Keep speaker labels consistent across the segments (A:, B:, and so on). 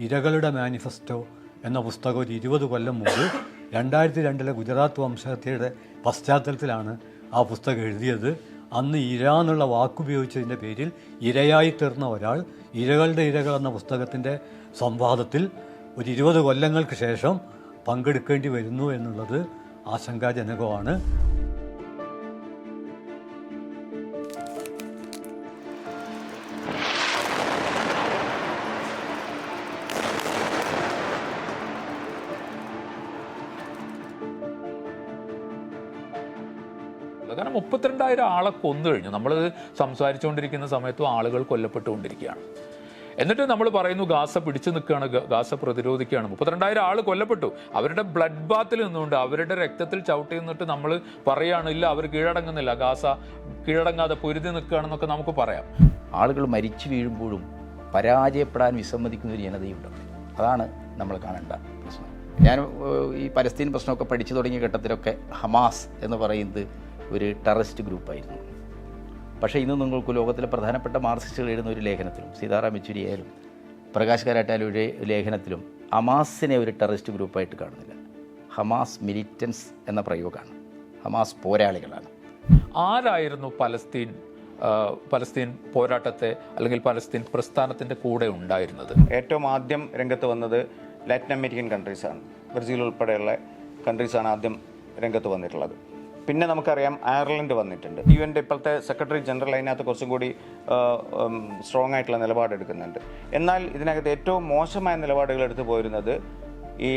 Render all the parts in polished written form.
A: ഇരകളുടെ manifesto എന്ന പുസ്തകം ഒരു 20 കൊല്ലം മുമ്പ് 2002 ഗുജറാത്ത് വംശഹത്യയുടെ പശ്ചാത്തലത്തിലാണ് ആ പുസ്തകം എഴുതിയത്. അന്ന് ഇര എന്നുള്ള വാക്കുപയോഗിച്ചതിൻ്റെ പേരിൽ ഇരയായി തീർന്ന ഒരാൾ ഇരകളുടെ ഇരകൾ എന്ന പുസ്തകത്തിൻ്റെ സംവാദത്തിൽ ഒരു 20 കൊല്ലങ്ങൾക്ക് ശേഷം പങ്കെടുക്കേണ്ടി വരുന്നു എന്നുള്ളത് ആശങ്കാജനകമാണ്.
B: കാരണം 32,000 ആളെ കൊന്നു കഴിഞ്ഞു. നമ്മൾ സംസാരിച്ചുകൊണ്ടിരിക്കുന്ന സമയത്തും ആളുകൾ കൊല്ലപ്പെട്ടുകൊണ്ടിരിക്കുകയാണ്. എന്നിട്ട് നമ്മൾ പറയുന്നു ഗാസ പിടിച്ചു നിൽക്കുകയാണ്, ഗാസ പ്രതിരോധിക്കുകയാണ്. 32,000 ആൾ കൊല്ലപ്പെട്ടു. അവരുടെ ബ്ലഡ് ബാത്തിൽ നിന്നുകൊണ്ട്, അവരുടെ രക്തത്തിൽ ചവിട്ടി നിന്നിട്ട് നമ്മൾ പറയുകയാണ് ഇല്ല അവർ കീഴടങ്ങുന്നില്ല, ഗാസ കീഴടങ്ങാതെ പൊരുതി നിൽക്കുകയാണെന്നൊക്കെ നമുക്ക് പറയാം.
C: ആളുകൾ മരിച്ചു വീഴുമ്പോഴും പരാജയപ്പെടാൻ വിസമ്മതിക്കുന്ന ഒരു ജനതയുണ്ട്. അതാണ് നമ്മൾ കാണേണ്ട പ്രശ്നം. ഞാൻ ഈ പലസ്തീൻ പ്രശ്നമൊക്കെ പഠിച്ചു തുടങ്ങിയ ഘട്ടത്തിലൊക്കെ ഹമാസ് എന്ന് പറയുന്നത് ഒരു ടെററിസ്റ്റ് ഗ്രൂപ്പായിരുന്നു. പക്ഷേ ഇന്ന് നിങ്ങൾക്ക് ലോകത്തിലെ പ്രധാനപ്പെട്ട മാർക്സിസ്റ്റുകൾ എഴുതുന്ന ഒരു ലേഖനത്തിലും, സീതാറാം യെച്ചൂരി ആയാലും പ്രകാശ് കാരാട്ടായാലും ഒരു ലേഖനത്തിലും ഹമാസിനെ ഒരു ടെററിസ്റ്റ് ഗ്രൂപ്പായിട്ട് കാണുന്നില്ല. ഹമാസ് മിലിറ്റൻസ് എന്ന പ്രയോഗമാണ്. ഹമാസ് പോരാളികളാണ്.
B: ആരായിരുന്നു പലസ്തീൻ പോരാട്ടത്തെ അല്ലെങ്കിൽ പലസ്തീൻ പ്രസ്ഥാനത്തിൻ്റെ കൂടെ ഉണ്ടായിരുന്നത്?
D: ഏറ്റവും ആദ്യം രംഗത്ത് വന്നത് ലാറ്റിൻ അമേരിക്കൻ കൺട്രീസാണ്. ബ്രസീൽ ഉൾപ്പെടെയുള്ള കൺട്രീസാണ് ആദ്യം രംഗത്ത് വന്നിട്ടുള്ളത്. പിന്നെ നമുക്കറിയാം അയർലൻഡ് വന്നിട്ടുണ്ട്. UN ഇപ്പോഴത്തെ സെക്രട്ടറി ജനറൽ അതിനകത്ത് കുറച്ചും കൂടി സ്ട്രോങ് ആയിട്ടുള്ള നിലപാടെടുക്കുന്നുണ്ട്. എന്നാൽ ഇതിനകത്ത് ഏറ്റവും മോശമായ നിലപാടുകൾ എടുത്തു പോരുന്നത് ഈ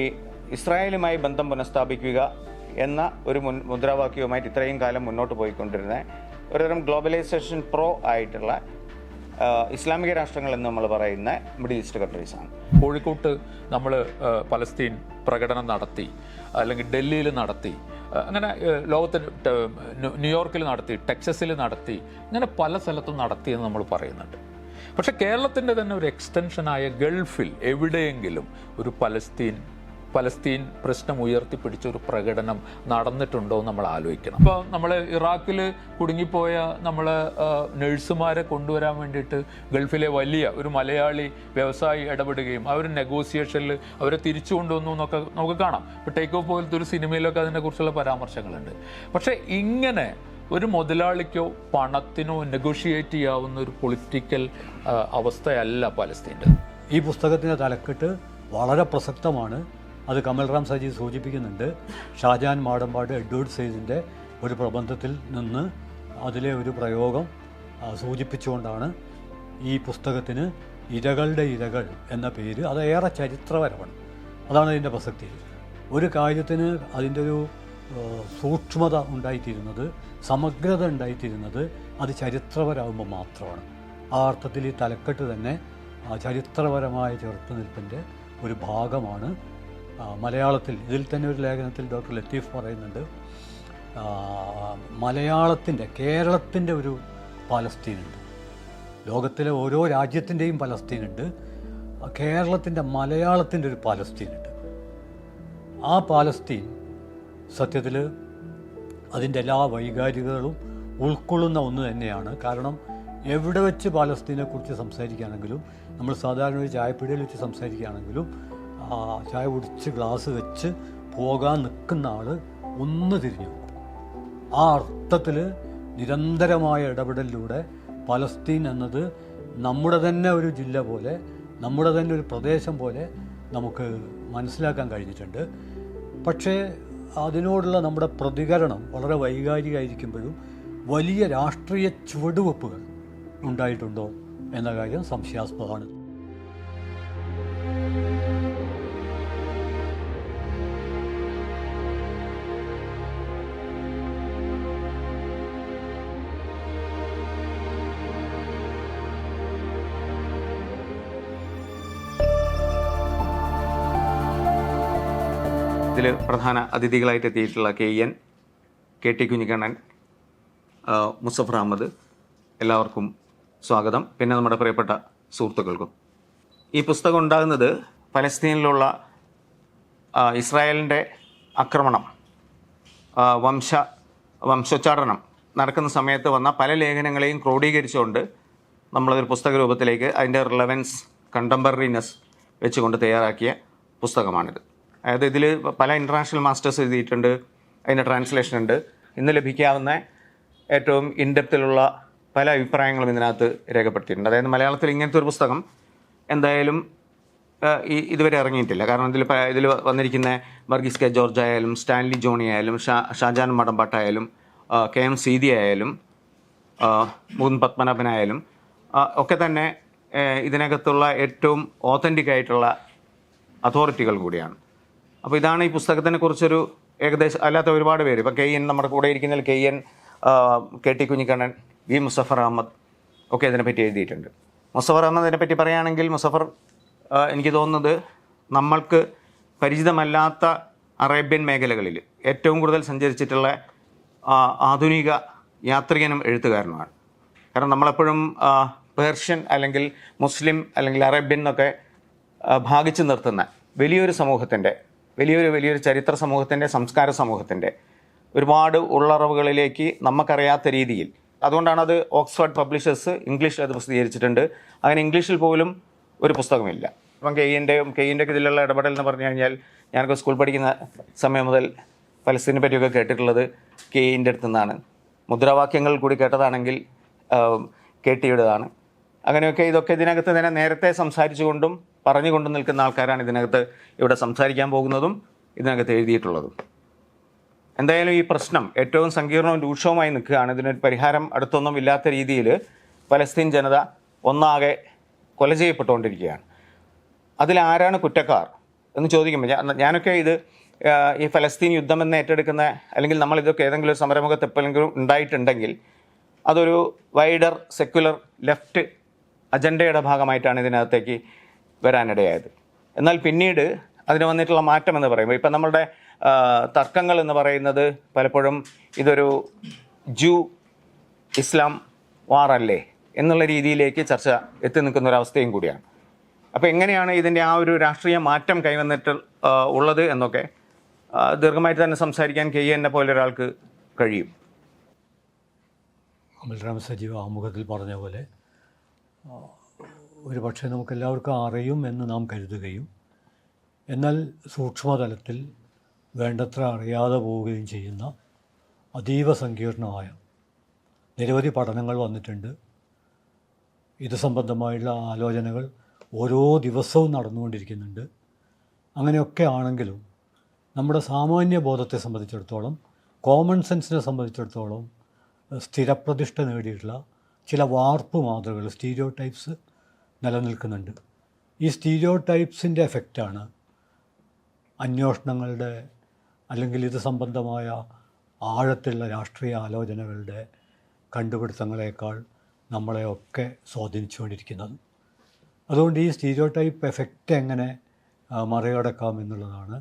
D: ഇസ്രായേലുമായി ബന്ധം പുനഃസ്ഥാപിക്കുക എന്ന ഒരു മുദ്രാവാക്യവുമായിട്ട് ഇത്രയും കാലം മുന്നോട്ട് പോയിക്കൊണ്ടിരുന്ന ഒരുതരം ഗ്ലോബലൈസേഷൻ പ്രോ ആയിട്ടുള്ള ഇസ്ലാമിക രാഷ്ട്രങ്ങൾ എന്ന് നമ്മൾ പറയുന്ന മിഡിൽ ഈസ്റ്റ് കൺട്രീസാണ്.
B: കോഴിക്കോട്ട് നമ്മൾ പലസ്തീൻ പ്രകടനം നടത്തി, അല്ലെങ്കിൽ ഡൽഹിയിൽ നടത്തി, അങ്ങനെ ലോകത്തിൽ ന്യൂയോർക്കിൽ നടത്തി, ടെക്സസിൽ നടത്തി, അങ്ങനെ പല സ്ഥലത്തും നടത്തിയെന്ന് നമ്മൾ പറയുന്നുണ്ട്. പക്ഷേ കേരളത്തിൻ്റെ തന്നെ ഒരു എക്സ്റ്റൻഷനായ ഗൾഫിൽ എവിടെയെങ്കിലും ഒരു പലസ്തീൻ പ്രശ്നം ഉയർത്തിപ്പിടിച്ച ഒരു പ്രകടനം നടന്നിട്ടുണ്ടോ എന്ന് നമ്മൾ ആലോചിക്കണം. ഇപ്പോൾ നമ്മൾ ഇറാഖിൽ കുടുങ്ങിപ്പോയ നമ്മൾ നഴ്സുമാരെ കൊണ്ടുവരാൻ വേണ്ടിയിട്ട് ഗൾഫിലെ വലിയ ഒരു മലയാളി വ്യവസായി ഇടപെടുകയും അവർ നെഗോസിയേഷനിൽ അവരെ തിരിച്ചു കൊണ്ടുവന്നു എന്നൊക്കെ നമുക്ക് കാണാം. ഇപ്പോൾ ടേക്ക് ഓഫ് പോലത്തെ ഒരു സിനിമയിലൊക്കെ അതിനെക്കുറിച്ചുള്ള പരാമർശങ്ങളുണ്ട്. പക്ഷേ ഇങ്ങനെ ഒരു മുതലാളിക്കോ പണത്തിനോ നെഗോഷിയേറ്റ് ചെയ്യാവുന്ന ഒരു പൊളിറ്റിക്കൽ അവസ്ഥയല്ല പലസ്തീൻ്റെ.
A: ഈ പുസ്തകത്തിൻ്റെ തലക്കെട്ട് വളരെ പ്രസക്തമാണ്. അത് കമൽറാം സജി സൂചിപ്പിക്കുന്നുണ്ട്. ഷാജഹാൻ മാടമ്പാട് എഡ്വേർഡ് സെയ്ദിൻ്റെ ഒരു പ്രബന്ധത്തിൽ നിന്ന് അതിലെ ഒരു പ്രയോഗം സൂചിപ്പിച്ചുകൊണ്ടാണ് ഈ പുസ്തകത്തിന് ഇരകളുടെ ഇരകൾ എന്ന പേര്. അത് ഏറെ ചരിത്രപരമാണ്. അതാണ് അതിൻ്റെ പ്രസക്തി. ഒരു കാര്യത്തിന് അതിൻ്റെ ഒരു സൂക്ഷ്മത ഉണ്ടായിത്തീരുന്നത്, സമഗ്രത ഉണ്ടായിത്തീരുന്നത് അത് ചരിത്രപരമാകുമ്പോൾ മാത്രമാണ്. ആ അർത്ഥത്തിൽ ഈ തലക്കെട്ട് തന്നെ ചരിത്രപരമായ ചെറുത്തുനിൽപ്പിൻ്റെ ഒരു ഭാഗമാണ്. മലയാളത്തിൽ ഇതിൽ തന്നെ ഒരു ലേഖനത്തിൽ ഡോക്ടർ ലത്തീഫ് പറയുന്നുണ്ട്, കേരളത്തിൻ്റെ ഒരു പാലസ്തീനുണ്ട്. ലോകത്തിലെ ഓരോ രാജ്യത്തിൻ്റെയും പലസ്തീനുണ്ട്. കേരളത്തിൻ്റെ മലയാളത്തിൻ്റെ ഒരു പാലസ്തീനുണ്ട്. ആ പാലസ്തീൻ സത്യത്തിൽ അതിൻ്റെ എല്ലാ വൈകാരികതകളും ഉൾക്കൊള്ളുന്ന ഒന്ന് തന്നെയാണ്. കാരണം എവിടെ വെച്ച് പാലസ്തീനെക്കുറിച്ച് സംസാരിക്കുകയാണെങ്കിലും, നമ്മൾ സാധാരണ ഒരു ചായപ്പീടികയിൽ വെച്ച് സംസാരിക്കുകയാണെങ്കിലും ചായ കുടിച്ച് ഗ്ലാസ് വെച്ച് പോകാൻ നിൽക്കുന്ന ആൾ ഒന്ന് തിരിഞ്ഞു നോക്കും. ആ അർത്ഥത്തിൽ നിരന്തരമായ ഇടപെടലിലൂടെ പലസ്തീൻ എന്നത് നമ്മുടെ തന്നെ ഒരു ജില്ല പോലെ, നമ്മുടെ തന്നെ ഒരു പ്രദേശം പോലെ നമുക്ക് മനസ്സിലാക്കാൻ കഴിഞ്ഞിട്ടുണ്ട്. പക്ഷേ അതിനോടുള്ള നമ്മുടെ പ്രതികരണം വളരെ വൈകാരികമായിരിക്കുമ്പോഴും വലിയ രാഷ്ട്രീയ ചുവടുവെപ്പുകൾ ഉണ്ടായിട്ടുണ്ടോ എന്ന കാര്യം സംശയാസ്പദമാണ്.
D: ഇതിൽ പ്രധാന അതിഥികളായിട്ട് എത്തിയിട്ടുള്ള KN, KT കുഞ്ഞിക്കണ്ണൻ, മുസഫർ അഹമ്മദ്, എല്ലാവർക്കും സ്വാഗതം. പിന്നെ നമ്മുടെ പ്രിയപ്പെട്ട സുഹൃത്തുക്കൾക്കും. ഈ പുസ്തകം ഉണ്ടാകുന്നത് പലസ്തീനിലുള്ള ഇസ്രായേലിൻ്റെ ആക്രമണം, വംശോച്ചാടനം നടക്കുന്ന സമയത്ത് വന്ന പല ലേഖനങ്ങളെയും ക്രോഡീകരിച്ചുകൊണ്ട് നമ്മളതൊരു പുസ്തക രൂപത്തിലേക്ക് അതിൻ്റെ റിലവൻസ്, കണ്ടംപററിനെസ്, വെച്ചുകൊണ്ട് തയ്യാറാക്കിയ പുസ്തകമാണിത്. അതായത് ഇതിൽ പല ഇൻ്റർനാഷണൽ മാസ്റ്റേഴ്സ് എഴുതിയിട്ടുണ്ട്, അതിൻ്റെ ട്രാൻസ്ലേഷൻ ഉണ്ട്. ഇന്ന് ലഭിക്കാവുന്ന ഏറ്റവും ഇൻഡെപ്തിലുള്ള പല അഭിപ്രായങ്ങളും ഇതിനകത്ത് രേഖപ്പെടുത്തിയിട്ടുണ്ട്. അതായത് മലയാളത്തിൽ ഇങ്ങനത്തെ ഒരു പുസ്തകം എന്തായാലും ഇതുവരെ ഇറങ്ങിയിട്ടില്ല. കാരണം ഇതിൽ വന്നിരിക്കുന്ന വർഗീസ് കെ ജോർജ് ആയാലും സ്റ്റാൻലി ജോണി ആയാലും ഷാജാൻ മടമ്പാട്ടായാലും KM സീതി ആയാലും മുകുന്ദൻ പത്മനാഭനായാലും ഒക്കെ തന്നെ ഇതിനകത്തുള്ള ഏറ്റവും ഓതൻറ്റിക് ആയിട്ടുള്ള അതോറിറ്റികൾ കൂടിയാണ്. അപ്പോൾ ഇതാണ് ഈ പുസ്തകത്തിനെ കുറിച്ചൊരു ഏകദേശം അല്ലാത്ത ഒരുപാട് പേര്, ഇപ്പോൾ KN നമ്മുടെ കൂടെ ഇരിക്കുന്നതിൽ KN, KT Kunhikannan, V Muzaffar Ahmed ഒക്കെ ഇതിനെപ്പറ്റി എഴുതിയിട്ടുണ്ട്. മുസഫർ അഹമ്മദിനെ പറ്റി പറയുകയാണെങ്കിൽ മുസഫർ എനിക്ക് തോന്നുന്നത് നമ്മൾക്ക് പരിചിതമല്ലാത്ത അറേബ്യൻ മേഖലകളിൽ ഏറ്റവും കൂടുതൽ സഞ്ചരിച്ചിട്ടുള്ള ആധുനിക യാത്രികനും എഴുത്തുകാരനുമാണ്. കാരണം നമ്മളെപ്പോഴും പേർഷ്യൻ അല്ലെങ്കിൽ മുസ്ലിം അല്ലെങ്കിൽ അറേബ്യൻ എന്നൊക്കെ ഭാഗിച്ചു നിർത്തുന്ന വലിയൊരു സമൂഹത്തിൻ്റെ വലിയൊരു ചരിത്ര സമൂഹത്തിൻ്റെ സംസ്കാര സമൂഹത്തിൻ്റെ ഒരുപാട് ഉള്ളറവുകളിലേക്ക് നമുക്കറിയാത്ത രീതിയിൽ, അതുകൊണ്ടാണത് ഓക്സ്ഫോർഡ് പബ്ലിഷേഴ്സ് ഇംഗ്ലീഷിൽ അത് പ്രസിദ്ധീകരിച്ചിട്ടുണ്ട്. അങ്ങനെ ഇംഗ്ലീഷിൽ പോലും ഒരു പുസ്തകമില്ല. അപ്പം കെയ്യിൻ്റെ ഇതിലുള്ള ഇടപെടൽ എന്ന് പറഞ്ഞു കഴിഞ്ഞാൽ ഞാനൊക്കെ സ്കൂൾ പഠിക്കുന്ന സമയം മുതൽ പലസ്തീനെ പറ്റിയൊക്കെ കേട്ടിട്ടുള്ളത് KEൻ്റെ അടുത്തു നിന്നാണ്. മുദ്രാവാക്യങ്ങൾ കൂടി കേട്ടതാണെങ്കിൽ KTയുടേതാണ്. അങ്ങനെയൊക്കെ ഇതൊക്കെ ഇതിനകത്ത് തന്നെ നേരത്തെ സംസാരിച്ചുകൊണ്ടും പറഞ്ഞുകൊണ്ടും നിൽക്കുന്ന ആൾക്കാരാണ് ഇതിനകത്ത് ഇവിടെ സംസാരിക്കാൻ പോകുന്നതും ഇതിനകത്ത് എഴുതിയിട്ടുള്ളതും. എന്തായാലും ഈ പ്രശ്നം ഏറ്റവും സങ്കീർണവും രൂക്ഷവുമായി നിൽക്കുകയാണ്. ഇതിനൊരു പരിഹാരം അടുത്തൊന്നും ഇല്ലാത്ത രീതിയിൽ പലസ്തീൻ ജനത ഒന്നാകെ കൊല ചെയ്യപ്പെട്ടുകൊണ്ടിരിക്കുകയാണ്. അതിലാരാണ് കുറ്റക്കാർ എന്ന് ചോദിക്കുമ്പോൾ ഞാനൊക്കെ ഈ ഫലസ്തീൻ യുദ്ധം എന്ന് ഏറ്റെടുക്കുന്ന, അല്ലെങ്കിൽ നമ്മളിതൊക്കെ ഏതെങ്കിലും ഒരു സമരമുഖത്ത് എപ്പോഴെങ്കിലും ഉണ്ടായിട്ടുണ്ടെങ്കിൽ അതൊരു വൈഡർ സെക്യുലർ ലെഫ്റ്റ് അജണ്ടയുടെ ഭാഗമായിട്ടാണ് ഇതിനകത്തേക്ക് വരാനിടയായത്. എന്നാൽ പിന്നീട് അതിന് വന്നിട്ടുള്ള മാറ്റം എന്ന് പറയുമ്പോൾ ഇപ്പം നമ്മളുടെ തർക്കങ്ങൾ എന്ന് പറയുന്നത് പലപ്പോഴും ഇതൊരു ജൂ ഇസ്ലാം വാറല്ലേ എന്നുള്ള രീതിയിലേക്ക് ചർച്ച എത്തി നിൽക്കുന്ന ഒരവസ്ഥയും കൂടിയാണ്. അപ്പോൾ എങ്ങനെയാണ് ഇതിൻ്റെ ആ ഒരു രാഷ്ട്രീയ മാറ്റം കൈവന്നിട്ട് ഉള്ളത് എന്നൊക്കെ ദീർഘമായിട്ട് തന്നെ സംസാരിക്കാൻ KN പോലെ ഒരാൾക്ക് കഴിയും.
A: കമൽറാം സജീവ് ആമുഖത്തിൽ പറഞ്ഞ പോലെ ഒരു പക്ഷേ നമുക്കെല്ലാവർക്കും അറിയും എന്ന് നാം കരുതുകയും എന്നാൽ സൂക്ഷ്മതലത്തിൽ വേണ്ടത്ര അറിയാതെ പോവുകയും ചെയ്യുന്ന അതീവ സങ്കീർണമായ നിരവധി പഠനങ്ങൾ വന്നിട്ടുണ്ട്. ഇത് സംബന്ധമായുള്ള ആലോചനകൾ ഓരോ ദിവസവും നടന്നുകൊണ്ടിരിക്കുന്നുണ്ട്. അങ്ങനെയൊക്കെ ആണെങ്കിലും നമ്മുടെ സാമാന്യ ബോധത്തെ സംബന്ധിച്ചിടത്തോളം, കോമൺ സെൻസിനെ സംബന്ധിച്ചിടത്തോളം സ്ഥിരപ്രതിഷ്ഠ നേടിയിട്ടുള്ള ചില വാർപ്പ് മാതൃകകൾ, സ്റ്റീരിയോ ടൈപ്സ് നിലനിൽക്കുന്നുണ്ട്. ഈ സ്റ്റീരിയോ ടൈപ്സിൻ്റെ എഫക്റ്റാണ് അന്വേഷണങ്ങളുടെ അല്ലെങ്കിൽ ഇത് സംബന്ധമായ ആഴത്തിലുള്ള രാഷ്ട്രീയ ആലോചനകളുടെ കണ്ടുപിടുത്തങ്ങളെക്കാൾ നമ്മളെയൊക്കെ സ്വാധീനിച്ചുകൊണ്ടിരിക്കുന്നത്. അതുകൊണ്ട് ഈ സ്റ്റീരിയോ ടൈപ്പ് എഫക്റ്റ് എങ്ങനെ മറികടക്കാം എന്നുള്ളതാണ്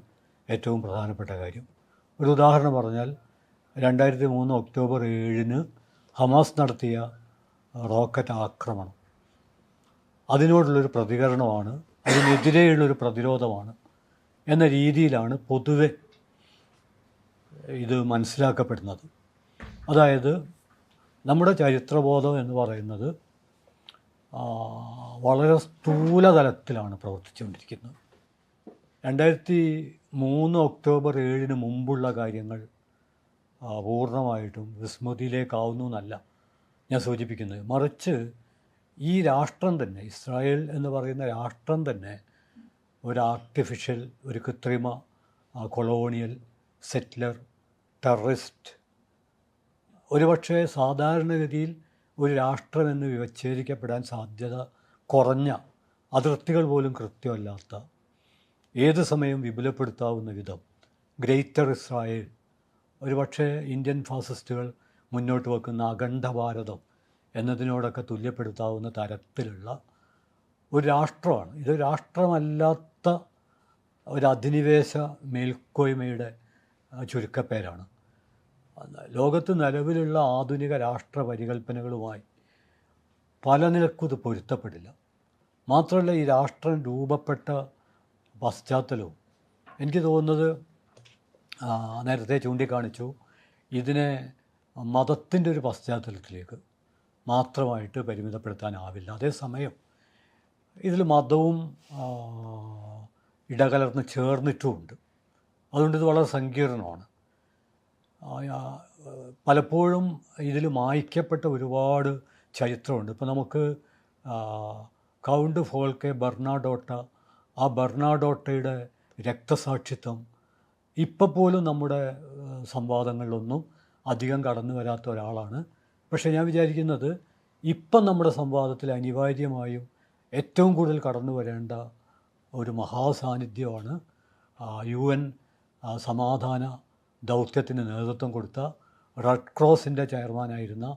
A: ഏറ്റവും പ്രധാനപ്പെട്ട കാര്യം. ഒരു ഉദാഹരണം പറഞ്ഞാൽ 2003 ഒക്ടോബർ 7 ഹമാസ് നടത്തിയ റോക്കറ്റ് ആക്രമണം അതിനോടുള്ളൊരു പ്രതികരണമാണ്, അതിനെതിരെയുള്ളൊരു പ്രതിരോധമാണ് എന്ന രീതിയിലാണ് പൊതുവെ ഇത് മനസ്സിലാക്കപ്പെടുന്നത്. അതായത് നമ്മുടെ ചരിത്രബോധം എന്ന് പറയുന്നത് വളരെ സ്ഥൂലതലത്തിലാണ് പ്രവർത്തിച്ചുകൊണ്ടിരിക്കുന്നത്. 2003 ഒക്ടോബർ 7 മുമ്പുള്ള കാര്യങ്ങൾ പൂർണ്ണമായിട്ടും വിസ്മൃതിയിലേക്കാവുന്നു എന്നല്ല ഞാൻ സൂചിപ്പിക്കുന്നത്. മറിച്ച് ഈ രാഷ്ട്രം തന്നെ, ഇസ്രായേൽ എന്ന് പറയുന്ന രാഷ്ട്രം തന്നെ ഒരു ആർട്ടിഫിഷ്യൽ, ഒരു കൃത്രിമ കൊളോണിയൽ, സെറ്റിലർ, ടെററിസ്റ്റ്, ഒരുപക്ഷെ സാധാരണഗതിയിൽ ഒരു രാഷ്ട്രമെന്ന് വിച്ഛേദിക്കപ്പെടാൻ സാധ്യത കുറഞ്ഞ, അതിർത്തികൾ പോലും കൃത്യമല്ലാത്ത, ഏത് സമയം വിപുലപ്പെടുത്താവുന്ന വിധം ഗ്രേറ്റർ ഇസ്രായേൽ, ഒരുപക്ഷെ ഇന്ത്യൻ ഫാസിസ്റ്റുകൾ മുന്നോട്ട് വെക്കുന്ന അഖണ്ഡ ഭാരതം എന്നതിനോടൊക്കെ തുല്യപ്പെടുത്താവുന്ന തരത്തിലുള്ള ഒരു രാഷ്ട്രമാണ്. ഇത് രാഷ്ട്രമല്ലാത്ത ഒരു അധിനിവേശ മേൽക്കോയ്മയുടെ ചുരുക്കപ്പേരാണ്. ലോകത്ത് നിലവിലുള്ള ആധുനിക രാഷ്ട്ര പരികല്പനകളുമായി പല നിലക്കും ഇത് പൊരുത്തപ്പെടില്ല. മാത്രമല്ല ഈ രാഷ്ട്രം രൂപപ്പെട്ട പശ്ചാത്തലവും എനിക്ക് തോന്നുന്നത് നേരത്തെ ചൂണ്ടിക്കാണിച്ചു, ഇതിനെ മതത്തിൻ്റെ ഒരു പശ്ചാത്തലത്തിലേക്ക് മാത്രമായിട്ട് പരിമിതപ്പെടുത്താനാവില്ല. അതേസമയം ഇതിൽ മതവും ഇടകലർന്ന് ചേർന്നിട്ടുമുണ്ട്. അതുകൊണ്ട് ഇത് വളരെ സങ്കീർണമാണ്. പലപ്പോഴും ഇതിൽ മായ്ക്കപ്പെട്ട ഒരുപാട് ചരിത്രമുണ്ട്. ഇപ്പോൾ നമുക്ക് കൗണ്ട് ഫോൾക്കെ ബെർണാഡോട്ട, ആ ബെർണാഡോട്ടയുടെ രക്തസാക്ഷിത്വം ഇപ്പോൾ പോലും നമ്മുടെ സംവാദങ്ങളിലൊന്നും അധികം കടന്നു വരാത്ത ഒരാളാണ്. പക്ഷേ ഞാൻ വിചാരിക്കുന്നത് ഇപ്പം നമ്മുടെ സംവാദത്തിൽ അനിവാര്യമായും ഏറ്റവും കൂടുതൽ കടന്നു വരേണ്ട ഒരു മഹാസാന്നിധ്യമാണ് UN സമാധാന ദൗത്യത്തിന് നേതൃത്വം കൊടുത്ത റെഡ് ക്രോസിൻ്റെ ചെയർമാനായിരുന്ന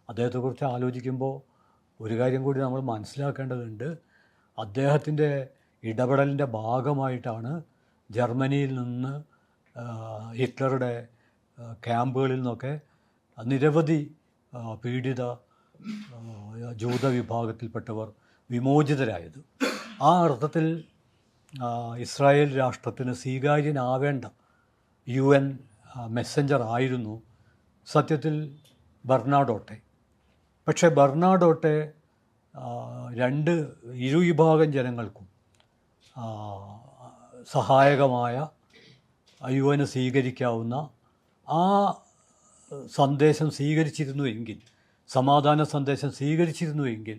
A: അദ്ദേഹത്തെക്കുറിച്ച് ആലോചിക്കുമ്പോൾ ഒരു കാര്യം കൂടി നമ്മൾ മനസ്സിലാക്കേണ്ടതുണ്ട്. അദ്ദേഹത്തിൻ്റെ ഇടപെടലിൻ്റെ ഭാഗമായിട്ടാണ് ജർമ്മനിയിൽ നിന്ന് ഹിറ്റ്ലറുടെ ക്യാമ്പുകളിൽ നിന്നൊക്കെ നിരവധി പീഡിത ജൂത വിഭാഗത്തിൽപ്പെട്ടവർ വിമോചിതരായത്. ആ അർത്ഥത്തിൽ ഇസ്രായേൽ രാഷ്ട്രത്തിന് സ്വീകാര്യനാവേണ്ട UN മെസ്സഞ്ചർ ആയിരുന്നു സത്യത്തിൽ ബെർണാഡോട്ടെ. പക്ഷേ ബെർണാഡോട്ടെ ഇരുവിഭാഗം ജനങ്ങൾക്കും സഹായകമായ UN സ്വീകരിക്കാവുന്ന ആ സന്ദേശം സ്വീകരിച്ചിരുന്നുവെങ്കിൽ, സമാധാന സന്ദേശം സ്വീകരിച്ചിരുന്നുവെങ്കിൽ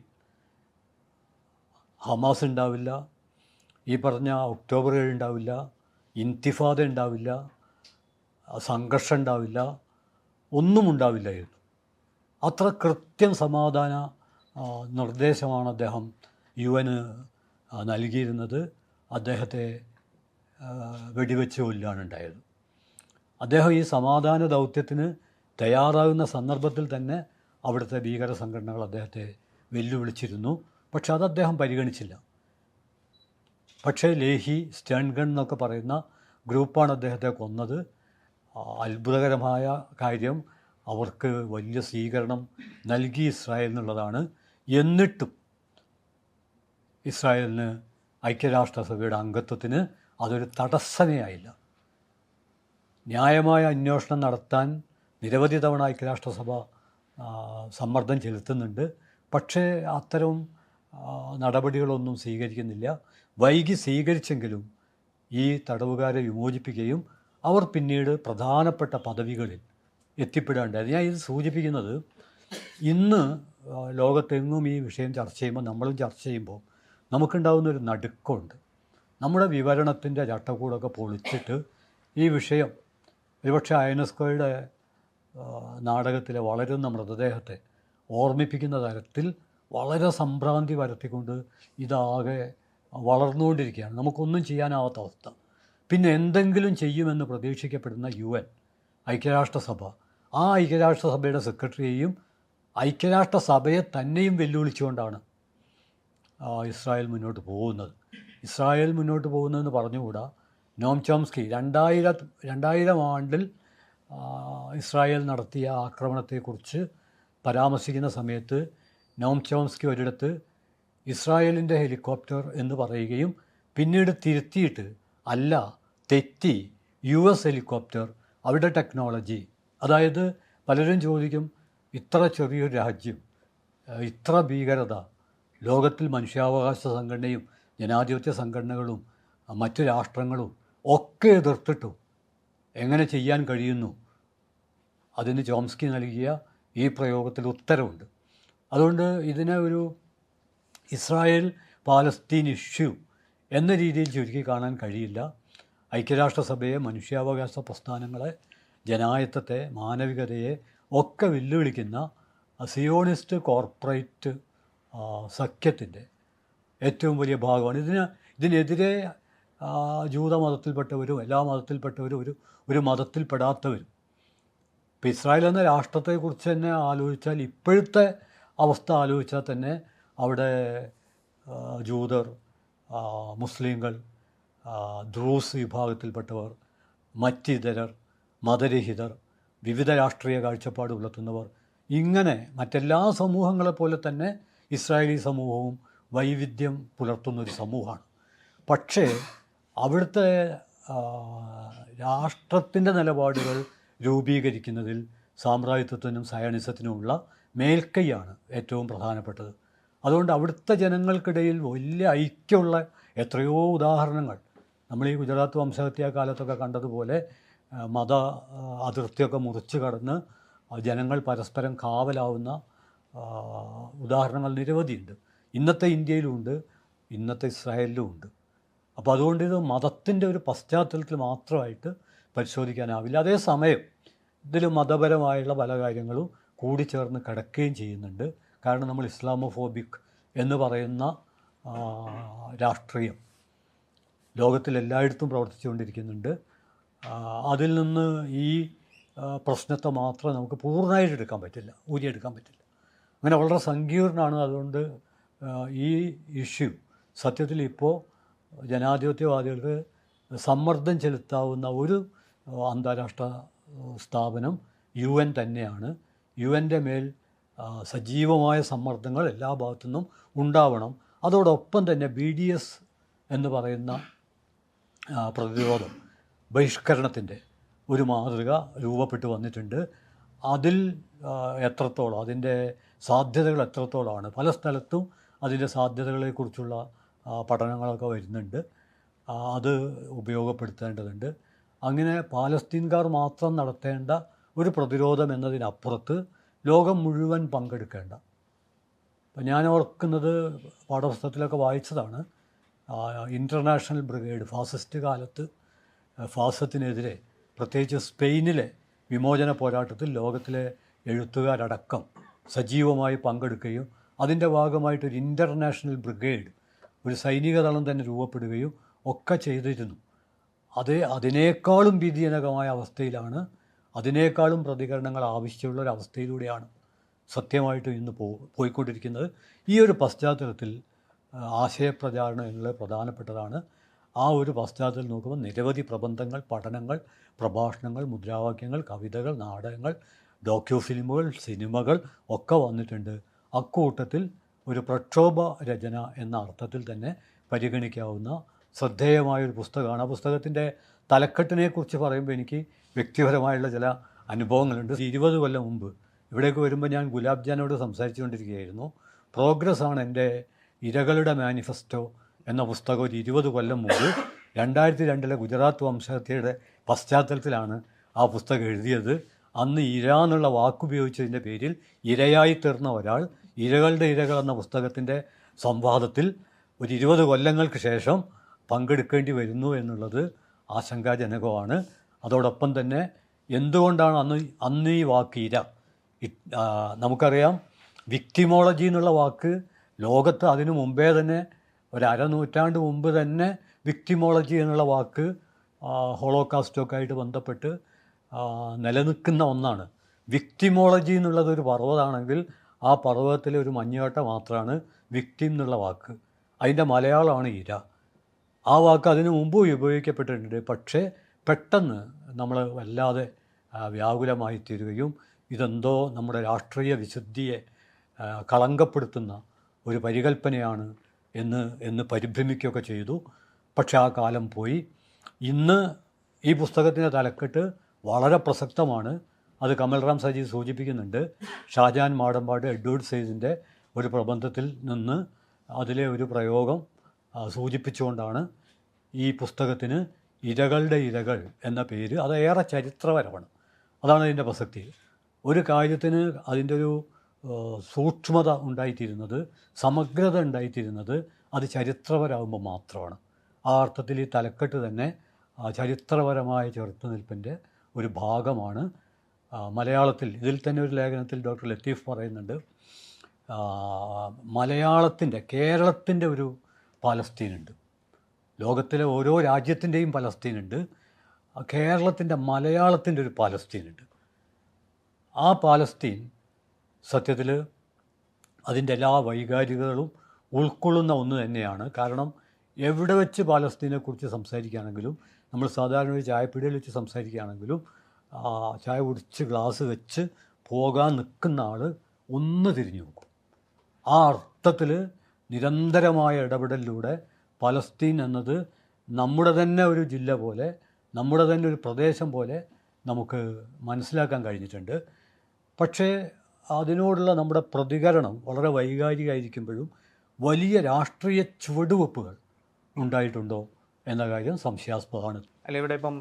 A: ഹമാസ് ഉണ്ടാവില്ല, ഈ പറഞ്ഞ ഒക്ടോബർ 7 ഉണ്ടാവില്ല, ഇൻതിഫാദ ഉണ്ടാവില്ല, സംഘർഷം ഉണ്ടാവില്ല, ഒന്നും ഉണ്ടാവില്ലായിരുന്നു. അത്ര കൃത്യം സമാധാന നിർദ്ദേശമാണ് അദ്ദേഹം UN നൽകിയിരുന്നത്. അദ്ദേഹത്തെ വെടിവെച്ച് കൊല്ലുകയാണ് ഉണ്ടായത്. അദ്ദേഹം ഈ സമാധാന ദൗത്യത്തിന് തയ്യാറാകുന്ന സന്ദർഭത്തിൽ തന്നെ അവിടുത്തെ ഭീകര സംഘടനകൾ അദ്ദേഹത്തെ വെല്ലുവിളിച്ചിരുന്നു. പക്ഷെ അത് അദ്ദേഹം പരിഗണിച്ചില്ല. പക്ഷേ ലേഹി, സ്റ്റേൺഗൺ എന്നൊക്കെ പറയുന്ന ഗ്രൂപ്പാണ് അദ്ദേഹത്തെ കൊന്നത്. അത്ഭുതകരമായ കാര്യം, അവർക്ക് വലിയ സ്വീകരണം നൽകി ഇസ്രായേൽ എന്നുള്ളതാണ്. എന്നിട്ടും ഇസ്രായേലിന് ഐക്യരാഷ്ട്രസഭയുടെ അംഗത്വത്തിന് അതൊരു തടസ്സമേ ആയില്ല. ന്യായമായ അന്വേഷണം നടത്താൻ നിരവധി തവണ ഐക്യരാഷ്ട്രസഭ സമ്മർദ്ദം ചെലുത്തുന്നുണ്ട്. പക്ഷേ അത്തരം നടപടികളൊന്നും സ്വീകരിക്കുന്നില്ല. വൈകി സ്വീകരിച്ചെങ്കിലും ഈ തടവുകാരെ വിമോചിപ്പിക്കുകയും അവർ പിന്നീട് പ്രധാനപ്പെട്ട പദവികളിൽ എത്തിപ്പെടേണ്ടത്. ഞാൻ ഇത് സൂചിപ്പിക്കുന്നത്, ഇന്ന് ലോകത്തെങ്ങും ഈ വിഷയം ചർച്ച ചെയ്യുമ്പോൾ, നമ്മളും ചർച്ച ചെയ്യുമ്പോൾ നമുക്കുണ്ടാകുന്നൊരു നടുക്കമുണ്ട്. നമ്മുടെ വിവരണത്തിൻ്റെ ചട്ടക്കൂടൊക്കെ പൊളിച്ചിട്ട് ഈ വിഷയം ഒരുപക്ഷെ അയനസ്കോയുടെ നാടകത്തിലെ വളരുന്ന മൃതദേഹത്തെ ഓർമ്മിപ്പിക്കുന്ന തരത്തിൽ വളരെ സംഭ്രാന്തി വരുത്തിക്കൊണ്ട് ഇതാകെ വളർന്നുകൊണ്ടിരിക്കുകയാണ്. നമുക്കൊന്നും ചെയ്യാനാവാത്ത അവസ്ഥ. പിന്നെ എന്തെങ്കിലും ചെയ്യുമെന്ന് പ്രതീക്ഷിക്കപ്പെടുന്ന UN, ഐക്യരാഷ്ട്രസഭ, ആ ഐക്യരാഷ്ട്രസഭയുടെ സെക്രട്ടറിയെയും ഐക്യരാഷ്ട്രസഭയെ തന്നെയും വെല്ലുവിളിച്ചുകൊണ്ടാണ് ഇസ്രായേൽ മുന്നോട്ട് പോകുന്നത്. ഇസ്രായേൽ മുന്നോട്ട് പോകുന്നതെന്ന് പറഞ്ഞുകൂടാ. നോം ചോംസ്കി 2000 ആണ്ടിൽ ഇസ്രായേൽ നടത്തിയ ആക്രമണത്തെക്കുറിച്ച് പരാമർശിക്കുന്ന സമയത്ത് നോം ചോംസ്കി ഒരിടത്ത് ഇസ്രായേലിൻ്റെ ഹെലികോപ്റ്റർ എന്ന് പറയുകയും പിന്നീട് തിരുത്തിയിട്ട് അല്ല, തെറ്റി, US ഹെലികോപ്റ്റർ, അവിടെ ടെക്നോളജി. അതായത് പലരും ചോദിക്കും, ഇത്ര ചെറിയൊരു രാജ്യം, ഇത്ര ഭീകരത, ലോകത്തിൽ മനുഷ്യാവകാശ സംഘടനയും ജനാധിപത്യ സംഘടനകളും മറ്റു രാഷ്ട്രങ്ങളും ഒക്കെ എതിർത്തിട്ടും എങ്ങനെ ചെയ്യാൻ കഴിയുന്നു? അതിന് ചോംസ്കി നൽകിയ ഈ പ്രയോഗത്തിൽ ഉത്തരവുണ്ട്. അതുകൊണ്ട് ഇതിനെ ഒരു ഇസ്രായേൽ പാലസ്തീൻ ഇഷ്യൂ എന്ന രീതിയിൽ ചുരുക്കി കാണാൻ കഴിയില്ല. ഐക്യരാഷ്ട്രസഭയെ, മനുഷ്യാവകാശ പ്രസ്ഥാനങ്ങളെ, ജനായത്തത്തെ, മാനവികതയെ ഒക്കെ വെല്ലുവിളിക്കുന്ന സിയോണിസ്റ്റ് കോർപ്പറേറ്റ് സഖ്യത്തിൻ്റെ ഏറ്റവും വലിയ ഭാഗമാണ്. ഇതിനെതിരെ ജൂതമതത്തിൽപ്പെട്ടവരും എല്ലാ മതത്തിൽപ്പെട്ടവരും ഒരു മതത്തിൽപ്പെടാത്തവരും. ഇപ്പോൾ ഇസ്രായേൽ എന്ന രാഷ്ട്രത്തെക്കുറിച്ച് തന്നെ ആലോചിച്ചാൽ, ഇപ്പോഴത്തെ അവസ്ഥ ആലോചിച്ചാൽ തന്നെ അവിടെ ജൂതർ, മുസ്ലിങ്ങൾ, ദ്രൂസ് വിഭാഗത്തിൽപ്പെട്ടവർ, മറ്റിതരർ, മതരഹിതർ, വിവിധ രാഷ്ട്രീയ കാഴ്ചപ്പാട് പുലർത്തുന്നവർ, ഇങ്ങനെ മറ്റെല്ലാ സമൂഹങ്ങളെപ്പോലെ തന്നെ ഇസ്രായേലി സമൂഹവും വൈവിധ്യം പുലർത്തുന്നൊരു സമൂഹമാണ്. പക്ഷേ അവിടുത്തെ രാഷ്ട്രത്തിൻ്റെ നിലപാടുകൾ രൂപീകരിക്കുന്നതിൽ സാമ്രാജ്യത്വത്തിനും സയണിസത്തിനുമുള്ള മേൽക്കൈയാണ് ഏറ്റവും പ്രധാനപ്പെട്ടത്. അതുകൊണ്ട് അവിടുത്തെ ജനങ്ങൾക്കിടയിൽ വലിയ ഐക്യമുള്ള എത്രയോ ഉദാഹരണങ്ങൾ നമ്മൾ ഈ ഗുജറാത്ത് വംശഹത്യാ കാലത്തൊക്കെ കണ്ടതുപോലെ മത അതിർത്തിയൊക്കെ മുറിച്ച് കടന്ന് ജനങ്ങൾ പരസ്പരം കാവലാവുന്ന ഉദാഹരണങ്ങൾ നിരവധിയുണ്ട്. ഇന്നത്തെ ഇന്ത്യയിലുമുണ്ട്, ഇന്നത്തെ ഇസ്രായേലിലും ഉണ്ട്. അപ്പോൾ അതുകൊണ്ട് ഇത് മതത്തിൻ്റെ ഒരു പശ്ചാത്തലത്തിൽ മാത്രമായിട്ട് പരിശോധിക്കാനാവില്ല. അതേസമയം ഇതിൽ മതപരമായുള്ള പല കാര്യങ്ങളും കൂടിച്ചേർന്ന് കിടക്കുകയും ചെയ്യുന്നുണ്ട്. കാരണം നമ്മൾ ഇസ്ലാമോഫോബിക് എന്ന് പറയുന്ന രാഷ്ട്രീയം ലോകത്തിലെല്ലായിടത്തും പ്രവർത്തിച്ചുകൊണ്ടിരിക്കുന്നുണ്ട്. അതിൽ നിന്ന് ഈ പ്രശ്നത്തെ മാത്രം നമുക്ക് പൂർണ്ണമായിട്ട് എടുക്കാൻ പറ്റില്ല, ഊരിയെടുക്കാൻ പറ്റില്ല. അങ്ങനെ വളരെ സങ്കീർണമാണ്. അതുകൊണ്ട് ഈ ഇഷ്യൂ സത്യത്തിൽ ഇപ്പോൾ ജനാധിപത്യവാദികൾക്ക് സമ്മർദ്ദം ചെലുത്താവുന്ന ഒരു അന്താരാഷ്ട്ര സ്ഥാപനം UN തന്നെയാണ്. UNൻ്റെ മേൽ സജീവമായ സമ്മർദ്ദങ്ങൾ എല്ലാ ഭാഗത്തുനിന്നും ഉണ്ടാവണം. അതോടൊപ്പം തന്നെ BDS എന്ന് പറയുന്ന പ്രതിരോധം ബഹിഷ്കരണത്തിൻ്റെ ഒരു മാതൃക രൂപപ്പെട്ടു വന്നിട്ടുണ്ട്. അതിൽ എത്രത്തോളം അതിൻ്റെ സാധ്യതകൾ എത്രത്തോളമാണ്, പല സ്ഥലത്തും അതിൻ്റെ സാധ്യതകളെക്കുറിച്ചുള്ള പഠനങ്ങളൊക്കെ വരുന്നുണ്ട്. അത് ഉപയോഗപ്പെടുത്തേണ്ടതുണ്ട്. അങ്ങനെ പാലസ്തീൻകാർ മാത്രം നടത്തേണ്ട ഒരു പ്രതിരോധം എന്നതിനപ്പുറത്ത് ലോകം മുഴുവൻ പങ്കെടുക്കേണ്ട. അപ്പം ഞാൻ ഓർക്കുന്നത് പാഠപുസ്തകത്തിലൊക്കെ വായിച്ചതാണ്, ഇൻ്റർനാഷണൽ ബ്രിഗേഡ് ഫാസിസ്റ്റ് കാലത്ത് ഫാസിസത്തിനെതിരെ പ്രത്യേകിച്ച് സ്പെയിനിലെ വിമോചന പോരാട്ടത്തിൽ ലോകത്തിലെ എഴുത്തുകാരടക്കം സജീവമായി പങ്കെടുക്കുകയും അതിൻ്റെ ഭാഗമായിട്ടൊരു ഇൻ്റർനാഷണൽ ബ്രിഗേഡ്, ഒരു സൈനിക ദളം തന്നെ രൂപപ്പെടുകയും ഒക്കെ ചെയ്തിരുന്നു. അതിനേക്കാളും ഭീതിജനകമായ അവസ്ഥയിലാണ്, അതിനേക്കാളും പ്രതികരണങ്ങൾ ആവശ്യമുള്ള ഒരു അവസ്ഥയിലൂടെയാണ് സത്യമായിട്ടും ഇന്ന് പോയിക്കൊണ്ടിരിക്കുന്നത്. ഈ ഒരു പശ്ചാത്തലത്തിൽ ആശയപ്രചാരണം എന്നുള്ളത് പ്രധാനപ്പെട്ടതാണ്. ആ ഒരു പശ്ചാത്തലത്തിൽ നോക്കുമ്പോൾ നിരവധി പ്രബന്ധങ്ങൾ, പഠനങ്ങൾ, പ്രഭാഷണങ്ങൾ, മുദ്രാവാക്യങ്ങൾ, കവിതകൾ, നാടകങ്ങൾ, ഡോക്യുഫിലിമുകൾ, സിനിമകൾ ഒക്കെ വന്നിട്ടുണ്ട്. അക്കൂട്ടത്തിൽ ഒരു പ്രക്ഷോഭ രചന എന്ന അർത്ഥത്തിൽ തന്നെ പരിഗണിക്കാവുന്ന ശ്രദ്ധേയമായൊരു പുസ്തകമാണ്. ആ പുസ്തകത്തിൻ്റെ തലക്കെട്ടിനെക്കുറിച്ച് പറയുമ്പോൾ എനിക്ക് വ്യക്തിപരമായുള്ള ചില അനുഭവങ്ങളുണ്ട്. 20 കൊല്ലം മുമ്പ് ഇവിടേക്ക് വരുമ്പോൾ ഞാൻ ഗുലാബ് ജാനോട് സംസാരിച്ചുകൊണ്ടിരിക്കുകയായിരുന്നു. പ്രോഗ്രസ് ആണ് എൻ്റെ ഇരകളുടെ മാനിഫെസ്റ്റോ എന്ന പുസ്തകം ഒരു 20 കൊല്ലം മുമ്പ് 2002 ഗുജറാത്ത് വംശഹത്യയുടെ പശ്ചാത്തലത്തിലാണ് ആ പുസ്തകം എഴുതിയത്. അന്ന് ഇര എന്നുള്ള വാക്കുപയോഗിച്ചതിൻ്റെ പേരിൽ ഇരയായി തീർന്ന ഒരാൾ ഇരകളുടെ ഇരകൾ എന്ന പുസ്തകത്തിൻ്റെ സംവാദത്തിൽ ഒരു 20 കൊല്ലങ്ങൾക്ക് ശേഷം പങ്കെടുക്കേണ്ടി വരുന്നു എന്നുള്ളത് ആശങ്കാജനകമാണ്. അതോടൊപ്പം തന്നെ എന്തുകൊണ്ടാണ് അന്ന് ഈ വാക്ക് ഇര, നമുക്കറിയാം വിക്ടിമോളജി എന്നുള്ള വാക്ക് ലോകത്ത് അതിനു മുമ്പേ തന്നെ ഒരു അരനൂറ്റാണ്ട് മുമ്പ് തന്നെ വിക്ടിമോളജി എന്നുള്ള വാക്ക് ഹോളോകാസ്റ്റൊക്കെ ആയിട്ട് ബന്ധപ്പെട്ട് നിലനിൽക്കുന്ന ഒന്നാണ്. വിക്ടിമോളജി എന്നുള്ളത് ഒരു പർവ്വതമാണെങ്കിൽ ആ പർവ്വതത്തിലെ ഒരു മഞ്ഞുകട്ട മാത്രമാണ് വിക്ടിം എന്നുള്ള വാക്ക്. അതിൻ്റെ മലയാളമാണ് ഇര. ആ വാക്ക് അതിനു മുമ്പ് ഉപയോഗിക്കപ്പെട്ടിട്ടുണ്ട്. പക്ഷേ പെട്ടെന്ന് നമ്മൾ വല്ലാതെ വ്യാകുലമായി തീരുകയും ഇതെന്തോ നമ്മുടെ രാഷ്ട്രീയ വിശുദ്ധിയെ കളങ്കപ്പെടുത്തുന്ന ഒരു പരികൽപ്പനയാണ് എന്ന് പരിഭ്രമിക്കുകയൊക്കെ ചെയ്തു. പക്ഷേ ആ കാലം പോയി. ഇന്ന് ഈ പുസ്തകത്തിൻ്റെ തലക്കെട്ട് വളരെ പ്രസക്തമാണ്. അത് കമൽറാം സജീദ് സൂചിപ്പിക്കുന്നുണ്ട്. ഷാജഹാൻ മാടമ്പാട് എഡ്വേർഡ് സെയ്ദിൻ്റെ ഒരു പ്രബന്ധത്തിൽ നിന്ന് അതിലെ ഒരു പ്രയോഗം സൂചിപ്പിച്ചുകൊണ്ടാണ് ഈ പുസ്തകത്തിന് ഇരകളുടെ ഇരകൾ എന്ന പേര്. അത് ഏറെ ചരിത്രപരമാണ്. അതാണ് അതിൻ്റെ പ്രസക്തി. ഒരു കാര്യത്തിന് അതിൻ്റെ ഒരു സൂക്ഷ്മത ഉണ്ടായിത്തീരുന്നത്, സമഗ്രത ഉണ്ടായിത്തീരുന്നത് അത് ചരിത്രപരമാകുമ്പോൾ മാത്രമാണ്. ആ അർത്ഥത്തിൽ ഈ തലക്കെട്ട് തന്നെ ചരിത്രപരമായ ചെറുത്തുനിൽപ്പിൻ്റെ ഒരു ഭാഗമാണ്. മലയാളത്തിൽ ഇതിൽ തന്നെ ഒരു ലേഖനത്തിൽ ഡോക്ടർ ലത്തീഫ് പറയുന്നുണ്ട്, മലയാളത്തിൻ്റെ കേരളത്തിൻ്റെ ഒരു പാലസ്തീനുണ്ട്. ലോകത്തിലെ ഓരോ രാജ്യത്തിൻ്റെയും പലസ്തീനുണ്ട്. കേരളത്തിൻ്റെ മലയാളത്തിൻ്റെ ഒരു പാലസ്തീനുണ്ട്. ആ പാലസ്തീൻ സത്യത്തിൽ അതിൻ്റെ എല്ലാ വൈകാരികതകളും ഉൾക്കൊള്ളുന്ന ഒന്ന് തന്നെയാണ്. കാരണം എവിടെ വെച്ച് പാലസ്തീനെക്കുറിച്ച് സംസാരിക്കുകയാണെങ്കിലും, നമ്മൾ സാധാരണ ഒരു ചായപ്പീടികയിൽ വെച്ച് സംസാരിക്കുകയാണെങ്കിലും ചായ കുടിച്ച് ഗ്ലാസ് വെച്ച് പോകാൻ നിൽക്കുന്ന ആൾ ഒന്ന് തിരിഞ്ഞു നോക്കും. ആ അർത്ഥത്തിൽ നിരന്തരമായ ഇടപെടലിലൂടെ പലസ്തീൻ എന്നത് നമ്മുടെ തന്നെ ഒരു ജില്ല പോലെ, നമ്മുടെ തന്നെ ഒരു പ്രദേശം പോലെ നമുക്ക് മനസ്സിലാക്കാൻ കഴിഞ്ഞിട്ടുണ്ട്. പക്ഷേ അതിനോടുള്ള നമ്മുടെ പ്രതികരണം വളരെ വൈകാരികമായിരിക്കുമ്പോഴും വലിയ രാഷ്ട്രീയ ചുവടുവെപ്പുകൾ ഉണ്ടായിട്ടുണ്ടോ എന്ന കാര്യം സംശയാസ്പദമാണ്.
D: അല്ല, ഇവിടെ ഇപ്പം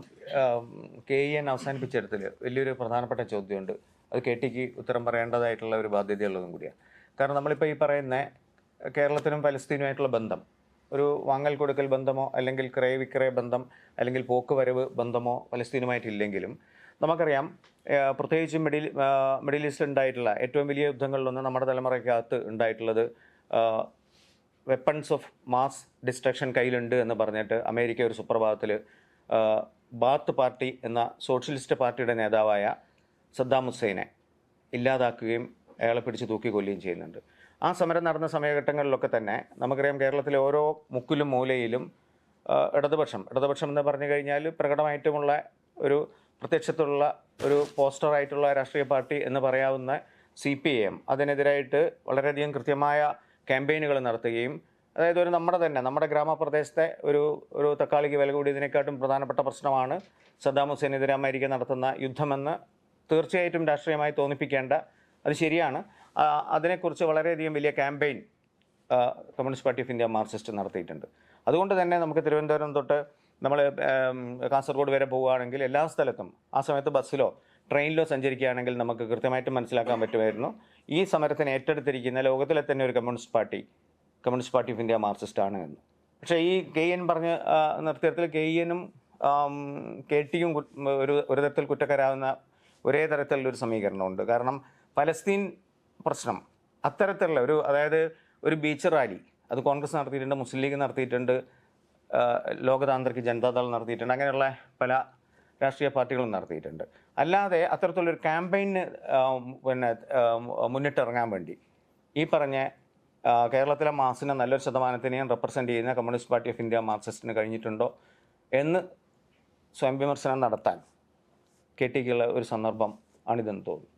D: KEN അവസാനിപ്പിച്ചെടുത്തിൽ വലിയൊരു പ്രധാനപ്പെട്ട ചോദ്യമുണ്ട്. അത് KTക്ക് ഉത്തരം പറയേണ്ടതായിട്ടുള്ള ഒരു ബാധ്യതയുള്ളതും കൂടിയാണ്. കാരണം നമ്മളിപ്പോൾ ഈ പറയുന്ന കേരളത്തിനും പലസ്തീനുമായിട്ടുള്ള ബന്ധം ഒരു വാങ്ങൽ കൊടുക്കൽ ബന്ധമോ അല്ലെങ്കിൽ ക്രയവിക്രയ ബന്ധം അല്ലെങ്കിൽ പോക്കുവരവ് ബന്ധമോ പലസ്തീനുമായിട്ടില്ലെങ്കിലും നമുക്കറിയാം, പ്രത്യേകിച്ച് മിഡിൽ ഈസ്റ്റിൽ ഉണ്ടായിട്ടുള്ള ഏറ്റവും വലിയ യുദ്ധങ്ങളിലൊന്ന് നമ്മുടെ തലമുറയ്ക്കകത്ത് ഉണ്ടായിട്ടുള്ളത് വെപ്പൺസ് ഓഫ് മാസ് ഡിസ്ട്രക്ഷൻ കയ്യിലുണ്ട് എന്ന് പറഞ്ഞിട്ട് അമേരിക്ക ഒരു സുപ്രഭാതത്തിൽ ബാത്ത് പാർട്ടി എന്ന സോഷ്യലിസ്റ്റ് പാർട്ടിയുടെ നേതാവായ സദ്ദാം ഹുസൈനെ ഇല്ലാതാക്കുകയും അയാളെ പിടിച്ച് തൂക്കിക്കൊല്ലുകയും ചെയ്യുന്നുണ്ട്. ആ സമരം നടന്ന സമയഘട്ടങ്ങളിലൊക്കെ തന്നെ നമുക്കറിയാം, കേരളത്തിലെ ഓരോ മുക്കിലും മൂലയിലും ഇടതുപക്ഷം എന്ന് പറഞ്ഞു കഴിഞ്ഞാൽ പ്രകടമായിട്ടുമുള്ള ഒരു പ്രത്യക്ഷത്തിലുള്ള ഒരു പോസ്റ്ററായിട്ടുള്ള രാഷ്ട്രീയ പാർട്ടി എന്ന് പറയാവുന്ന CPIM അതിനെതിരായിട്ട് വളരെയധികം കൃത്യമായ ക്യാമ്പയിനുകൾ നടത്തുകയും, അതായത് ഒരു നമ്മുടെ ഗ്രാമപ്രദേശത്തെ ഒരു തക്കാളിക്ക് വില കൂടിയതിനെക്കാട്ടും പ്രധാനപ്പെട്ട പ്രശ്നമാണ് സദ്ദാം ഹുസൈനെതിരെ അമേരിക്ക നടത്തുന്ന യുദ്ധമെന്ന് തീർച്ചയായിട്ടും രാഷ്ട്രീയമായി തോന്നിപ്പിക്കേണ്ട, അത് ശരിയാണ്. അതിനെക്കുറിച്ച് വളരെയധികം വലിയ campaign communist party of India Marxist നടത്തിയിട്ടുണ്ട്. അതുകൊണ്ട് തന്നെ നമുക്ക് തിരുവനന്തപുരം തൊട്ട് നമ്മൾ കാസർഗോഡ് വരെ പോവുകയാണെങ്കിൽ എല്ലാ സ്ഥലത്തും ആ സമയത്ത് ബസ്സിലോ ട്രെയിനിലോ സഞ്ചരിക്കുകയാണെങ്കിൽ നമുക്ക് കൃത്യമായിട്ട് മനസ്സിലാക്കാൻ പറ്റുമായിരുന്നു ഈ സമരത്തിന് ഏറ്റെടുത്തിരിക്കുന്ന ലോകത്തിലെ തന്നെ ഒരു communist party of India Marxist ആണ് എന്ന്. പക്ഷേ ഈ KEN പറഞ്ഞ് നിർത്തിയത്തിൽ KENും KTയും ഒരു തരത്തിൽ കുറ്റക്കാരാകുന്ന ഒരേ തരത്തിലുള്ളൊരു സമീകരണമുണ്ട്. കാരണം പലസ്തീൻ പ്രശ്നം അത്തരത്തിലുള്ള അതായത് ഒരു ബീച്ച് റാലി അത് കോൺഗ്രസ് നടത്തിയിട്ടുണ്ട്, മുസ്ലിം ലീഗ് നടത്തിയിട്ടുണ്ട്, ലോകതാന്ത്രിക് ജനതാദൾ നടത്തിയിട്ടുണ്ട്, അങ്ങനെയുള്ള പല രാഷ്ട്രീയ പാർട്ടികളും നടത്തിയിട്ടുണ്ട്. അല്ലാതെ അത്തരത്തിലുള്ളൊരു ക്യാമ്പയിന് മുന്നിട്ടിറങ്ങാൻ വേണ്ടി ഈ പറഞ്ഞ കേരളത്തിലെ മാസിനെ നല്ലൊരു ശതമാനത്തിനെയും റെപ്രസെൻ്റ് ചെയ്യുന്ന കമ്മ്യൂണിസ്റ്റ് പാർട്ടി ഓഫ് ഇന്ത്യ മാർക്സിസ്റ്റിന് കഴിഞ്ഞിട്ടുണ്ടോ എന്ന് സ്വയം വിമർശനം നടത്താൻ KTക്കുള്ള ഒരു സന്ദർഭം ആണിതെന്ന് തോന്നുന്നു.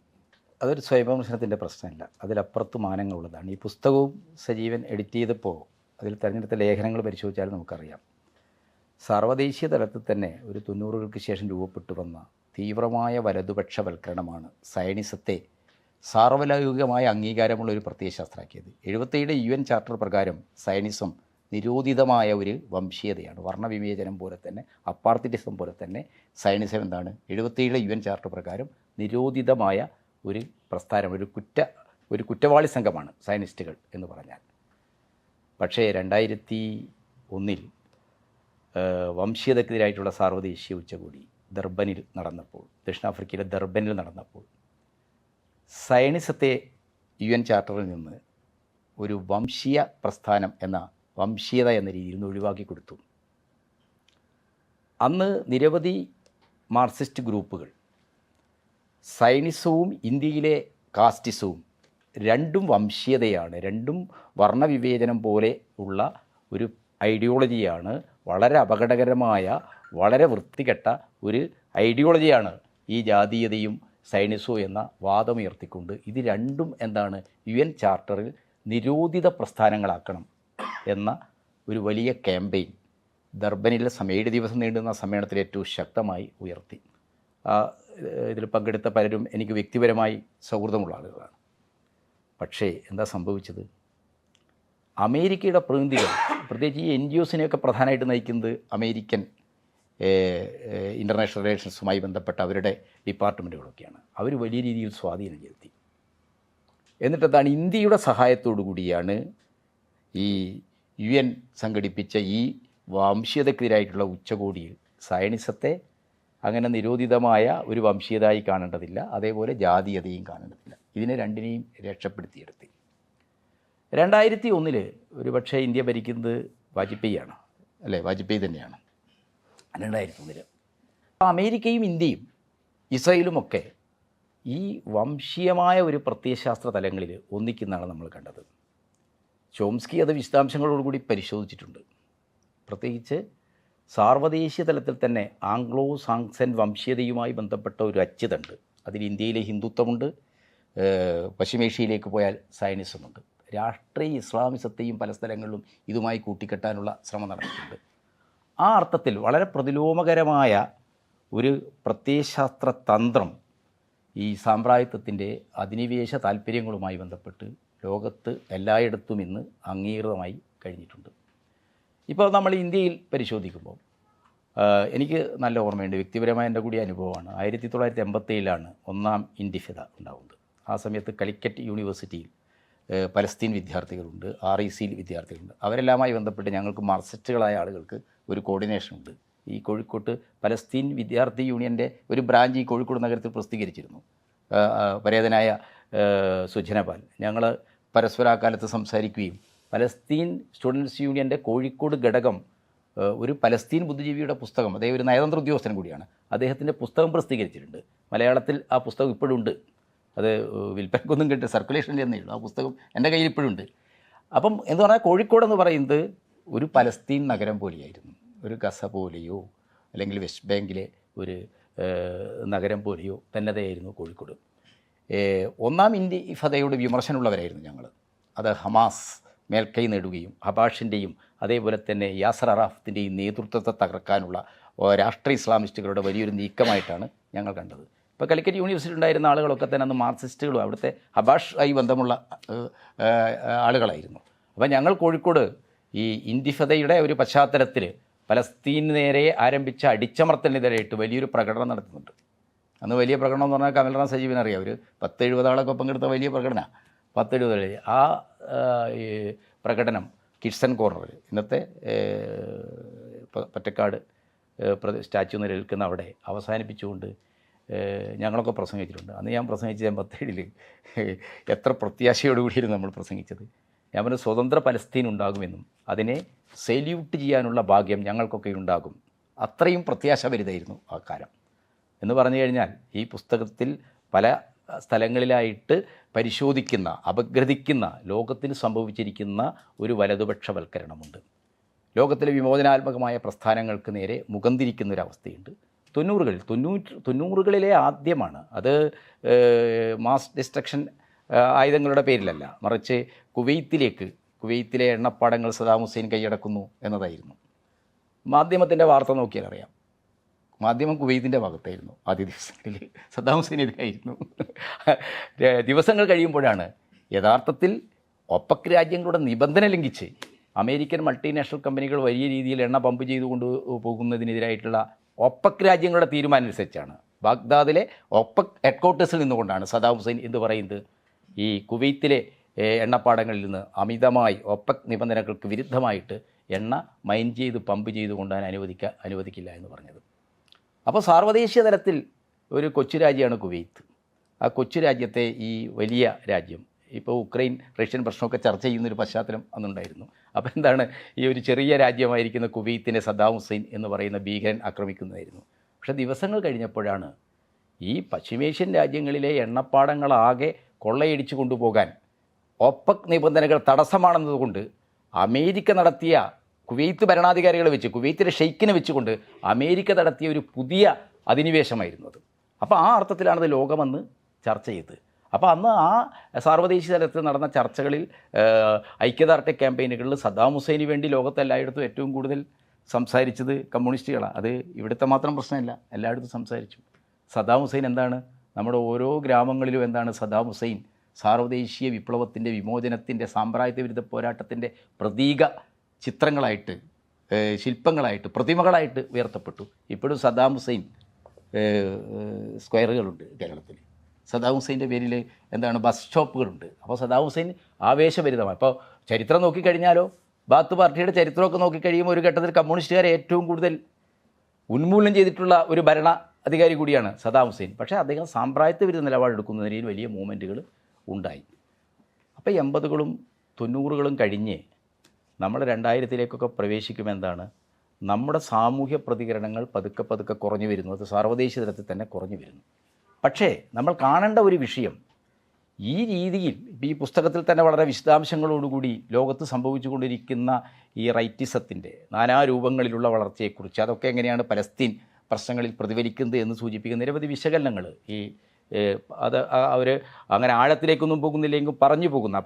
C: അതൊരു സ്വയംവിമർശനത്തിൻ്റെ പ്രശ്നമല്ല, അതിലപ്പുറത്ത് മാനങ്ങളുള്ളതാണ്. ഈ പുസ്തകവും സജീവൻ എഡിറ്റ് ചെയ്തപ്പോൾ അതിൽ തിരഞ്ഞെടുത്ത ലേഖനങ്ങൾ പരിശോധിച്ചാൽ നമുക്കറിയാം, സാർവദേശീയ തലത്തിൽ തന്നെ ഒരു 90-കൾക്ക് ശേഷം രൂപപ്പെട്ടു വന്ന തീവ്രമായ വലതുപക്ഷവൽക്കരണമാണ് സയനിസത്തെ സാർവലൗകികമായ അംഗീകാരമുള്ള ഒരു പ്രത്യയശാസ്ത്രമാക്കിയത്. 77 UN ചാർട്ടർ പ്രകാരം സയനിസം നിരോധിതമായ ഒരു വംശീയതയാണ്. വർണ്ണവിവേചനം പോലെ തന്നെ, അപ്പാർത്തിറ്റിസം പോലെ തന്നെ സയനിസം എന്താണ്? 77 UN ചാർട്ടർ പ്രകാരം നിരോധിതമായ ഒരു പ്രസ്ഥാനം, ഒരു കുറ്റവാളി സംഘമാണ് സയനിസ്റ്റുകൾ എന്ന് പറഞ്ഞാൽ. പക്ഷേ 2001 വംശീയതക്കെതിരായിട്ടുള്ള സാർവദേശീയ ഉച്ചകോടി ദർബനിൽ നടന്നപ്പോൾ, ദക്ഷിണാഫ്രിക്കയിലെ ദർബനിൽ നടന്നപ്പോൾ സയനിസത്തെ UN ചാർട്ടറിൽ നിന്ന് ഒരു വംശീയ പ്രസ്ഥാനം വംശീയത എന്ന രീതിയിൽ നിന്ന് ഒഴിവാക്കി കൊടുത്തു. അന്ന് നിരവധി മാർക്സിസ്റ്റ് ഗ്രൂപ്പുകൾ സയനിസവും ഇന്ത്യയിലെ കാസ്റ്റിസവും രണ്ടും വംശീയതയാണ്, രണ്ടും വർണ്ണവിവേചനം പോലെ ഉള്ള ഒരു ഐഡിയോളജിയാണ്, വളരെ അപകടകരമായ വളരെ വൃത്തികെട്ട ഒരു ഐഡിയോളജിയാണ് ഈ ജാതീയതയും സയനിസവും എന്ന വാദമുയർത്തിക്കൊണ്ട് ഇത് രണ്ടും എന്താണ് UN ചാർട്ടറിൽ നിരോധിത പ്രസ്ഥാനങ്ങളാക്കണം എന്ന ഒരു വലിയ ക്യാമ്പയിൻ ദർബനിലെ 7 ദിവസം നീണ്ടുന്ന സമ്മേളനത്തിൽ ഏറ്റവും ശക്തമായി ഉയർത്തി. ഇതിൽ പങ്കെടുത്ത പലരും എനിക്ക് വ്യക്തിപരമായി സൗഹൃദമുള്ള ആളുകളാണ്. പക്ഷേ എന്താ സംഭവിച്ചത്? അമേരിക്കയുടെ പ്രതിനിധികൾ, പ്രത്യേകിച്ച് ഈ NGOസിനെയൊക്കെ പ്രധാനമായിട്ട് നയിക്കുന്നത് അമേരിക്കൻ ഇൻ്റർനാഷണൽ റിലേഷൻസുമായി ബന്ധപ്പെട്ട അവരുടെ ഡിപ്പാർട്ട്മെൻറ്റുകളൊക്കെയാണ്. അവർ വലിയ രീതിയിൽ സ്വാധീനം ചെലുത്തി. എന്നിട്ടെന്താണ്, ഇന്ത്യയുടെ സഹായത്തോടു കൂടിയാണ് ഈ UN സംഘടിപ്പിച്ച ഈ വംശീയതക്കെതിരായിട്ടുള്ള ഉച്ചകോടിയിൽ സയനിസത്തെ അങ്ങനെ നിരോധിതമായ ഒരു വംശീയതയായി കാണേണ്ടതില്ല, അതേപോലെ ജാതീയതയും കാണേണ്ടതില്ല, ഇതിനെ രണ്ടിനെയും രക്ഷപ്പെടുത്തിയെടുത്തി. 2001 ഒരു പക്ഷേ ഇന്ത്യ ഭരിക്കുന്നത് വാജ്പേയിയാണ്, അല്ലേ? വാജ്പേയി തന്നെയാണ് 2001. അമേരിക്കയും ഇന്ത്യയും ഇസ്രായേലുമൊക്കെ ഈ വംശീയമായ ഒരു പ്രത്യയശാസ്ത്ര തലങ്ങളിൽ ഒന്നിക്കുന്നതാണ് നമ്മൾ കണ്ടത്. ചോംസ്കി അത് വിശദാംശങ്ങളോടുകൂടി പരിശോധിച്ചിട്ടുണ്ട്. പ്രത്യേകിച്ച് സാർവദേശീയ തലത്തിൽ തന്നെ ആംഗ്ലോ സാക്സൺ വംശീയതയുമായി ബന്ധപ്പെട്ട ഒരു അച്ചുതണ്ട്. അതിൽ ഇന്ത്യയിലെ ഹിന്ദുത്വമുണ്ട്, പശ്ചിമേഷ്യയിലേക്ക് പോയാൽ സയനിസമുണ്ട്. രാഷ്ട്രീയ ഇസ്ലാമിസത്തെയും പല സ്ഥലങ്ങളിലും ഇതുമായി കൂട്ടിക്കെട്ടാനുള്ള ശ്രമം നടത്തിയിട്ടുണ്ട്. ആ അർത്ഥത്തിൽ വളരെ പ്രതിലോമകരമായ ഒരു പ്രത്യയശാസ്ത്ര തന്ത്രം ഈ സാമ്രാജ്യത്വത്തിൻ്റെ അധിനിവേശ താല്പര്യങ്ങളുമായി ബന്ധപ്പെട്ട് ലോകത്ത് എല്ലായിടത്തും ഇന്ന് അംഗീകൃതമായി കഴിഞ്ഞിട്ടുണ്ട്. ഇപ്പോൾ നമ്മൾ ഇന്ത്യയിൽ പരിശോധിക്കുമ്പോൾ എനിക്ക് നല്ല ഓർമ്മയുണ്ട്, വ്യക്തിപരമായ എൻ്റെ കൂടി അനുഭവമാണ്. 1987 ഒന്നാം ഇൻഡിഫിദ ഉണ്ടാകുന്നത്. ആ സമയത്ത് കാലിക്കറ്റ് യൂണിവേഴ്സിറ്റിയിൽ പലസ്തീൻ വിദ്യാർത്ഥികളുണ്ട്, RECയിൽ വിദ്യാർത്ഥികളുണ്ട്. അവരെല്ലാമായി ബന്ധപ്പെട്ട് ഞങ്ങൾക്ക് മാർക്സിസ്റ്റുകളായ ആളുകൾക്ക് ഒരു കോർഡിനേഷനുണ്ട്. ഈ കോഴിക്കോട്ട് പലസ്തീൻ വിദ്യാർത്ഥി യൂണിയൻ്റെ ഒരു ബ്രാഞ്ച് ഈ കോഴിക്കോട് നഗരത്തിൽ പ്രസിദ്ധീകരിച്ചിരുന്നു. പരേതനായ സുജനപാൽ. ഞങ്ങൾ പരസ്പരം അക്കാലത്ത് സംസാരിക്കുകയും പലസ്തീൻ സ്റ്റുഡൻസ് യൂണിയൻ്റെ കോഴിക്കോട് ഘടകം ഒരു പലസ്തീൻ ബുദ്ധിജീവിയുടെ പുസ്തകം, അദ്ദേഹം ഒരു നയതന്ത്ര ഉദ്യോഗസ്ഥൻ കൂടിയാണ്, അദ്ദേഹത്തിൻ്റെ പുസ്തകം പ്രസിദ്ധീകരിച്ചിട്ടുണ്ട്. മലയാളത്തിൽ ആ പുസ്തകം ഇപ്പോഴും ഉണ്ട്. അത് വിൽപ്പനക്കൊന്നും കിട്ടി സർക്കുലേഷനിൽ എന്നേ ഉള്ളൂ. ആ പുസ്തകം എൻ്റെ കയ്യിൽ ഇപ്പോഴും ഉണ്ട്. അപ്പം എന്ന് പറഞ്ഞാൽ കോഴിക്കോടെന്ന് പറയുന്നത് ഒരു പലസ്തീൻ നഗരം പോലെയായിരുന്നു. ഒരു ഗസ പോലെയോ അല്ലെങ്കിൽ വെസ്റ്റ് ബാങ്കിലെ ഒരു നഗരം പോലെയോ തന്നതായിരുന്നു കോഴിക്കോട്. ഒന്നാം ഇൻതിഫാദയോട് വിമർശനമുള്ളവരായിരുന്നു ഞങ്ങൾ. അത് ഹമാസ് മേൽക്കൈ നേടുകയും ഹബാഷിൻ്റെയും അതേപോലെ തന്നെ യാസർ അറാഫത്തിൻ്റെയും നേതൃത്വത്തെ തകർക്കാനുള്ള രാഷ്ട്രീയ ഇസ്ലാമിസ്റ്റുകളുടെ വലിയൊരു നീക്കമായിട്ടാണ് ഞങ്ങൾ കണ്ടത്. ഇപ്പോൾ കാലിക്കറ്റ് യൂണിവേഴ്സിറ്റി ഉണ്ടായിരുന്ന ആളുകളൊക്കെ തന്നെ അന്ന് മാർക്സിസ്റ്റുകളും അവിടുത്തെ ഹബാഷ് ആയി ബന്ധമുള്ള ആളുകളായിരുന്നു. അപ്പോൾ ഞങ്ങൾ കോഴിക്കോട് ഈ ഇൻതിഫാദയുടെ ഒരു പശ്ചാത്തലത്തിൽ പലസ്തീന് നേരെ ആരംഭിച്ച അടിച്ചമർത്തലിനെതിരായിട്ട് വലിയൊരു പ്രകടനം നടത്തുന്നുണ്ട്. അന്ന് വലിയ പ്രകടനം എന്ന് പറഞ്ഞാൽ കമൽറാം സജീവിനറിയാം, ഒരു 10-70 ആളൊക്കെ പങ്കെടുത്ത വലിയ പ്രകടനമാണ്. 10-70 ആ പ്രകടനം കിഡ്സൺ കോർണറിൽ, ഇന്നത്തെ പറ്റക്കാട് സ്റ്റാച്യു നിലനിൽക്കുന്ന അവിടെ അവസാനിപ്പിച്ചുകൊണ്ട് ഞങ്ങളൊക്കെ പ്രസംഗിച്ചിട്ടുണ്ട്. അന്ന് ഞാൻ പ്രസംഗിച്ച 87 എത്ര പ്രത്യാശയോടുകൂടിയായിരുന്നു നമ്മൾ പ്രസംഗിച്ചത്. ഞാൻ പറഞ്ഞു സ്വതന്ത്ര പലസ്തീൻ ഉണ്ടാകുമെന്നും അതിനെ സെല്യൂട്ട് ചെയ്യാനുള്ള ഭാഗ്യം ഞങ്ങൾക്കൊക്കെ ഉണ്ടാകും. അത്രയും പ്രത്യാശഭരിതമായിരുന്നു ആ കാലം. എന്ന് പറഞ്ഞു കഴിഞ്ഞാൽ ഈ പുസ്തകത്തിൽ പല സ്ഥലങ്ങളിലായിട്ട് പരിശോധിക്കുന്ന, അപഗ്രഥിക്കുന്ന, ലോകത്തിന് സംഭവിച്ചിരിക്കുന്ന ഒരു വലതുപക്ഷവൽക്കരണമുണ്ട്. ലോകത്തിലെ വിമോചനാത്മകമായ പ്രസ്ഥാനങ്ങൾക്ക് നേരെ മുഖം തിരിക്കുന്നൊരവസ്ഥയുണ്ട്. 90-കളിലെ ആദ്യമാണ് അത്. മാസ് ഡിസ്ട്രക്ഷൻ ആയുധങ്ങളുടെ പേരിലല്ല, മറിച്ച് കുവൈത്തിലെ എണ്ണപ്പാടങ്ങൾ സദാം ഹുസൈൻ കൈയടക്കുന്നു എന്നതായിരുന്നു. മാധ്യമത്തിൻ്റെ വാർത്ത നോക്കിയാൽ അറിയാം, മാധ്യമം കുവൈത്തിൻ്റെ ഭാഗത്തായിരുന്നു ആദ്യ ദിവസങ്ങളിൽ, സദ്ദാം ഹുസൈനെതിരായിരുന്നു. ദിവസങ്ങൾ കഴിയുമ്പോഴാണ് യഥാർത്ഥത്തിൽ ഒപെക് രാജ്യങ്ങളുടെ നിബന്ധന ലംഘിച്ച് അമേരിക്കൻ മൾട്ടിനാഷണൽ കമ്പനികൾ വലിയ രീതിയിൽ എണ്ണ പമ്പ് ചെയ്തുകൊണ്ട് പോകുന്നതിനെതിരായിട്ടുള്ള ഒപെക് രാജ്യങ്ങളുടെ തീരുമാനം അനുസരിച്ചാണ് ബാഗ്ദാദിലെ ഒപെക് ഹെഡ്ക്വാർട്ടേഴ്സിൽ നിന്നുകൊണ്ടാണ് സദ്ദാം ഹുസൈൻ എന്ന് പറയുന്നത് ഈ കുവൈത്തിലെ എണ്ണപ്പാടങ്ങളിൽ നിന്ന് അമിതമായി ഒപെക് നിബന്ധനകൾക്ക് വിരുദ്ധമായിട്ട് എണ്ണ മൈൻ ചെയ്ത് പമ്പ് ചെയ്തുകൊണ്ടാണ് അനുവദിക്കില്ല എന്ന് പറഞ്ഞത്. അപ്പോൾ സാർവദേശീയ തലത്തിൽ ഒരു കൊച്ചു രാജ്യമാണ് കുവൈത്ത്. ആ കൊച്ചു രാജ്യത്തെ ഈ വലിയ രാജ്യം ഇപ്പോൾ ഉക്രൈൻ റഷ്യൻ പ്രശ്നമൊക്കെ ചർച്ച ചെയ്യുന്നൊരു പശ്ചാത്തലം അന്നുണ്ടായിരുന്നു. അപ്പോൾ എന്താണ്, ഈ ഒരു ചെറിയ രാജ്യമായിരിക്കുന്ന കുവൈത്തിനെ സദ്ദാം ഹുസൈൻ എന്ന് പറയുന്ന ഭീകരൻ ആക്രമിക്കുന്നതായിരുന്നു. പക്ഷേ ദിവസങ്ങൾ കഴിഞ്ഞപ്പോഴാണ് ഈ പശ്ചിമേഷ്യൻ രാജ്യങ്ങളിലെ എണ്ണപ്പാടങ്ങളാകെ കൊള്ളയടിച്ചു കൊണ്ടുപോകാൻ ഒപെക് നിബന്ധനകൾ തടസ്സമാണെന്നതുകൊണ്ട് അമേരിക്ക നടത്തിയ, കുവൈത്ത് ഭരണാധികാരികളെ വെച്ച്, കുവൈത്തിലെ ഷെയ്ഖിനെ വെച്ചുകൊണ്ട് അമേരിക്ക നടത്തിയ ഒരു പുതിയ അധിനിവേശമായിരുന്നത്. അപ്പോൾ ആ അർത്ഥത്തിലാണത് ലോകമെന്ന് ചർച്ച ചെയ്തത്. അപ്പോൾ അന്ന് ആ സാർവദേശീയ തലത്തിൽ നടന്ന ചർച്ചകളിൽ ഐക്യദാർഢ്യ ക്യാമ്പയിനുകളിൽ സദ്ദാം ഹുസൈന് വേണ്ടി ലോകത്തെല്ലായിടത്തും ഏറ്റവും കൂടുതൽ സംസാരിച്ചത് കമ്മ്യൂണിസ്റ്റുകളാണ്. അത് ഇവിടുത്തെ മാത്രം പ്രശ്നമല്ല, എല്ലായിടത്തും സംസാരിച്ചു. സദ്ദാം ഹുസൈൻ എന്താണ്, നമ്മുടെ ഓരോ ഗ്രാമങ്ങളിലും എന്താണ് സദ്ദാം ഹുസൈൻ സാർവദേശീയ വിപ്ലവത്തിൻ്റെ, വിമോചനത്തിൻ്റെ, സാമ്രാജ്യ വിരുദ്ധ പോരാട്ടത്തിൻ്റെ പ്രതീക ചിത്രങ്ങളായിട്ട്, ശില്പങ്ങളായിട്ട്, പ്രതിമകളായിട്ട് ഉയർത്തപ്പെട്ടു. ഇപ്പോഴും സദ്ദാം ഹുസൈൻ സ്ക്വയറുകളുണ്ട് കേരളത്തിൽ. സദ്ദാം ഹുസൈൻ്റെ പേരിൽ എന്താണ് ബസ് സ്റ്റോപ്പുകളുണ്ട്. അപ്പോൾ സദ്ദാം ഹുസൈൻ ആവേശഭരിതമാണ്. അപ്പോൾ ചരിത്രം നോക്കിക്കഴിഞ്ഞാലോ, ബാത്ത് പാർട്ടിയുടെ ചരിത്രമൊക്കെ നോക്കിക്കഴിയുമ്പോൾ ഒരു ഘട്ടത്തിൽ കമ്മ്യൂണിസ്റ്റുകാരെ ഏറ്റവും കൂടുതൽ ഉന്മൂലനം ചെയ്തിട്ടുള്ള ഒരു ഭരണ അധികാരി കൂടിയാണ് സദ്ദാം ഹുസൈൻ. പക്ഷേ അദ്ദേഹം സാമ്രാജ്യത്വ വിരുദ്ധ നിലപാടെടുക്കുന്നതിൽ വലിയ മൂവ്മെൻറ്റുകൾ ഉണ്ടായി. അപ്പോൾ 80-കളും 90-കളും കഴിഞ്ഞ് നമ്മൾ 2000-ലേക്കൊക്കെ പ്രവേശിക്കുമ്പോൾ എന്താണ്, നമ്മുടെ സാമൂഹ്യ പ്രതികരണങ്ങൾ പതുക്കെ പതുക്കെ കുറഞ്ഞു വരുന്നു. അത് സാർവദേശീയ തലത്തിൽ തന്നെ കുറഞ്ഞു വരുന്നു. പക്ഷേ നമ്മൾ കാണേണ്ട ഒരു വിഷയം, ഈ രീതിയിൽ ഈ പുസ്തകത്തിൽ തന്നെ വളരെ വിശദാംശങ്ങളോടുകൂടി ലോകത്ത് സംഭവിച്ചുകൊണ്ടിരിക്കുന്ന ഈ റൈറ്റിസത്തിൻ്റെ നാനാരൂപങ്ങളിലുള്ള വളർച്ചയെക്കുറിച്ച്, അതൊക്കെ എങ്ങനെയാണ് പലസ്തീൻ പ്രശ്നങ്ങളിൽ പ്രതിഫലിക്കുന്നത് എന്ന് സൂചിപ്പിക്കുന്ന നിരവധി വിശകലനങ്ങൾ അത് അവർ അങ്ങനെ ആഴത്തിലേക്കൊന്നും പോകുന്നില്ലെങ്കിൽ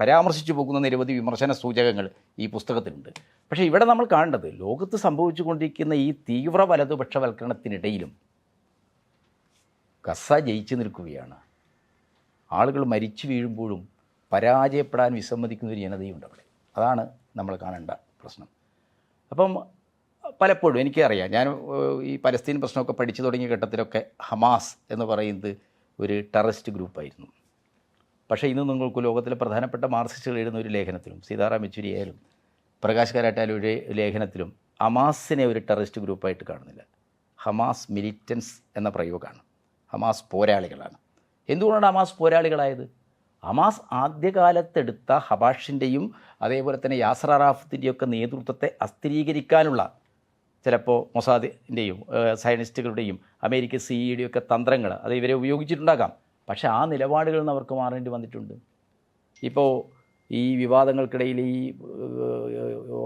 C: പരാമർശിച്ചു പോകുന്ന നിരവധി വിമർശന സൂചകങ്ങൾ ഈ പുസ്തകത്തിലുണ്ട്. പക്ഷേ ഇവിടെ നമ്മൾ കാണേണ്ടത് ലോകത്ത് സംഭവിച്ചുകൊണ്ടിരിക്കുന്ന ഈ തീവ്ര വലതുപക്ഷവൽക്കരണത്തിനിടയിലും ഗസ ജയിച്ചു നിൽക്കുകയാണ്. ആളുകൾ മരിച്ചു വീഴുമ്പോഴും പരാജയപ്പെടാൻ വിസമ്മതിക്കുന്ന ഒരു ജനതയുണ്ട് അവിടെ. അതാണ് നമ്മൾ കാണേണ്ട പ്രശ്നം. അപ്പം പലപ്പോഴും എനിക്കറിയാം, ഞാൻ ഈ പലസ്തീൻ പ്രശ്നമൊക്കെ പഠിച്ചു തുടങ്ങിയ ഘട്ടത്തിലൊക്കെ ഹമാസ് എന്ന് പറയുന്നത് ഒരു ടെററിസ്റ്റ് ഗ്രൂപ്പായിരുന്നു. പക്ഷേ ഇന്ന് നിങ്ങൾക്ക് ലോകത്തിലെ പ്രധാനപ്പെട്ട മാർക്സിസ്റ്റുകൾ എഴുതുന്ന ഒരു ലേഖനത്തിലും സീതാറാം യെച്ചൂരി ആയാലും പ്രകാശ് കാരാട്ടാലും ഒരു ലേഖനത്തിലും ഹമാസിനെ ഒരു ടെററിസ്റ്റ് ഗ്രൂപ്പായിട്ട് കാണുന്നില്ല. ഹമാസ് മിലിറ്റൻസ് എന്ന പ്രയോഗമാണ്. ഹമാസ് പോരാളികളാണ്. എന്തുകൊണ്ടാണ് ഹമാസ് പോരാളികളായത്? ഹമാസ് ആദ്യകാലത്തെടുത്ത ഹബാഷിൻ്റെയും അതേപോലെ തന്നെ യാസർ അറാഫത്തിൻ്റെയൊക്കെ നേതൃത്വത്തെ അസ്ഥിരീകരിക്കാനുള്ള ചിലപ്പോൾ മൊസാദിൻ്റെയും സയനിസ്റ്റുകളുടെയും അമേരിക്കൻ CIAയുടെയും ഒക്കെ തന്ത്രങ്ങൾ അത് ഇവരെ ഉപയോഗിച്ചിട്ടുണ്ടാകാം. പക്ഷേ ആ നിലപാടുകളിൽ നിന്ന് അവർക്ക് മാറേണ്ടി വന്നിട്ടുണ്ട്. ഇപ്പോൾ ഈ വിവാദങ്ങൾക്കിടയിൽ ഈ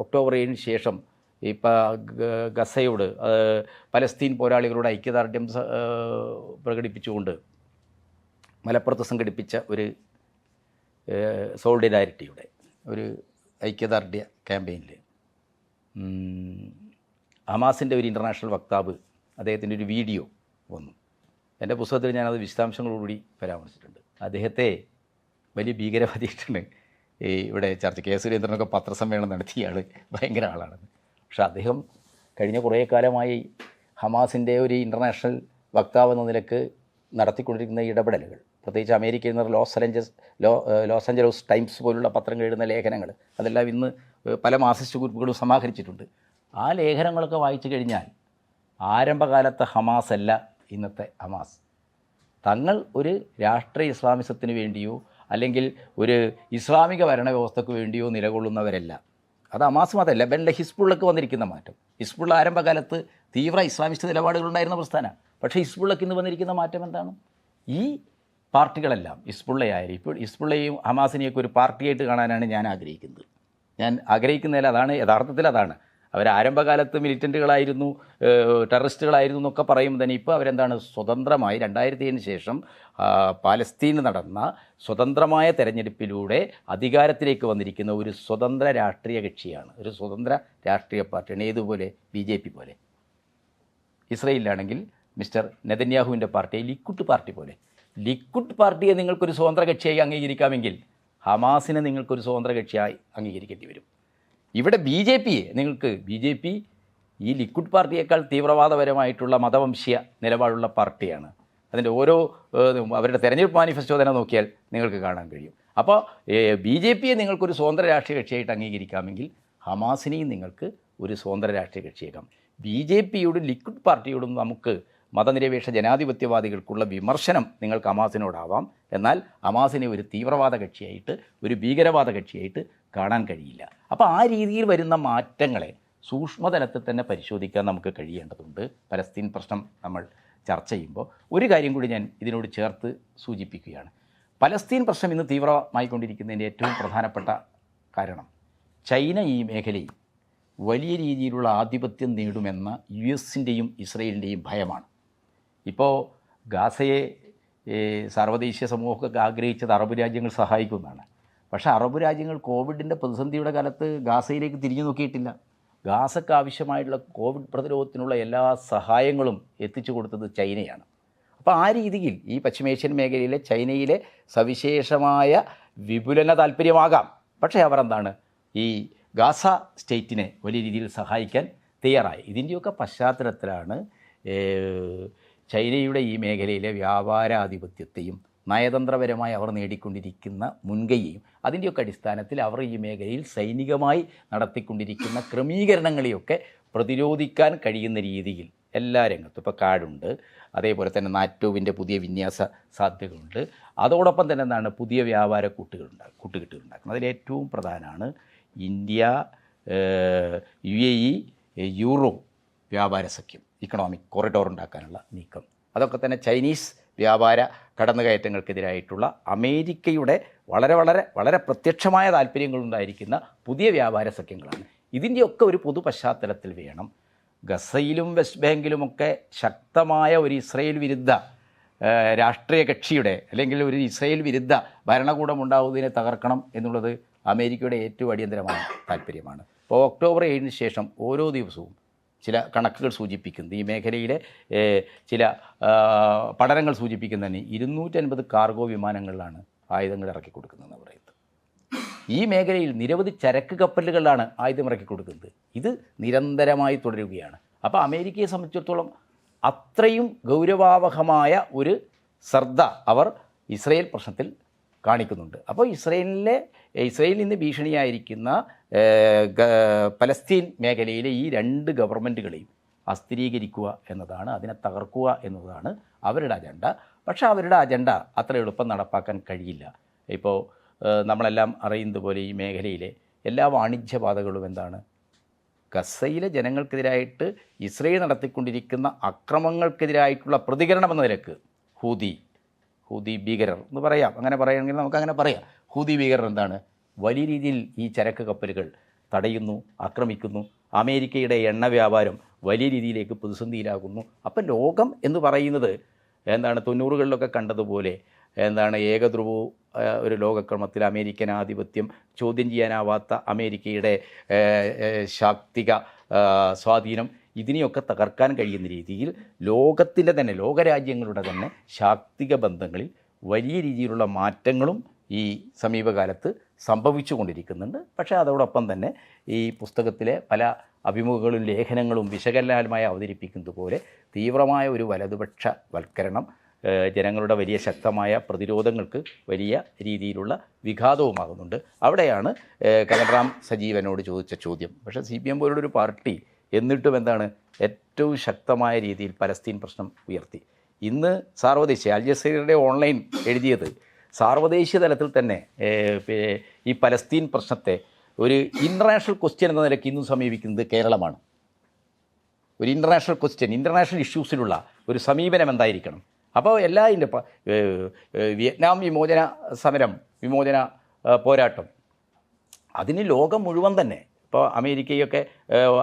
C: ഒക്ടോബർ 7 ശേഷം ഇപ്പോൾ ഗസയോട് പലസ്തീൻ പോരാളികളുടെ ഐക്യദാർഢ്യം പ്രകടിപ്പിച്ചുകൊണ്ട് മലപ്പുറത്ത് സംഘടിപ്പിച്ച ഒരു സോളിഡാരിറ്റിയുടെ ഒരു ഐക്യദാർഢ്യ ക്യാമ്പയിനിൽ ഹമാസിൻ്റെ ഒരു ഇൻ്റർനാഷണൽ വക്താവ് അദ്ദേഹത്തിൻ്റെ ഒരു വീഡിയോ വന്നു. എൻ്റെ പുസ്തകത്തിൽ ഞാനത് വിശദാംശങ്ങളോടുകൂടി പരാമർശിച്ചിട്ടുണ്ട്. അദ്ദേഹത്തെ വലിയ ഭീകരവാദിയായിട്ടാണ് ഈ ഇവിടെ ചർച്ച കെ സുരേന്ദ്രനൊക്കെ പത്രസമ്മേളനം നടത്തിയ ആൾ ഭയങ്കര ആളാണെന്ന്. പക്ഷേ അദ്ദേഹം കഴിഞ്ഞ കുറേ കാലമായി ഹമാസിൻ്റെ ഒരു ഇൻ്റർനാഷണൽ വക്താവ് എന്ന നിലക്ക് നടത്തിക്കൊണ്ടിരിക്കുന്ന ഇടപെടലുകൾ, പ്രത്യേകിച്ച് അമേരിക്കയിൽ നിന്ന് ലോസ് ആഞ്ചലസ് ടൈംസ് പോലുള്ള പത്രങ്ങൾ എഴുതുന്ന ലേഖനങ്ങൾ, അതെല്ലാം ഇന്ന് പല മാർക്സിസ്റ്റ് ഗ്രൂപ്പുകളും സമാഹരിച്ചിട്ടുണ്ട്. ആ ലേഖനങ്ങളൊക്കെ വായിച്ചു കഴിഞ്ഞാൽ ആരംഭകാലത്തെ ഹമാസ് അല്ല ഇന്നത്തെ ഹമാസ്. തങ്ങൾ ഒരു രാഷ്ട്രീയ ഇസ്ലാമിസത്തിന് വേണ്ടിയോ അല്ലെങ്കിൽ ഒരു ഇസ്ലാമിക ഭരണവ്യവസ്ഥയ്ക്ക് വേണ്ടിയോ നിലകൊള്ളുന്നവരല്ല. അത് ഹമാസ് മാത്രമല്ല, ബെൻലെ ഹിസ്ബുള്ളക്ക് വന്നിരിക്കുന്ന മാറ്റം. ഹിസ്ബുള്ള ആരംഭകാലത്ത് തീവ്ര ഇസ്ലാമിസ്റ്റ് നിലപാടുകളുണ്ടായിരുന്ന പ്രസ്ഥാനം. പക്ഷേ ഹിസ്ബുള്ളക്ക് ഇന്ന് വന്നിരിക്കുന്ന മാറ്റം എന്താണ്? ഈ പാർട്ടികളെല്ലാം ഹിസ്ബുള്ളയായാലും ഇപ്പോൾ ഹിസ്ബുള്ളയും ഹമാസിനെയൊക്കെ ഒരു പാർട്ടിയായിട്ട് കാണാനാണ് ഞാൻ ആഗ്രഹിക്കുന്നത്. ഞാൻ ആഗ്രഹിക്കുന്നതിൽ അതാണ്, യഥാർത്ഥത്തിൽ അതാണ്. അവർ ആരംഭകാലത്ത് മിലിറ്റൻറ്റുകളായിരുന്നു, ടെററിസ്റ്റുകളായിരുന്നു എന്നൊക്കെ പറയുമ്പോൾ തന്നെ ഇപ്പോൾ അവരെന്താണ് സ്വതന്ത്രമായി 2007 ശേഷം പാലസ്തീന് നടന്ന സ്വതന്ത്രമായ തെരഞ്ഞെടുപ്പിലൂടെ അധികാരത്തിലേക്ക് വന്നിരിക്കുന്ന ഒരു സ്വതന്ത്ര രാഷ്ട്രീയ കക്ഷിയാണ്, ഒരു സ്വതന്ത്ര രാഷ്ട്രീയ പാർട്ടിയാണ്. ഏതുപോലെ? BJP പോലെ. ഇസ്രയേലിലാണെങ്കിൽ മിസ്റ്റർ നെതന്യാഹുവിൻ്റെ പാർട്ടി ലിക്കുഡ് പാർട്ടി പോലെ. ലിക്കുഡ് പാർട്ടിയെ നിങ്ങൾക്കൊരു സ്വതന്ത്ര കക്ഷിയായി അംഗീകരിക്കാമെങ്കിൽ ഹമാസിനെ നിങ്ങൾക്കൊരു സ്വതന്ത്ര കക്ഷിയായി അംഗീകരിക്കേണ്ടി വരും. ഇവിടെ BJP ഈ ലിക്കുഡ് പാർട്ടിയേക്കാൾ തീവ്രവാദപരമായിട്ടുള്ള മതവംശീയ നിലപാടുള്ള പാർട്ടിയാണ്. അതിൻ്റെ ഓരോ അവരുടെ തെരഞ്ഞെടുപ്പ് മാനിഫെസ്റ്റോ തന്നെ നോക്കിയാൽ നിങ്ങൾക്ക് കാണാൻ കഴിയും. അപ്പോൾ BJPയെ നിങ്ങൾക്കൊരു സ്വതന്ത്ര രാഷ്ട്രീയ കക്ഷിയായിട്ട് അംഗീകരിക്കാമെങ്കിൽ ഹമാസിനെയും നിങ്ങൾക്ക് ഒരു സ്വതന്ത്ര രാഷ്ട്രീയ കക്ഷിയേക്കാം. BJPയോടും ലിക്കുഡ് പാർട്ടിയോടും നമുക്ക് മതനിരപേക്ഷ ജനാധിപത്യവാദികൾക്കുള്ള വിമർശനം നിങ്ങൾക്ക് ഹമാസിനോടാവാം. എന്നാൽ ഹമാസിനെ ഒരു തീവ്രവാദ കക്ഷിയായിട്ട്, ഒരു ഭീകരവാദ കക്ഷിയായിട്ട് കാണാൻ കഴിയില്ല. അപ്പോൾ ആ രീതിയിൽ വരുന്ന മാറ്റങ്ങളെ സൂക്ഷ്മതലത്തിൽ തന്നെ പരിശോധിക്കാൻ നമുക്ക് കഴിയേണ്ടതുണ്ട്. പലസ്തീൻ പ്രശ്നം നമ്മൾ ചർച്ച ചെയ്യുമ്പോൾ ഒരു കാര്യം കൂടി ഞാൻ ഇതിനോട് ചേർത്ത് സൂചിപ്പിക്കുകയാണ്. പലസ്തീൻ പ്രശ്നം ഇന്ന് തീവ്രമായിക്കൊണ്ടിരിക്കുന്നതിൻ്റെ ഏറ്റവും പ്രധാനപ്പെട്ട കാരണം ചൈന ഈ മേഖലയിൽ വലിയ രീതിയിലുള്ള ആധിപത്യം നേടുമെന്ന US-ൻ്റെയും ഇസ്രയേലിൻ്റെയും ഭയമാണ്. ഇപ്പോൾ ഗാസയെ സാർവദേശീയ സമൂഹമൊക്കെ ആഗ്രഹിച്ചത് അറബ് രാജ്യങ്ങൾ സഹായിക്കുമെന്നാണ്. പക്ഷേ അറബ് രാജ്യങ്ങൾ കോവിഡിൻ്റെ പ്രതിസന്ധിയുടെ കാലത്ത് ഗാസയിലേക്ക് തിരിഞ്ഞു നോക്കിയിട്ടില്ല. ഗാസയ്ക്ക് ആവശ്യമായിട്ടുള്ള കോവിഡ് പ്രതിരോധത്തിനുള്ള എല്ലാ സഹായങ്ങളും എത്തിച്ചു കൊടുത്തത് ചൈനയാണ്. അപ്പോൾ ആ രീതിയിൽ ഈ പശ്ചിമേഷ്യൻ മേഖലയിലെ ചൈനയിലെ സവിശേഷമായ വിപുലന താല്പര്യമാകാം. പക്ഷേ അവർ എന്താണ് ഈ ഗാസ സ്റ്റേറ്റിനെ വലിയ രീതിയിൽ സഹായിക്കാൻ തയ്യാറായി. ഇതിൻ്റെയൊക്കെ പശ്ചാത്തലത്തിലാണ് ചൈനയുടെ ഈ മേഖലയിലെ വ്യാപാരാധിപത്യത്തെയും നയതന്ത്രപരമായി അവർ നേടിക്കൊണ്ടിരിക്കുന്ന മുൻകൈയും അതിൻ്റെയൊക്കെ അടിസ്ഥാനത്തിൽ അവർ ഈ മേഖലയിൽ സൈനികമായി നടത്തിക്കൊണ്ടിരിക്കുന്ന ക്രമീകരണങ്ങളെയൊക്കെ പ്രതിരോധിക്കാൻ കഴിയുന്ന രീതിയിൽ എല്ലാ രംഗത്തും ഇപ്പോൾ കാർഡുണ്ട്, അതേപോലെ തന്നെ നാറ്റോവിൻ്റെ പുതിയ വിന്യാസ സാധ്യതകളുണ്ട്. അതോടൊപ്പം തന്നെ എന്താണ് പുതിയ വ്യാപാര കൂട്ടുകെട്ടുകൾ ഉണ്ടാക്കുന്നത്. അതിലേറ്റവും പ്രധാനമാണ് ഇന്ത്യ, UAE, യൂറോ വ്യാപാര സഖ്യം, ഇക്കണോമിക് കോറിഡോർ ഉണ്ടാക്കാനുള്ള നീക്കം. അതൊക്കെ തന്നെ ചൈനീസ് വ്യാപാര കടന്നുകയറ്റങ്ങൾക്കെതിരായിട്ടുള്ള അമേരിക്കയുടെ വളരെ വളരെ വളരെ പ്രത്യക്ഷമായ താല്പര്യങ്ങളുണ്ടായിരിക്കുന്ന പുതിയ വ്യാപാര സഖ്യങ്ങളാണ്. ഇതിൻ്റെയൊക്കെ ഒരു പൊതു പശ്ചാത്തലത്തിൽ വേണം ഗസയിലും വെസ്റ്റ് ബാങ്കിലുമൊക്കെ ശക്തമായ ഒരു ഇസ്രയേൽ വിരുദ്ധ രാഷ്ട്രീയ കക്ഷിയുടെ അല്ലെങ്കിൽ ഒരു ഇസ്രയേൽ വിരുദ്ധ ഭരണകൂടം ഉണ്ടാവുന്നതിനെ തകർക്കണം എന്നുള്ളത് അമേരിക്കയുടെ ഏറ്റവും അടിയന്തരമായ താല്പര്യമാണ്. ഇപ്പോൾ ഒക്ടോബർ 7 ശേഷം ഓരോ ദിവസവും ചില കണക്കുകൾ സൂചിപ്പിക്കുന്നത്, ഈ മേഖലയിലെ ചില പഠനങ്ങൾ സൂചിപ്പിക്കുന്നതിന് 250 കാർഗോ വിമാനങ്ങളിലാണ് ആയുധങ്ങൾ ഇറക്കി കൊടുക്കുന്നതെന്ന് പറയുന്നത്. ഈ മേഖലയിൽ നിരവധി ചരക്ക് കപ്പലുകളിലാണ് ആയുധം ഇറക്കി കൊടുക്കുന്നത്. ഇത് നിരന്തരമായി തുടരുകയാണ്. അപ്പോൾ അമേരിക്കയെ സംബന്ധിച്ചിടത്തോളം അത്രയും ഗൗരവാവഹമായ ഒരു ശ്രദ്ധ അവർ ഇസ്രയേൽ പ്രശ്നത്തിൽ കാണിക്കുന്നുണ്ട്. അപ്പോൾ ഇസ്രയേലിൽ നിന്ന് ഭീഷണിയായിരിക്കുന്ന പലസ്തീൻ മേഖലയിലെ ഈ 2 ഗവൺമെൻറ്റുകളെയും അസ്ഥിരീകരിക്കുക എന്നതാണ്, അതിനെ തകർക്കുക എന്നതാണ് അവരുടെ അജണ്ട. പക്ഷേ അവരുടെ അജണ്ട അത്ര എളുപ്പം നടപ്പാക്കാൻ കഴിയില്ല. ഇപ്പോൾ നമ്മളെല്ലാം അറിയുന്നത് പോലെ ഈ മേഖലയിലെ എല്ലാ വാണിജ്യപാതകളും എന്താണ്, ഗസയിലെ ജനങ്ങൾക്കെതിരായിട്ട് ഇസ്രയേൽ നടത്തിക്കൊണ്ടിരിക്കുന്ന അക്രമങ്ങൾക്കെതിരായിട്ടുള്ള പ്രതികരണം എന്ന നിലക്ക് ഹൂതി ഭീകരർ എന്ന് പറയാം, അങ്ങനെ പറയുകയാണെങ്കിൽ നമുക്കങ്ങനെ പറയാം. ഹൂതി ഭീകരർ എന്താണ്, വലിയ രീതിയിൽ ഈ ചരക്ക് കപ്പലുകൾ തടയുന്നു, ആക്രമിക്കുന്നു. അമേരിക്കയുടെ എണ്ണ വ്യാപാരം വലിയ രീതിയിലേക്ക് പ്രതിസന്ധിയിലാകുന്നു. അപ്പം ലോകം എന്ന് പറയുന്നത് എന്താണ്, 90കളിലൊക്കെ കണ്ടതുപോലെ എന്താണ്, ഏകധ്രുവ ഒരു ലോകക്രമത്തിൽ അമേരിക്കൻ ആധിപത്യം ചോദ്യം ചെയ്യാനാവാത്ത അമേരിക്കയുടെ ശാക്തിക സ്വാധീനം, ഇതിനെയൊക്കെ തകർക്കാൻ കഴിയുന്ന രീതിയിൽ ലോകത്തിൻ്റെ തന്നെ, ലോകരാജ്യങ്ങളുടെ തന്നെ ശാക്തിക ബന്ധങ്ങളിൽ വലിയ രീതിയിലുള്ള മാറ്റങ്ങളും ഈ സമീപകാലത്ത് സംഭവിച്ചു കൊണ്ടിരിക്കുന്നുണ്ട്. പക്ഷേ അതോടൊപ്പം തന്നെ ഈ പുസ്തകത്തിലെ പല അഭിമുഖങ്ങളും ലേഖനങ്ങളും വിശകലനമായി അവതരിപ്പിക്കുന്നത് പോലെ തീവ്രമായ ഒരു വലതുപക്ഷ വൽക്കരണം ജനങ്ങളുടെ വലിയ ശക്തമായ പ്രതിരോധങ്ങൾക്ക് വലിയ രീതിയിലുള്ള വിഘാതവുമാകുന്നുണ്ട്. അവിടെയാണ് കമൽറാം സജീവനോട് ചോദിച്ച ചോദ്യം. പക്ഷേ CPM പോലുള്ളൊരു പാർട്ടി എന്നിട്ടും എന്താണ്, ഏറ്റവും ശക്തമായ രീതിയിൽ പലസ്തീൻ പ്രശ്നം ഉയർത്തി. ഇന്ന് സാർവദേശീയ അൽ ജസീറയുടെ ഓൺലൈൻ എഴുതിയത് സാർവദേശീയ തലത്തിൽ തന്നെ ഈ പലസ്തീൻ പ്രശ്നത്തെ ഒരു ഇൻ്റർനാഷണൽ ക്വസ്റ്റ്യൻ എന്ന നിലയ്ക്ക് ഇന്നും സമീപിക്കുന്നത് കേരളമാണ്. ഒരു ഇൻ്റർനാഷണൽ ക്വസ്റ്റ്യൻ, ഇൻ്റർനാഷണൽ ഇഷ്യൂസിലുള്ള ഒരു സമീപനം എന്തായിരിക്കണം? അപ്പോൾ വിയറ്റ്നാം വിമോചന പോരാട്ടം, അതിന് ലോകം മുഴുവൻ തന്നെ, ഇപ്പോൾ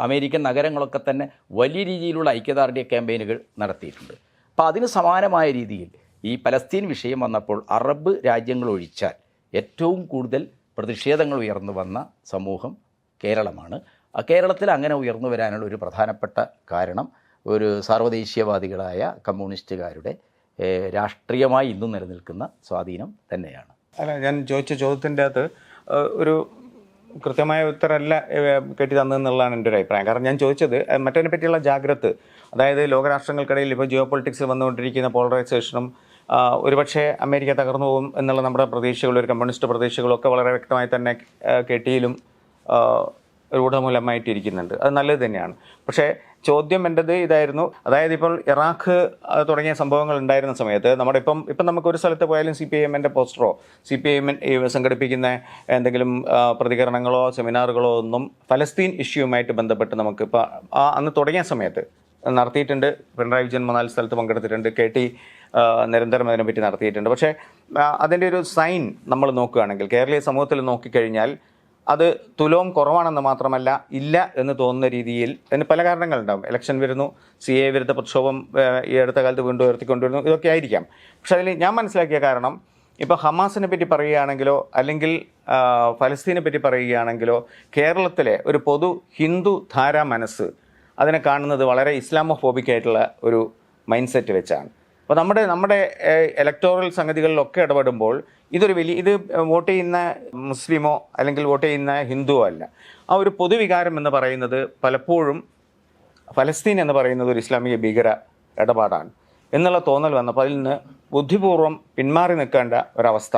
C: അമേരിക്കൻ നഗരങ്ങളൊക്കെ തന്നെ വലിയ രീതിയിലുള്ള ഐക്യദാർഢ്യ ക്യാമ്പയിനുകൾ നടത്തിയിട്ടുണ്ട്. അപ്പോൾ അതിന് സമാനമായ രീതിയിൽ ഈ പലസ്തീൻ വിഷയം വന്നപ്പോൾ അറബ് രാജ്യങ്ങൾ ഒഴിച്ചാൽ ഏറ്റവും കൂടുതൽ പ്രതിഷേധങ്ങൾ ഉയർന്നു വന്ന സമൂഹം കേരളമാണ്. കേരളത്തിൽ അങ്ങനെ ഉയർന്നു വരാനുള്ള ഒരു പ്രധാനപ്പെട്ട കാരണം ഒരു സാർവദേശീയവാദികളായ കമ്മ്യൂണിസ്റ്റുകാരുടെ രാഷ്ട്രീയമായി ഇന്നും നിലനിൽക്കുന്ന സ്വാധീനം തന്നെയാണ്.
D: അല്ല, ഞാൻ ചോദിച്ച ചോദ്യത്തിൻ്റെ അകത്ത് ഒരു കൃത്യമായ ഉത്തരമല്ല കെട്ടി തന്നതെന്നുള്ളതാണ് എൻ്റെ ഒരു അഭിപ്രായം. കാരണം ഞാൻ ചോദിച്ചത് മറ്റതിനെ പറ്റിയുള്ള ജാഗ്രത, അതായത് ലോകരാഷ്ട്രങ്ങൾക്കിടയിൽ ഇപ്പോൾ ജിയോ പൊളിറ്റിക്സിൽ വന്നുകൊണ്ടിരിക്കുന്ന പോളറൈസേഷനും ഒരുപക്ഷെ അമേരിക്ക തകർന്നു പോകും എന്നുള്ള നമ്മുടെ പ്രതീക്ഷകളും ഒരു കമ്മ്യൂണിസ്റ്റ് പ്രതീക്ഷകളും ഒക്കെ വളരെ വ്യക്തമായി തന്നെ കെട്ടിയിലും രൂഢമൂലമായിട്ടിരിക്കുന്നുണ്ട്. അത് നല്ലത് തന്നെയാണ്. പക്ഷേ ചോദ്യം എൻ്റെത് ഇതായിരുന്നു, അതായത് ഇപ്പോൾ ഇറാഖ് തുടങ്ങിയ സംഭവങ്ങൾ ഉണ്ടായിരുന്ന സമയത്ത് നമ്മുടെ ഇപ്പം നമുക്കൊരു സ്ഥലത്ത് പോയാലും CPIM പോസ്റ്ററോ CPIM സംഘടിപ്പിക്കുന്ന എന്തെങ്കിലും പ്രതികരണങ്ങളോ സെമിനാറുകളോ ഒന്നും പലസ്തീൻ ഇഷ്യൂവുമായിട്ട് ബന്ധപ്പെട്ട് നമുക്കിപ്പോൾ അന്ന് തുടങ്ങിയ സമയത്ത് നടത്തിയിട്ടുണ്ട്. പിണറായി വിജയൻ 4 സ്ഥലത്ത് പങ്കെടുത്തിട്ടുണ്ട്. KT നിരന്തരം അതിനെപ്പറ്റി നടത്തിയിട്ടുണ്ട്. പക്ഷേ അതിൻ്റെ ഒരു സൈൻ നമ്മൾ നോക്കുകയാണെങ്കിൽ കേരളീയ സമൂഹത്തിൽ നോക്കിക്കഴിഞ്ഞാൽ അത് തുലോം കുറവാണെന്ന് മാത്രമല്ല, ഇല്ല എന്ന് തോന്നുന്ന രീതിയിൽ അതിന് പല കാരണങ്ങളുണ്ടാകും. ഇലക്ഷൻ വരുന്നു, CA വിരുദ്ധ പ്രക്ഷോഭം ഈ അടുത്ത കാലത്ത് വീണ്ടും ഉയർത്തിക്കൊണ്ടിരുന്നു, ഇതൊക്കെ ആയിരിക്കാം. പക്ഷെ അതിൽ ഞാൻ മനസ്സിലാക്കിയ കാരണം, ഇപ്പോൾ ഹമാസിനെ പറ്റി പറയുകയാണെങ്കിലോ അല്ലെങ്കിൽ ഫലസ്തീനെ പറ്റി പറയുകയാണെങ്കിലോ കേരളത്തിലെ ഒരു പൊതു ഹിന്ദു ധാരാ മനസ്സ് അതിനെ കാണുന്നത് വളരെ ഇസ്ലാമോഫോബിക്കായിട്ടുള്ള ഒരു മൈൻഡ് സെറ്റ് വെച്ചാണ്. അപ്പോൾ നമ്മുടെ ഇലക്ടോറൽ സംഗതികളിലൊക്കെ ഇടപെടുമ്പോൾ ഇത് വോട്ട് ചെയ്യുന്ന മുസ്ലിമോ അല്ലെങ്കിൽ വോട്ട് ചെയ്യുന്ന ഹിന്ദുവോ അല്ല. ആ ഒരു പൊതുവികാരം എന്ന് പറയുന്നത് പലപ്പോഴും ഫലസ്തീൻ എന്ന് പറയുന്നത് ഒരു ഇസ്ലാമിക ഭീകര ഇടപാടാണ് എന്നുള്ള തോന്നൽ വന്നപ്പോൾ അതിൽ നിന്ന് ബുദ്ധിപൂർവ്വം പിന്മാറി നിൽക്കേണ്ട ഒരവസ്ഥ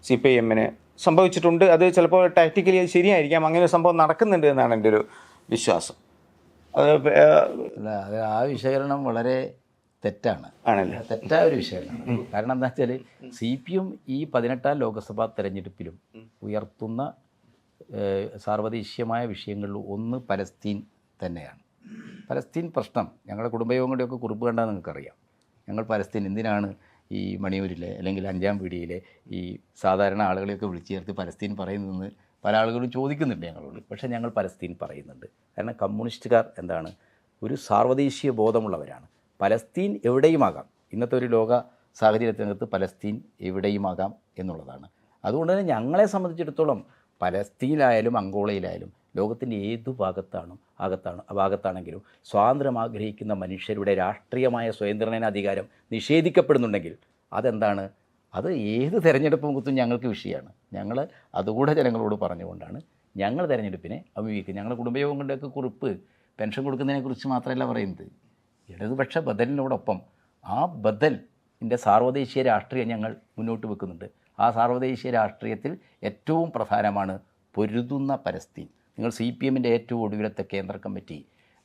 D: CPIMന് സംഭവിച്ചിട്ടുണ്ട്. അത് ചിലപ്പോൾ ടാക്റ്റിക്കലി അത് ശരിയായിരിക്കാം, അങ്ങനെ ഒരു സംഭവം നടക്കുന്നുണ്ട് എന്നാണ് എൻ്റെ ഒരു വിശ്വാസം.
C: അത് ആ വിശകലനം വളരെ തെറ്റാണ്,
D: ആണല്ലേ?
C: തെറ്റായ ഒരു വിഷയമാണ്. കാരണം എന്താ വെച്ചാൽ CPM ഈ 18ാം ലോക്സഭാ തെരഞ്ഞെടുപ്പിലും ഉയർത്തുന്ന സാർവദേശീയമായ വിഷയങ്ങളിൽ ഒന്ന് പലസ്തീൻ തന്നെയാണ്. പലസ്തീൻ പ്രശ്നം ഞങ്ങളുടെ കുടുംബയോഗങ്ങളുടെയൊക്കെ കുറിപ്പ് കണ്ടാൽ നിങ്ങൾക്കറിയാം. ഞങ്ങൾ പലസ്തീൻ എന്തിനാണ് ഈ മണിയൂരിലെ അല്ലെങ്കിൽ 5ാം പീടികയിലെ ഈ സാധാരണ ആളുകളെയൊക്കെ വിളിച്ചു ചേർത്ത് പലസ്തീൻ പറയുന്നതെന്ന് പല ആളുകളും ചോദിക്കുന്നുണ്ട് ഞങ്ങളോട്. പക്ഷേ ഞങ്ങൾ പലസ്തീൻ പറയുന്നുണ്ട്. കാരണം കമ്മ്യൂണിസ്റ്റുകാർ എന്താണ്, ഒരു സാർവദേശീയ ബോധമുള്ളവരാണ്. പലസ്തീൻ എവിടെയുമാകാം, ഇന്നത്തെ ഒരു ലോക സാഹചര്യത്തിനകത്ത് പലസ്തീൻ എവിടെയുമാകാം എന്നുള്ളതാണ്. അതുകൊണ്ട് തന്നെ ഞങ്ങളെ സംബന്ധിച്ചിടത്തോളം പലസ്തീനിലായാലും അങ്കോളയിലായാലും ലോകത്തിൻ്റെ ഏതു ഭാഗത്താണെങ്കിലും സ്വാതന്ത്ര്യം ആഗ്രഹിക്കുന്ന മനുഷ്യരുടെ രാഷ്ട്രീയമായ സ്വയംനിർണയാധികാരം നിഷേധിക്കപ്പെടുന്നുണ്ടെങ്കിൽ അതെന്താണ്? അത് ഏത് തെരഞ്ഞെടുപ്പ് മുഖത്തും ഞങ്ങൾക്ക് വിഷയമാണ്. ഞങ്ങൾ അതുകൂടെ ജനങ്ങളോട് പറഞ്ഞുകൊണ്ടാണ് ഞങ്ങൾ തെരഞ്ഞെടുപ്പിനെ അഭിമുഖീകരിക്കുന്നത്. ഞങ്ങളുടെ കുടുംബയോഗങ്ങളുടെയൊക്കെ കുറിപ്പ് പെൻഷൻ കൊടുക്കുന്നതിനെക്കുറിച്ച് മാത്രമല്ല പറയുന്നത്. ഇടതുപക്ഷ ബദലിനോടൊപ്പം ആ ബദലിൻ്റെ സാർവദേശീയ രാഷ്ട്രീയം ഞങ്ങൾ മുന്നോട്ട് വെക്കുന്നുണ്ട്. ആ സാർവദേശീയ രാഷ്ട്രീയത്തിൽ ഏറ്റവും പ്രധാനമാണ് പൊരുതുന്ന പലസ്തീൻ. നിങ്ങൾ CPMൻ്റെ ഏറ്റവും ഒടുവിലത്തെ കേന്ദ്ര കമ്മിറ്റി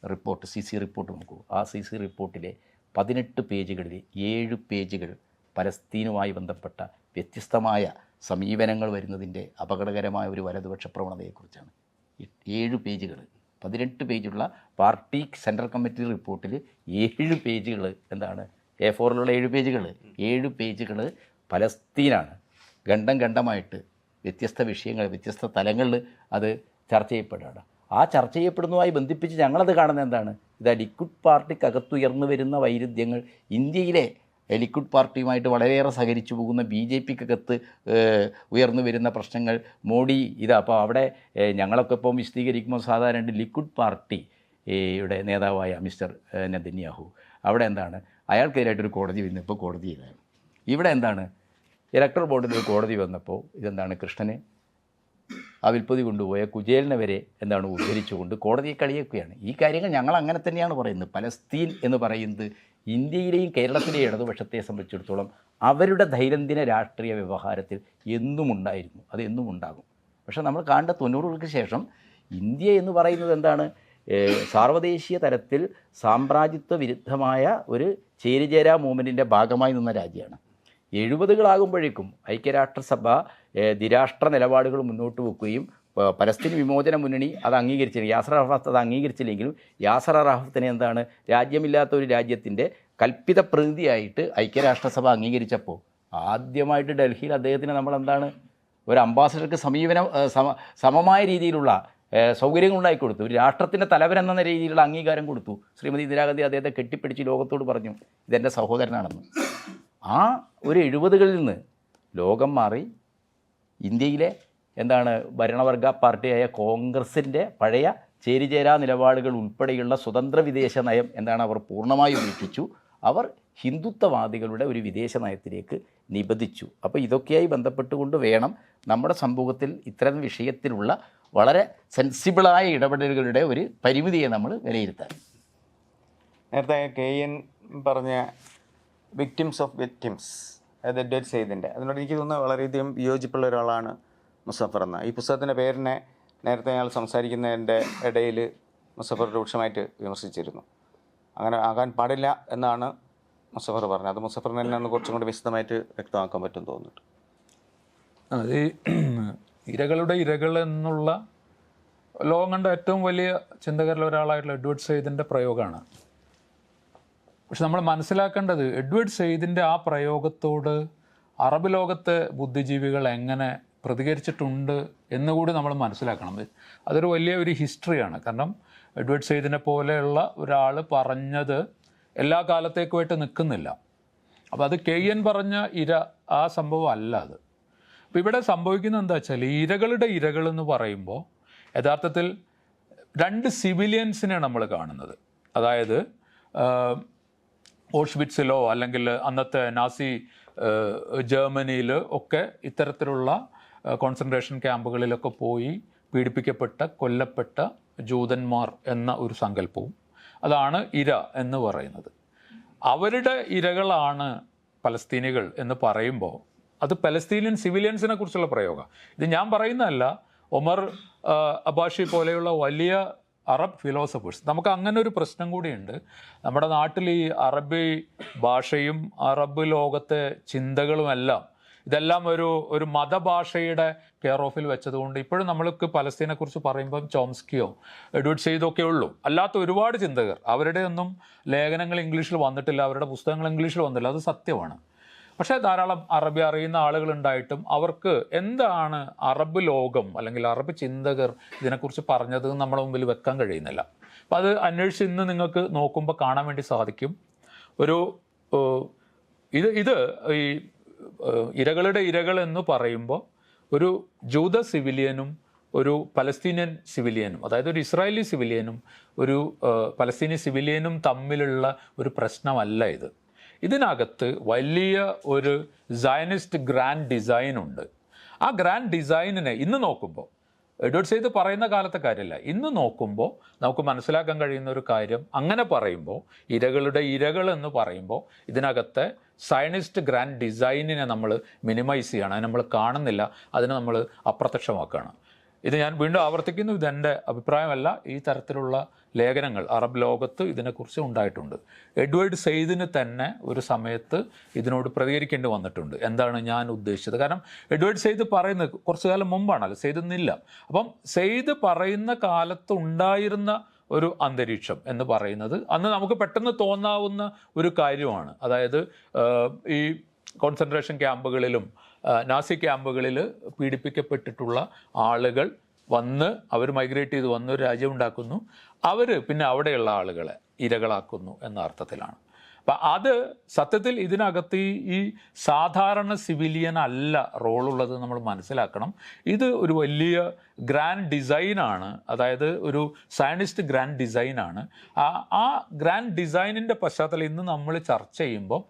C: റിപ്പോർട്ട് CC റിപ്പോർട്ട് നോക്കൂ. ആ CC റിപ്പോർട്ടിലെ 18 പേജുകളിൽ 7 പേജുകൾ പലസ്തീനുമായി ബന്ധപ്പെട്ട വ്യത്യസ്തമായ സമീപനങ്ങൾ വരുന്നതിൻ്റെ അപകടകരമായ ഒരു വലതുപക്ഷ പ്രവണതയെക്കുറിച്ചാണ്. 7 പേജുകൾ, 18 പേജുള്ള പാർട്ടി സെൻട്രൽ കമ്മിറ്റി റിപ്പോർട്ടിൽ 7 പേജുകൾ എന്താണ്? A4ലുള്ള 7 പേജുകൾ പലസ്തീനാണ്. ഖണ്ഡമായിട്ട് വ്യത്യസ്ത വിഷയങ്ങൾ, വ്യത്യസ്ത തലങ്ങളിൽ അത് ചർച്ച ചെയ്യപ്പെടുകയാണ്. ആ ചർച്ച ചെയ്യപ്പെടുന്നതുമായി ബന്ധിപ്പിച്ച് ഞങ്ങളത് കാണുന്നത് എന്താണ്? ഇതാ ലിക്വിഡ് പാർട്ടിക്കകത്തുയർന്നു വരുന്ന വൈരുദ്ധ്യങ്ങൾ, ഇന്ത്യയിലെ ലിക്വിഡ് പാർട്ടിയുമായിട്ട് വളരെയേറെ സഹകരിച്ചു പോകുന്ന BJPക്കകത്ത് ഉയർന്നു വരുന്ന പ്രശ്നങ്ങൾ, മോഡി അപ്പോൾ അവിടെ ഞങ്ങളൊക്കെ ഇപ്പം വിശദീകരിക്കുമ്പോൾ സാധാരണ ലിക്വിഡ് പാർട്ടിയുടെ നേതാവായ മിസ്റ്റർ നെതന്യാഹു അവിടെ എന്താണ്, അയാൾക്കെതിരായിട്ടൊരു കോടതി വന്നു. ഇപ്പോൾ കോടതിയിലാണ്. ഇവിടെ എന്താണ്, ഇലക്ടറൽ ബോർഡിൽ ഒരു കോടതി വന്നപ്പോൾ ഇതെന്താണ്, കൃഷ്ണന് അവിൽപ്പതി കൊണ്ടുപോയ കുചേലിനെ വരെ എന്താണ് ഉദ്ധരിച്ചുകൊണ്ട് കോടതിയെ കളിയാക്കുകയാണ്. ഈ കാര്യങ്ങൾ ഞങ്ങൾ അങ്ങനെ തന്നെയാണ് പറയുന്നത്. പലസ്തീൻ എന്ന് പറയുന്നത് ഇന്ത്യയിലെയും കേരളത്തിലെയും ഇടതുപക്ഷത്തെ സംബന്ധിച്ചിടത്തോളം അവരുടെ ദൈനംദിന രാഷ്ട്രീയ വ്യവഹാരത്തിൽ എന്നും ഉണ്ടായിരുന്നു, അത് എന്നും ഉണ്ടാകും. പക്ഷേ നമ്മൾ കാണേണ്ട 90-കൾക്ക് ശേഷം ഇന്ത്യ എന്ന് പറയുന്നത് എന്താണ്, സാർവദേശീയ തലത്തിൽ സാമ്രാജ്യത്വ വിരുദ്ധമായ ഒരു ചേരിചേരാ മൂവ്മെൻറ്റിൻ്റെ ഭാഗമായി നിന്ന രാജ്യമാണ്. 70-കളാകുമ്പോഴേക്കും ഐക്യരാഷ്ട്രസഭ ദ്വിരാഷ്ട്ര നിലപാടുകൾ മുന്നോട്ട് വെക്കുകയും പലസ്തീൻ വിമോചന മുന്നണി അത് അംഗീകരിച്ചില്ല, യാസർ അറാഫത്ത് അത് അംഗീകരിച്ചില്ലെങ്കിലും യാസർ അറാഫത്തിനെ എന്താണ്, രാജ്യമില്ലാത്ത ഒരു രാജ്യത്തിൻ്റെ കൽപ്പിത പ്രതിനിധിയായിട്ട് ഐക്യരാഷ്ട്രസഭ അംഗീകരിച്ചപ്പോൾ ആദ്യമായിട്ട് ഡൽഹിയിൽ അദ്ദേഹത്തിന് നമ്മളെന്താണ് ഒരു അംബാസഡർക്ക് സമമായ രീതിയിലുള്ള സൗകര്യങ്ങൾ ഉണ്ടായിക്കൊടുത്തു. ഒരു രാഷ്ട്രത്തിൻ്റെ തലവനെന്ന രീതിയിലുള്ള അംഗീകാരം കൊടുത്തു. ശ്രീമതി ഇന്ദിരാഗാന്ധി അദ്ദേഹത്തെ കെട്ടിപ്പിടിച്ച് ലോകത്തോട് പറഞ്ഞു ഇതെൻ്റെ സഹോദരനാണെന്ന്. ആ ഒരു 70-കളിൽ നിന്ന് ലോകം മാറി ഇന്ത്യയിലെ എന്താണ് ഭരണവർഗ പാർട്ടിയായ കോൺഗ്രസിൻ്റെ പഴയ ചേരിചേരാ നിലപാടുകൾ ഉൾപ്പെടെയുള്ള സ്വതന്ത്ര വിദേശ നയം എന്താണ് അവർ പൂർണ്ണമായും ഉപേക്ഷിച്ചു. അവർ ഹിന്ദുത്വവാദികളുടെ ഒരു വിദേശ നയത്തിലേക്ക് നിബന്ധിച്ചു. അപ്പോൾ ഇതൊക്കെയായി ബന്ധപ്പെട്ടുകൊണ്ട് വേണം നമ്മുടെ സമൂഹത്തിൽ ഇത്തരം വിഷയത്തിലുള്ള വളരെ സെൻസിബിളായ ഇടപെടലുകളുടെ ഒരു പരിമിതിയെ നമ്മൾ വിലയിരുത്താൻ.
D: നേരത്തെ KN പറഞ്ഞ വിക്ടിംസ് ഓഫ് വിക്ടിംസ്, അതായത് എഡ്വേർഡ് സെയ്ദിൻ്റെ, അതിനോട് എനിക്ക് തോന്നുന്നത് വളരെയധികം വിയോജിപ്പുള്ള ഒരാളാണ് മുസഫർ എന്ന. ഈ പുസ്തകത്തിൻ്റെ പേരിനെ നേരത്തെ ഞങ്ങൾ സംസാരിക്കുന്നതിൻ്റെ ഇടയിൽ മുസഫർ രൂക്ഷമായിട്ട് വിമർശിച്ചിരുന്നു. അങ്ങനെ ആകാൻ പാടില്ല എന്നാണ് മുസഫർ പറഞ്ഞത്. അത് മുസഫറിന് തന്നെ ഒന്ന് കുറച്ചും കൂടി വിശദമായിട്ട് വ്യക്തമാക്കാൻ പറ്റും തോന്നുന്നുണ്ട്.
B: അത് ഇരകളുടെ ഇരകൾ എന്നുള്ള ലോകം കണ്ട ഏറ്റവും വലിയ ചിന്തകരിൽ ഒരാളായിട്ടുള്ള എഡ്വേർഡ് സെയ്ദിൻ്റെ പ്രയോഗമാണ്. പക്ഷെ നമ്മൾ മനസ്സിലാക്കേണ്ടത് എഡ്വേർഡ് സെയ്ദിൻ്റെ ആ പ്രയോഗത്തോട് അറബ് ലോകത്തെ ബുദ്ധിജീവികൾ എങ്ങനെ പ്രതികരിച്ചിട്ടുണ്ട് എന്നുകൂടി നമ്മൾ മനസ്സിലാക്കണം. അതൊരു വലിയ ഒരു ഹിസ്റ്ററിയാണ്. കാരണം എഡ്വേർഡ് സെയ്ദിനെ പോലെയുള്ള ഒരാൾ പറഞ്ഞത് എല്ലാ കാലത്തേക്കുമായിട്ട് നിൽക്കുന്നില്ല. അപ്പോൾ അത് KN പറഞ്ഞ ഇര ആ സംഭവം അല്ല അത്. അപ്പോൾ ഇവിടെ സംഭവിക്കുന്നത് എന്താ വെച്ചാൽ ഇരകളുടെ ഇരകൾ എന്ന് പറയുമ്പോൾ യഥാർത്ഥത്തിൽ 2 സിവിലിയൻസിനെയാണ് നമ്മൾ കാണുന്നത്. അതായത് ഓഷ്വിറ്റ്സിലോ അല്ലെങ്കിൽ അന്നത്തെ നാസി ജർമ്മനിയിൽ ഒക്കെ ഇത്തരത്തിലുള്ള കോൺസെൻട്രേഷൻ ക്യാമ്പുകളിലൊക്കെ പോയി പീഡിപ്പിക്കപ്പെട്ട കൊല്ലപ്പെട്ട ജൂതന്മാർ എന്ന ഒരു സങ്കല്പവും അതാണ് ഇര എന്ന് പറയുന്നത്. അവരുടെ ഇരകളാണ് പലസ്തീനികൾ എന്ന് പറയുമ്പോൾ അത് പലസ്തീനിയൻ സിവിലിയൻസിനെ കുറിച്ചുള്ള പ്രയോഗം. ഇത് ഞാൻ പറയുന്നതല്ല, ഒമർ അബാഷി പോലെയുള്ള വലിയ അറബ് ഫിലോസഫേഴ്സ്. നമുക്ക് അങ്ങനെ ഒരു പ്രശ്നം കൂടിയുണ്ട്. നമ്മുടെ നാട്ടിൽ ഈ അറബി ഭാഷയും അറബ് ലോകത്തെ ചിന്തകളുമെല്ലാം ഇതെല്ലാം ഒരു മതഭാഷയുടെ കെയർ ഓഫിൽ വെച്ചതുകൊണ്ട് ഇപ്പോഴും നമ്മൾക്ക് പലസ്തീനെക്കുറിച്ച് പറയുമ്പം ചോംസ്കിയോ എഡ്വേർഡ് സെയ്ദോ ഒക്കെ ഉള്ളൂ. അല്ലാത്ത ഒരുപാട് ചിന്തകർ, അവരുടെ ഒന്നും ലേഖനങ്ങൾ ഇംഗ്ലീഷിൽ വന്നിട്ടില്ല, അവരുടെ പുസ്തകങ്ങൾ ഇംഗ്ലീഷിൽ വന്നില്ല, അത് സത്യമാണ്. പക്ഷേ ധാരാളം അറബി അറിയുന്ന ആളുകളുണ്ടായിട്ടും അവർക്ക് എന്താണ് അറബ് ലോകം അല്ലെങ്കിൽ അറബ് ചിന്തകർ ഇതിനെക്കുറിച്ച് പറഞ്ഞത് നമ്മുടെ മുമ്പിൽ വെക്കാൻ കഴിയുന്നില്ല. അപ്പോൾ അത് അന്വേഷിച്ച് ഇന്ന് നിങ്ങൾക്ക് നോക്കുമ്പോൾ കാണാൻ വേണ്ടി സാധിക്കും. ഇത് ഈ ഇരകളുടെ ഇരകൾ എന്ന് പറയുമ്പോൾ ഒരു ജൂത സിവിലിയനും ഒരു പലസ്തീനിയൻ സിവിലിയനും, അതായത് ഒരു ഇസ്രായേലി സിവിലിയനും ഒരു പലസ്തീനി സിവിലിയനും തമ്മിലുള്ള ഒരു പ്രശ്നമല്ല ഇത്. ഇതിനകത്ത് വലിയ ഒരു സയനിസ്റ്റ് ഗ്രാൻഡ് ഡിസൈൻ ഉണ്ട്. ആ ഗ്രാൻഡ് ഡിസൈനിനെ ഇന്ന് നോക്കുമ്പോൾ, എഡ്വേർഡ് സെയ്ദ് പറയുന്ന കാലത്തെ കാര്യമല്ല, ഇന്ന് നോക്കുമ്പോൾ നമുക്ക് മനസ്സിലാക്കാൻ കഴിയുന്ന ഒരു കാര്യം, അങ്ങനെ പറയുമ്പോൾ ഇരകളുടെ ഇരകൾ എന്ന് പറയുമ്പോൾ ഇതിനകത്തെ സയനിസ്റ്റ് ഗ്രാൻഡ് ഡിസൈനിനെ നമ്മൾ മിനിമൈസ് ചെയ്യണം, അതിനെ നമ്മൾ കാണുന്നില്ല, അതിനെ നമ്മൾ അപ്രത്യക്ഷമാക്കുകയാണ്. ഇത് ഞാൻ വീണ്ടും ആവർത്തിക്കുന്നു, ഇതെൻ്റെ അഭിപ്രായമല്ല. ഈ തരത്തിലുള്ള ലേഖനങ്ങൾ അറബ് ലോകത്ത് ഇതിനെക്കുറിച്ച് ഉണ്ടായിട്ടുണ്ട്. എഡ്വേർഡ് സെയ്ദിന് തന്നെ ഒരു സമയത്ത് ഇതിനോട് പ്രതികരിക്കേണ്ടി വന്നിട്ടുണ്ട്. എന്താണ് ഞാൻ ഉദ്ദേശിച്ചത്? കാരണം എഡ്വേർഡ് സെയ്ദ് പറയുന്നത് കുറച്ചു കാലം മുമ്പാണല്ലോ, സെയ്ദ് ഇന്നില്ല. അപ്പം സെയ്ദ് പറയുന്ന കാലത്ത് ഉണ്ടായിരുന്ന ഒരു അന്തരീക്ഷം എന്ന് പറയുന്നത് അന്ന് നമുക്ക് പെട്ടെന്ന് തോന്നാവുന്ന ഒരു കാര്യമാണ്. അതായത് ഈ കോൺസെൻട്രേഷൻ ക്യാമ്പുകളിലും നാസി ക്യാമ്പുകളിൽ പീഡിപ്പിക്കപ്പെട്ടിട്ടുള്ള ആളുകൾ വന്ന് അവർ മൈഗ്രേറ്റ് ചെയ്ത് വന്ന് ഒരു രാജ്യം ഉണ്ടാക്കുന്നു, അവർ പിന്നെ അവിടെയുള്ള ആളുകളെ ഇരകളാക്കുന്നു എന്ന അർത്ഥത്തിലാണ്. അപ്പം അത് സത്യത്തിൽ ഇതിനകത്ത് ഈ സാധാരണ സിവിലിയൻ അല്ല റോളുള്ളത് നമ്മൾ മനസ്സിലാക്കണം. ഇത് ഒരു വലിയ ഗ്രാൻഡ് ഡിസൈനാണ്, അതായത് ഒരു സയനിസ്റ്റ് ഗ്രാൻഡ് ഡിസൈനാണ്. ആ ഗ്രാൻഡ് ഡിസൈനിൻ്റെ പശ്ചാത്തലം ഇന്ന് നമ്മൾ ചർച്ച ചെയ്യുമ്പോൾ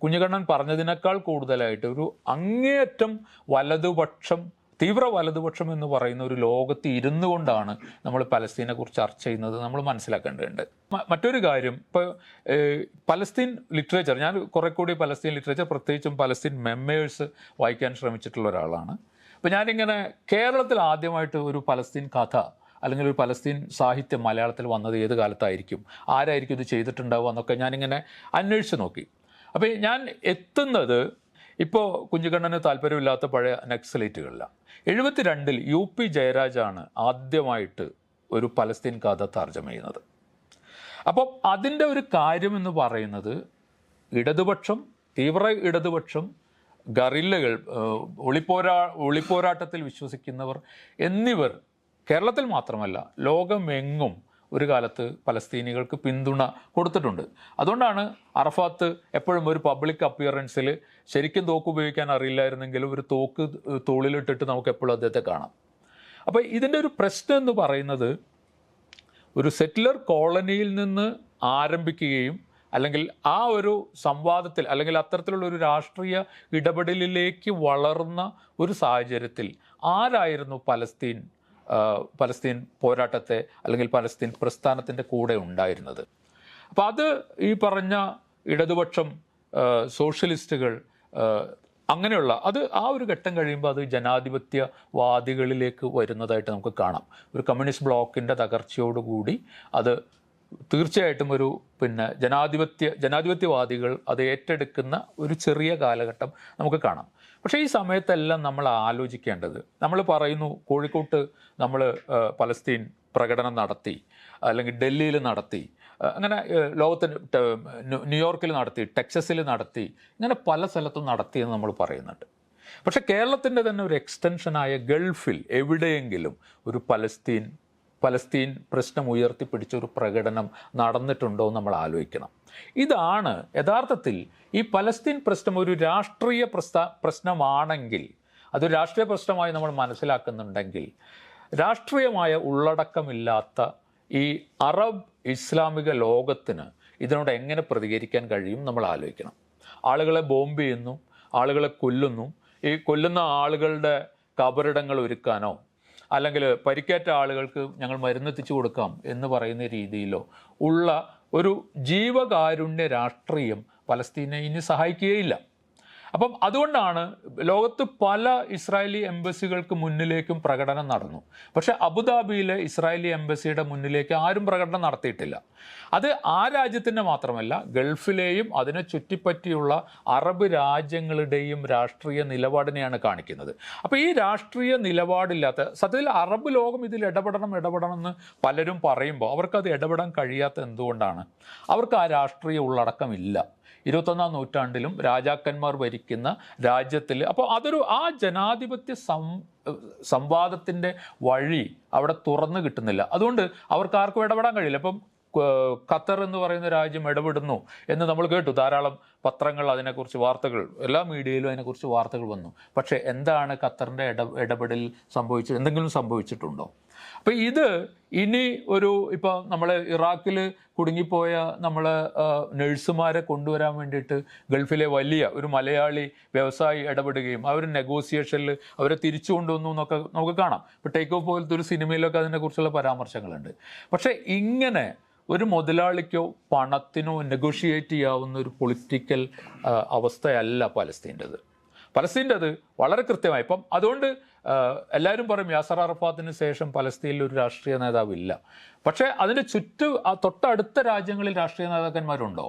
B: കുഞ്ഞുകണ്ണൻ പറഞ്ഞതിനേക്കാൾ കൂടുതലായിട്ട് ഒരു അങ്ങേയറ്റം വലതുപക്ഷം, തീവ്ര വലതുപക്ഷം എന്ന് പറയുന്ന ഒരു ലോകത്ത് ഇരുന്നു കൊണ്ടാണ് നമ്മൾ പലസ്തീനെ കുറിച്ച് ചർച്ച ചെയ്യുന്നത്, നമ്മൾ മനസ്സിലാക്കേണ്ടതുണ്ട്. മറ്റൊരു കാര്യം, ഇപ്പോൾ പലസ്തീൻ ലിറ്ററേച്ചർ, ഞാൻ കുറെ കൂടി പലസ്തീൻ ലിറ്ററേച്ചർ, പ്രത്യേകിച്ചും പലസ്തീൻ മെമ്മേഴ്സ് വായിക്കാൻ ശ്രമിച്ചിട്ടുള്ള ഒരാളാണ്. അപ്പോൾ ഞാനിങ്ങനെ കേരളത്തിൽ ആദ്യമായിട്ട് ഒരു പലസ്തീൻ കഥ അല്ലെങ്കിൽ ഒരു പലസ്തീൻ സാഹിത്യം മലയാളത്തിൽ വന്നത് ഏത് കാലത്തായിരിക്കും, ആരായിരിക്കും ഇത് ചെയ്തിട്ടുണ്ടാവുക എന്നൊക്കെ ഞാനിങ്ങനെ അന്വേഷിച്ച് നോക്കി. അപ്പോൾ ഞാൻ എത്തുന്നത് ഇപ്പോൾ കുഞ്ഞുകണ്ണന് താല്പര്യമില്ലാത്ത പഴയ നക്സലേറ്റുകളിലാണ്. 72 UP ജയരാജാണ് ആദ്യമായിട്ട് ഒരു പലസ്തീൻ കഥ തർജ്ജമ ചെയ്യുന്നത്. അപ്പം അതിൻ്റെ ഒരു കാര്യം എന്ന് പറയുന്നത് ഇടതുപക്ഷം, തീവ്ര ഇടതുപക്ഷം, ഗറില്ലകൾ, ഒളിപ്പോരാട്ടത്തിൽ വിശ്വസിക്കുന്നവർ എന്നിവർ കേരളത്തിൽ മാത്രമല്ല ലോകമെങ്ങും ഒരു കാലത്ത് പലസ്തീനികൾക്ക് പിന്തുണ കൊടുത്തിട്ടുണ്ട്. അതുകൊണ്ടാണ് അറഫാത്ത് എപ്പോഴും ഒരു പബ്ലിക് അപ്പിയറൻസിൽ ശരിക്കും തോക്ക് ഉപയോഗിക്കാൻ അറിയില്ലായിരുന്നെങ്കിലും ഒരു തോക്ക് തോളിലിട്ടിട്ട് നമുക്ക് എപ്പോഴും അദ്ദേഹത്തെ കാണാം. അപ്പോൾ ഇതിൻ്റെ ഒരു പ്രശ്നം എന്ന് പറയുന്നത് ഒരു സെറ്റിലർ കോളനിയിൽ നിന്ന് ആരംഭിക്കുകയും അല്ലെങ്കിൽ ആ ഒരു സംവാദത്തിൽ അല്ലെങ്കിൽ അത്തരത്തിലുള്ള ഒരു രാഷ്ട്രീയ ഇടപെടലിലേക്ക് വളർന്ന ഒരു സാഹചര്യത്തിൽ ആരായിരുന്നു പലസ്തീൻ പോരാട്ടത്തെ അല്ലെങ്കിൽ പലസ്തീൻ പ്രസ്ഥാനത്തിൻ്റെ കൂടെ ഉണ്ടായിരുന്നത്? അപ്പോൾ അത് ഈ പറഞ്ഞ ഇടതുപക്ഷം, സോഷ്യലിസ്റ്റുകൾ, അങ്ങനെയുള്ള അത് ആ ഒരു ഘട്ടം കഴിയുമ്പോൾ അത് ജനാധിപത്യവാദികളിലേക്ക് വരുന്നതായിട്ട് നമുക്ക് കാണാം. ഒരു കമ്മ്യൂണിസ്റ്റ് ബ്ലോക്കിൻ്റെ തകർച്ചയോടുകൂടി അത് തീർച്ചയായിട്ടും ഒരു ജനാധിപത്യവാദികൾ അത് ഏറ്റെടുക്കുന്ന ഒരു ചെറിയ കാലഘട്ടം നമുക്ക് കാണാം. പക്ഷേ ഈ സമയത്തെല്ലാം നമ്മൾ ആലോചിക്കേണ്ടത്, നമ്മൾ പറയുന്നു കോഴിക്കോട്ട് നമ്മൾ പലസ്തീൻ പ്രകടനം നടത്തി, അല്ലെങ്കിൽ ഡൽഹിയിൽ നടത്തി, അങ്ങനെ ലോകത്തിന് ന്യൂയോർക്കിൽ നടത്തി, ടെക്സസിൽ നടത്തി, ഇങ്ങനെ പല സ്ഥലത്തും നടത്തിയെന്ന് നമ്മൾ പറയുന്നുണ്ട്. പക്ഷേ കേരളത്തിൻ്റെ തന്നെ ഒരു എക്സ്റ്റൻഷനായ ഗൾഫിൽ എവിടെയെങ്കിലും ഒരു പലസ്തീൻ പ്രശ്നം ഉയർത്തിപ്പിടിച്ച ഒരു പ്രകടനം നടന്നിട്ടുണ്ടോ എന്ന് നമ്മൾ ആലോചിക്കണം. ഇതാണ് യഥാർത്ഥത്തിൽ ഈ പലസ്തീൻ പ്രശ്നം ഒരു രാഷ്ട്രീയ പ്രശ്നമാണെങ്കിൽ, അതൊരു രാഷ്ട്രീയ പ്രശ്നമായി നമ്മൾ മനസ്സിലാക്കുന്നുണ്ടെങ്കിൽ, രാഷ്ട്രീയമായ ഉള്ളടക്കമില്ലാത്ത ഈ അറബ് ഇസ്ലാമിക ലോകത്തിന് ഇതിനോട് എങ്ങനെ പ്രതികരിക്കാൻ കഴിയും നമ്മൾ ആലോചിക്കണം. ആളുകളെ ബോംബ് ചെയ്യുന്നു, ആളുകളെ കൊല്ലുന്നു, ഈ കൊല്ലുന്ന ആളുകളുടെ കബറിടങ്ങൾ ഒരുക്കാനോ അല്ലെങ്കിൽ പരിക്കേറ്റ ആളുകൾക്ക് ഞങ്ങൾ മരുന്നെത്തിച്ചു കൊടുക്കാം എന്ന് പറയുന്ന രീതിയിലോ ഉള്ള ഒരു ജീവകാരുണ്യ രാഷ്ട്രീയം പലസ്തീനെ ഇനി സഹായിക്കുകയില്ല. അപ്പം അതുകൊണ്ടാണ് ലോകത്ത് പല ഇസ്രായേലി എംബസികൾക്ക് മുന്നിലേക്കും പ്രകടനം നടന്നു. പക്ഷേ അബുദാബിയിലെ ഇസ്രായേലി എംബസിയുടെ മുന്നിലേക്ക് ആരും പ്രകടനം നടത്തിയിട്ടില്ല. അത് ആ രാജ്യത്തിൻ്റെ മാത്രമല്ല, ഗൾഫിലെയും അതിനെ ചുറ്റിപ്പറ്റിയുള്ള അറബ് രാജ്യങ്ങളുടെയും രാഷ്ട്രീയ നിലപാടിനെയാണ് കാണിക്കുന്നത്. അപ്പോൾ ഈ രാഷ്ട്രീയ നിലപാടില്ലാത്ത, സത്യത്തിൽ അറബ് ലോകം ഇതിൽ ഇടപെടണം എന്ന് പലരും പറയുമ്പോൾ അവർക്കത് ഇടപെടാൻ കഴിയാത്ത എന്തുകൊണ്ടാണ്? അവർക്ക് ആ രാഷ്ട്രീയ ഉള്ളടക്കമില്ല. 21-ാം നൂറ്റാണ്ടിലും രാജാക്കന്മാർ ഭരിക്കുന്ന രാജ്യത്തിൽ അപ്പോൾ അതൊരു ആ ജനാധിപത്യ സംവാദത്തിൻ്റെ വഴി അവിടെ തുറന്നു കിട്ടുന്നില്ല. അതുകൊണ്ട് അവർക്ക് ആർക്കും ഇടപെടാൻ കഴിയില്ല. അപ്പം ഖത്തർ എന്ന് പറയുന്ന രാജ്യം ഇടപെടുന്നു എന്ന് നമ്മൾ കേട്ടു. ധാരാളം പത്രങ്ങൾ അതിനെക്കുറിച്ച് വാർത്തകൾ, എല്ലാ മീഡിയയിലും അതിനെക്കുറിച്ച് വാർത്തകൾ വന്നു. പക്ഷേ എന്താണ് ഖത്തറിൻ്റെ ഇടപെടൽ സംഭവിച്ചത്? എന്തെങ്കിലും സംഭവിച്ചിട്ടുണ്ടോ? അപ്പോൾ ഇത് ഇനി ഇപ്പോൾ നമ്മൾ ഇറാഖിൽ കുടുങ്ങിപ്പോയ നഴ്സുമാരെ കൊണ്ടുവരാൻ വേണ്ടിയിട്ട് ഗൾഫിലെ വലിയ ഒരു മലയാളി വ്യവസായി ഇടപെടുകയും അവർ നെഗോസിയേഷനിൽ അവരെ തിരിച്ചു കൊണ്ടുവന്നു എന്നൊക്കെ നമുക്ക് കാണാം. ഇപ്പോൾ ടേക്ക് ഓഫ് പോലത്തെ ഒരു സിനിമയിലൊക്കെ അതിനെക്കുറിച്ചുള്ള പരാമർശങ്ങളുണ്ട്. പക്ഷേ ഇങ്ങനെ ഒരു മുതലാളിക്കോ പണത്തിനോ നെഗോഷിയേറ്റ് ചെയ്യാവുന്ന ഒരു പൊളിറ്റിക്കൽ അവസ്ഥയല്ല പലസ്തീൻ്റെത് വളരെ കൃത്യമായി. ഇപ്പം അതുകൊണ്ട് എല്ലാവരും പറയും യാസർ അറഫാത്തിന് ശേഷം പലസ്തീനിൽ ഒരു രാഷ്ട്രീയ നേതാവില്ല. പക്ഷേ അതിൻ്റെ തൊട്ടടുത്ത രാജ്യങ്ങളിൽ രാഷ്ട്രീയ നേതാക്കന്മാരുണ്ടോ?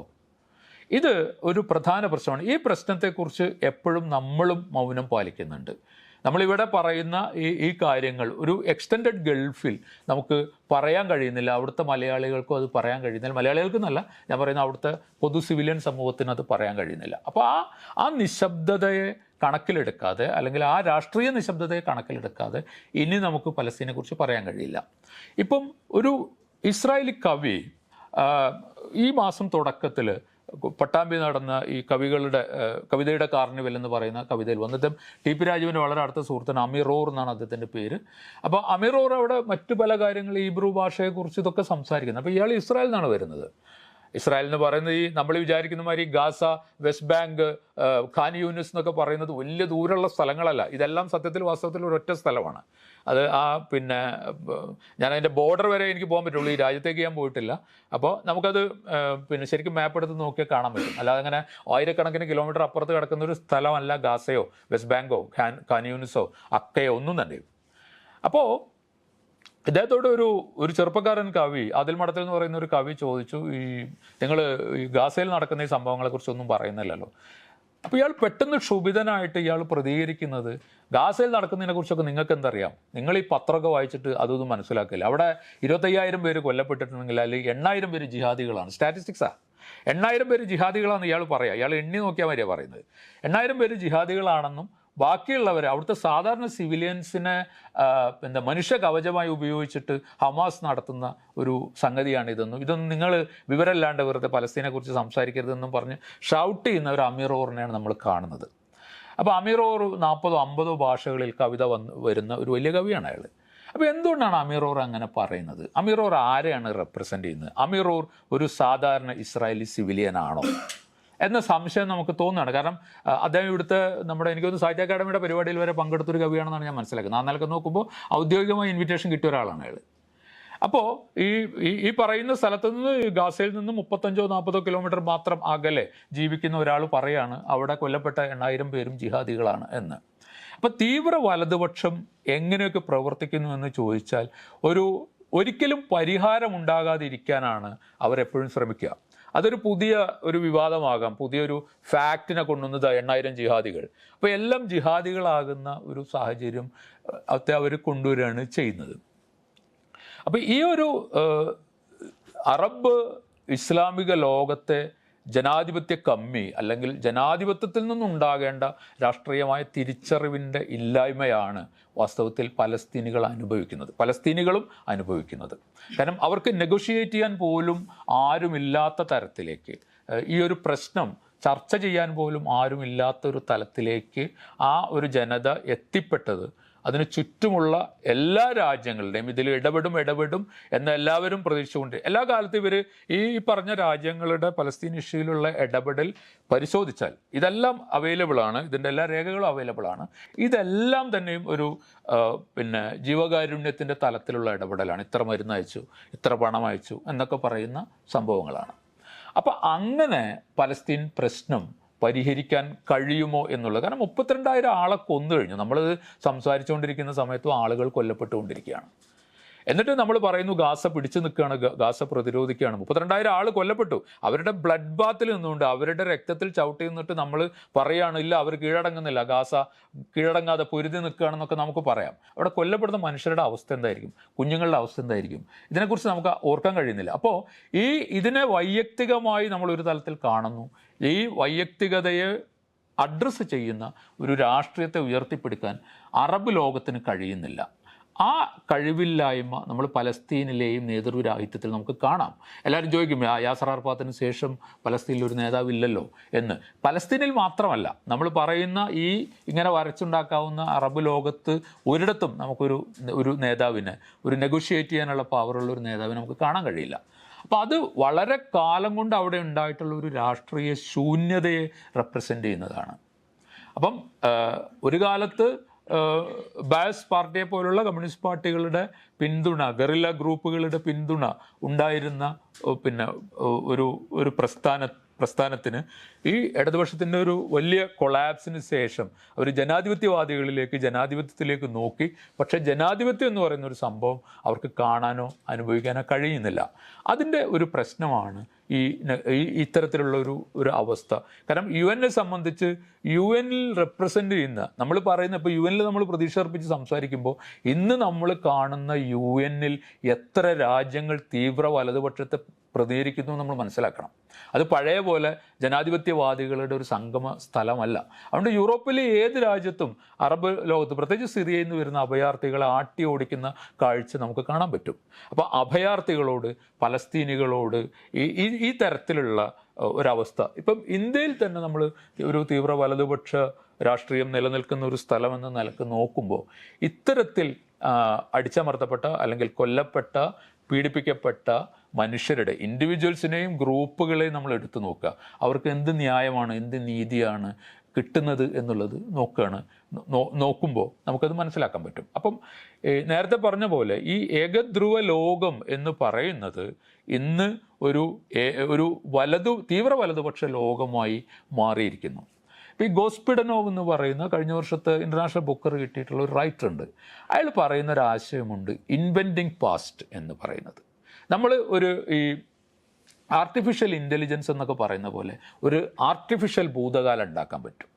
B: ഇത് ഒരു പ്രധാന പ്രശ്നമാണ്. ഈ പ്രശ്നത്തെക്കുറിച്ച് എപ്പോഴും നമ്മളും മൗനം പാലിക്കുന്നുണ്ട്. നമ്മളിവിടെ പറയുന്ന ഈ കാര്യങ്ങൾ ഒരു എക്സ്റ്റെൻഡഡ് ഗൾഫിൽ നമുക്ക് പറയാൻ കഴിയുന്നില്ല. അവിടുത്തെ മലയാളികൾക്കും അത് പറയാൻ കഴിയുന്നില്ല. മലയാളികൾക്കെന്നല്ല ഞാൻ പറയുന്ന അവിടുത്തെ പൊതു സിവിലിയൻ സമൂഹത്തിന് അത് പറയാൻ കഴിയുന്നില്ല. അപ്പോൾ ആ നിശബ്ദതയെ കണക്കിലെടുക്കാതെ, അല്ലെങ്കിൽ ആ രാഷ്ട്രീയ നിശബ്ദതയെ കണക്കിലെടുക്കാതെ ഇനി നമുക്ക് പലസ്തീനെ കുറിച്ച് പറയാൻ കഴിയില്ല. ഇപ്പം ഒരു ഇസ്രായേലി കവി ഈ മാസം തുടക്കത്തിൽ പട്ടാമ്പി നടന്ന ഈ കവിതയുടെ കാർണിവൽ എന്ന് പറയുന്ന കവിതയിൽ വന്നിട്ട് ടി.പി. രാജുവിൻ്റെ വളരെ അടുത്ത സുഹൃത്താണ് അമിറോർ എന്നാണ് അദ്ദേഹത്തിൻ്റെ പേര്. അപ്പോൾ അമിറോർ അവിടെ മറ്റു പല കാര്യങ്ങൾ ഹീബ്രു ഭാഷയെക്കുറിച്ച് ഇതൊക്കെ സംസാരിക്കുന്നത്. അപ്പോൾ ഇയാൾ ഇസ്രായേലിൽ നിന്നാണ് വരുന്നത്. ഇസ്രായേൽ എന്ന് പറയുന്നത് നമ്മൾ വിചാരിക്കുന്ന മാതിരി Gaza, West Bank, Khan Younis എന്നൊക്കെ പറയുന്നത് വലിയ ദൂരമുള്ള സ്ഥലങ്ങളല്ല. ഇതെല്ലാം വാസ്തവത്തിൽ ഒരൊറ്റ സ്ഥലമാണ്. അത് ഞാൻ അതിൻ്റെ ബോർഡർ വരെ എനിക്ക് പോകാൻ പറ്റുള്ളൂ. ഈ രാജ്യത്തേക്ക് ഞാൻ പോയിട്ടില്ല. അപ്പോൾ നമുക്കത് ശരിക്കും മാപ്പ് എടുത്ത് നോക്കിയാൽ കാണാൻ പറ്റും. അല്ലാതെ അങ്ങനെ ആയിരക്കണക്കിന് കിലോമീറ്റർ അപ്പുറത്ത് കിടക്കുന്ന ഒരു സ്ഥലമല്ല ഗാസയോ വെസ്റ്റ് ബാങ്കോ ഖാൻ യൂനിസോ അക്കയോ ഒന്നും തന്നെ. അപ്പോൾ ഇദ്ദേഹത്തോട് ഒരു ചെറുപ്പക്കാരൻ കവി ആദിൽ മഠത്തിൽ എന്ന് പറയുന്ന ഒരു കവി ചോദിച്ചു, നിങ്ങൾ ഈ ഗാസയിൽ നടക്കുന്ന ഈ സംഭവങ്ങളെക്കുറിച്ചൊന്നും പറയുന്നില്ലല്ലോ. അപ്പോൾ ഇയാൾ പെട്ടെന്ന് ക്ഷുഭിതനായിട്ട് ഇയാൾ പ്രതികരിക്കുന്നത്, ഗാസയിൽ നടക്കുന്നതിനെക്കുറിച്ചൊക്കെ നിങ്ങൾക്ക് എന്തറിയാം? നിങ്ങൾ ഈ പത്രമൊക്കെ വായിച്ചിട്ട് അതൊന്നും മനസ്സിലാക്കില്ല. അവിടെ 25,000 പേര് കൊല്ലപ്പെട്ടിട്ടുണ്ടെങ്കിൽ അല്ലെങ്കിൽ 8,000 പേര് ജിഹാദികളാണ്. സ്റ്റാറ്റിസ്റ്റിക്സാണ്. 8,000 പേര് ജിഹാദികളാണെന്ന് ഇയാൾ പറയാം. ഇയാൾ എണ്ണി നോക്കിയാൽ മതിയാണ് പറയുന്നത്. 8,000 പേര് ജിഹാദികളാണെന്നും ബാക്കിയുള്ളവർ അവിടുത്തെ സാധാരണ സിവിലിയൻസിനെ മനുഷ്യ കവചമായി ഉപയോഗിച്ചിട്ട് ഹമാസ് നടത്തുന്ന ഒരു സംഗതിയാണിതൊന്നും നിങ്ങൾ വിവരമില്ലാണ്ട് വെറുതെ പലസ്തീനെക്കുറിച്ച് സംസാരിക്കരുതെന്നും പറഞ്ഞ് ഷൗട്ട് ചെയ്യുന്ന ഒരു അമീറോറിനെയാണ് നമ്മൾ കാണുന്നത്. അപ്പോൾ അമീറോർ 40-50 ഭാഷകളിൽ കവിത വരുന്ന ഒരു വലിയ കവിയാണ് അയാൾ. അപ്പോൾ എന്തുകൊണ്ടാണ് അമീറോർ അങ്ങനെ പറയുന്നത്? അമീറോർ ആരെയാണ് റെപ്രസെൻ്റ് ചെയ്യുന്നത്? അമീറോർ ഒരു സാധാരണ ഇസ്രായേലി സിവിലിയനാണോ എന്ന സംശയം നമുക്ക് തോന്നുകയാണ്. കാരണം അദ്ദേഹം ഇവിടുത്തെ എനിക്കൊന്ന് സാഹിത്യ അക്കാദമിയുടെ പരിപാടിയിൽ വരെ പങ്കെടുത്തൊരു കവിയാണെന്നാണ് ഞാൻ മനസ്സിലാക്കുന്നത്. ആ നിലക്ക് നോക്കുമ്പോൾ ഔദ്യോഗികമായി ഇൻവിറ്റേഷൻ കിട്ടിയ ഒരാളാണ് അയാൾ. അപ്പോൾ ഈ പറയുന്ന സ്ഥലത്ത് നിന്ന് ഗാസയിൽ നിന്ന് 35-40 കിലോമീറ്റർ മാത്രം അകലെ ജീവിക്കുന്ന ഒരാൾ പറയാണ് അവിടെ കൊല്ലപ്പെട്ട 8,000 പേരും ജിഹാദികളാണ് എന്ന്. അപ്പോൾ തീവ്ര വലതുപക്ഷം എങ്ങനെയൊക്കെ പ്രവർത്തിക്കുന്നു എന്ന് ചോദിച്ചാൽ ഒരിക്കലും പരിഹാരം ഉണ്ടാകാതിരിക്കാനാണ് അവരെപ്പോഴും ശ്രമിക്കുക. അതൊരു പുതിയ ഒരു വിവാദമാകാം, പുതിയൊരു ഫാക്റ്റിനെ കൊണ്ടുവന്നത് 8,000 ജിഹാദികൾ. അപ്പോൾ എല്ലാം ജിഹാദികളാകുന്ന ഒരു സാഹചര്യം അവർ കൊണ്ടുവരികയാണ് ചെയ്യുന്നത്. അപ്പോൾ ഈ ഒരു അറബ് ഇസ്ലാമിക ലോകത്തെ ജനാധിപത്യ കമ്മി അല്ലെങ്കിൽ ജനാധിപത്യത്തിൽ നിന്നുണ്ടാകേണ്ട രാഷ്ട്രീയമായ തിരിച്ചറിവിൻ്റെ ഇല്ലായ്മയാണ് വാസ്തവത്തിൽ പലസ്തീനികളും അനുഭവിക്കുന്നത്. കാരണം അവർക്ക് നെഗോഷിയേറ്റ് ചെയ്യാൻ പോലും ആരുമില്ലാത്ത തരത്തിലേക്ക്, ഈ ഒരു പ്രശ്നം ചർച്ച ചെയ്യാൻ പോലും ആരുമില്ലാത്തൊരു തലത്തിലേക്ക് ആ ഒരു ജനത എത്തിപ്പെട്ടത് അതിന് ചുറ്റുമുള്ള എല്ലാ രാജ്യങ്ങളുടെയും ഇതിൽ ഇടപെടും എന്ന് എല്ലാവരും പ്രതീക്ഷിച്ചുകൊണ്ട് എല്ലാ കാലത്തും ഇവർ ഈ പറഞ്ഞ രാജ്യങ്ങളുടെ പലസ്തീൻ ഇഷ്യൂയിലുള്ള ഇടപെടൽ പരിശോധിച്ചാൽ ഇതെല്ലാം അവൈലബിൾ ആണ്, ഇതിൻ്റെ എല്ലാ രേഖകളും അവൈലബിൾ ആണ്. ഇതെല്ലാം തന്നെയും ഒരു ജീവകാരുണ്യത്തിൻ്റെ തലത്തിലുള്ള ഇടപെടലാണ്. ഇത്ര മരുന്ന് അയച്ചു, ഇത്ര പണം അയച്ചു എന്നൊക്കെ പറയുന്ന സംഭവങ്ങളാണ്. അപ്പോൾ അങ്ങനെ പലസ്തീൻ പ്രശ്നം പരിഹരിക്കാൻ കഴിയുമോ എന്നുള്ളത്. കാരണം 32,000 ആളെ കൊന്നു കഴിഞ്ഞു. നമ്മൾ സംസാരിച്ചുകൊണ്ടിരിക്കുന്ന സമയത്തും ആളുകൾ കൊല്ലപ്പെട്ടുകൊണ്ടിരിക്കുകയാണ്. എന്നിട്ട് നമ്മൾ പറയുന്നു ഗാസ പിടിച്ചു നിൽക്കുകയാണ്, ഗാസ പ്രതിരോധിക്കുകയാണ്. 32,000 ആൾ കൊല്ലപ്പെട്ടു. അവരുടെ ബ്ലഡ് ബാത്തിൽ നിന്നുകൊണ്ട്, അവരുടെ രക്തത്തിൽ ചവിട്ടി നിന്നിട്ട് നമ്മൾ പറയുകയാണ് ഇല്ല അവർ കീഴടങ്ങുന്നില്ല, ഗാസ കീഴടങ്ങാതെ പൊരുതി നിൽക്കുകയാണെന്നൊക്കെ നമുക്ക് പറയാം. അവിടെ കൊല്ലപ്പെടുന്ന മനുഷ്യരുടെ അവസ്ഥ എന്തായിരിക്കും, കുഞ്ഞുങ്ങളുടെ അവസ്ഥ എന്തായിരിക്കും, ഇതിനെക്കുറിച്ച് നമുക്ക് ഓർക്കാൻ കഴിയുന്നില്ല. അപ്പോൾ ഇതിനെ വൈയക്തികമായി നമ്മളൊരു തലത്തിൽ കാണുന്നു. ഈ വൈയക്തികതയെ അഡ്രസ്സ് ചെയ്യുന്ന ഒരു രാഷ്ട്രീയത്തെ ഉയർത്തിപ്പിടിക്കാൻ അറബ് ലോകത്തിന് കഴിയുന്നില്ല. ആ കഴിവില്ലായ്മ നമ്മൾ പലസ്തീനിലെയും നേതൃരാഹിത്യത്തിൽ നമുക്ക് കാണാം. എല്ലാവരും ചോദിക്കും യാസർ അറഫാത്തിന് ശേഷം പലസ്തീനിൽ ഒരു നേതാവില്ലല്ലോ എന്ന്. പലസ്തീനിൽ മാത്രമല്ല, നമ്മൾ പറയുന്ന ഈ ഇങ്ങനെ വരച്ചുണ്ടാക്കാവുന്ന അറബ് ലോകത്ത് ഒരിടത്തും ഒരു നേതാവിനെ, ഒരു നെഗോഷിയേറ്റ് ചെയ്യാനുള്ള പവറുള്ള ഒരു നേതാവിനെ നമുക്ക് കാണാൻ കഴിയില്ല. അപ്പോൾ അത് വളരെ കാലം കൊണ്ട് അവിടെ ഉണ്ടായിട്ടുള്ള ഒരു രാഷ്ട്രീയ ശൂന്യതയെ റെപ്രസെൻ്റ് ചെയ്യുന്നതാണ്. അപ്പം ഒരു കാലത്ത് ബാസ് പാർട്ടിയെ പോലുള്ള കമ്മ്യൂണിസ്റ്റ് പാർട്ടികളുടെ പിന്തുണ, ഗറില്ല ഗ്രൂപ്പുകളുടെ പിന്തുണ ഉണ്ടായിരുന്ന ഒരു പ്രസ്ഥാനത്തിന് ഈ ഇടതുപക്ഷത്തിൻ്റെ ഒരു വലിയ കൊളാപ്സിന് ശേഷം അവർ ജനാധിപത്യത്തിലേക്ക് നോക്കി. പക്ഷേ ജനാധിപത്യം എന്ന് പറയുന്ന ഒരു സംഭവം അവർക്ക് കാണാനോ അനുഭവിക്കാനോ കഴിയുന്നില്ല. അതിൻ്റെ ഒരു പ്രശ്നമാണ് ഇത്തരത്തിലുള്ള ഒരു അവസ്ഥ. കാരണം UN സംബന്ധിച്ച് UN റെപ്രസെൻ്റ് ചെയ്യുന്ന, നമ്മൾ പറയുന്ന, ഇപ്പോൾ UN നമ്മൾ പ്രതീക്ഷ അർപ്പിച്ച് സംസാരിക്കുമ്പോൾ ഇന്ന് നമ്മൾ കാണുന്ന UN എത്ര രാജ്യങ്ങൾ തീവ്ര വലതുപക്ഷത്തെ പ്രതികരിക്കുന്നു നമ്മൾ മനസ്സിലാക്കണം. അത് പഴയ പോലെ ജനാധിപത്യവാദികളുടെ ഒരു സംഗമ സ്ഥലമല്ല. അതുകൊണ്ട് യൂറോപ്പിലെ ഏത് രാജ്യത്തും അറബ് ലോകത്ത്, പ്രത്യേകിച്ച് സിറിയയിൽ നിന്ന് വരുന്ന അഭയാർത്ഥികളെ ആട്ടി ഓടിക്കുന്ന കാഴ്ച നമുക്ക് കാണാൻ പറ്റും. അപ്പോൾ അഭയാർത്ഥികളോട്, പലസ്തീനികളോട് ഈ തരത്തിലുള്ള ഒരവസ്ഥ ഇപ്പം ഇന്ത്യയിൽ തന്നെ നമ്മൾ ഒരു തീവ്ര വലതുപക്ഷ രാഷ്ട്രീയം നിലനിൽക്കുന്ന ഒരു സ്ഥലം എന്ന നിലക്ക് നോക്കുമ്പോൾ ഇത്തരത്തിൽ അടിച്ചമർത്തപ്പെട്ട അല്ലെങ്കിൽ കൊല്ലപ്പെട്ട, പീഡിപ്പിക്കപ്പെട്ട മനുഷ്യരുടെ, ഇൻഡിവിജ്വൽസിനെയും ഗ്രൂപ്പുകളെയും നമ്മൾ എടുത്തു നോക്കുക. അവർക്ക് എന്ത് ന്യായമാണ്, എന്ത് നീതിയാണ് കിട്ടുന്നത് എന്നുള്ളത് നോക്കുമ്പോൾ നമുക്കത് മനസ്സിലാക്കാൻ പറ്റും. അപ്പം നേരത്തെ പറഞ്ഞ പോലെ ഈ ഏകധ്രുവ ലോകം എന്ന് പറയുന്നത് ഇന്ന് ഒരു തീവ്ര വലതുപക്ഷ ലോകമായി മാറിയിരിക്കുന്നു. ഇപ്പോൾ ഈ ഗോസ്പിഡനോവ് എന്ന് പറയുന്ന കഴിഞ്ഞ വർഷത്തെ ഇൻ്റർനാഷണൽ ബുക്കർ കിട്ടിയിട്ടുള്ള ഒരു റൈറ്റർ ഉണ്ട്. അയാൾ പറയുന്ന ഒരു ആശയമുണ്ട്, ഇൻവെൻറ്റിങ് പാസ്റ്റ് എന്ന് പറയുന്നത്. നമ്മൾ ഈ ആർട്ടിഫിഷ്യൽ ഇൻ്റലിജൻസ് എന്നൊക്കെ പറയുന്ന പോലെ ഒരു ആർട്ടിഫിഷ്യൽ ഭൂതകാലം ഉണ്ടാക്കാൻ പറ്റും.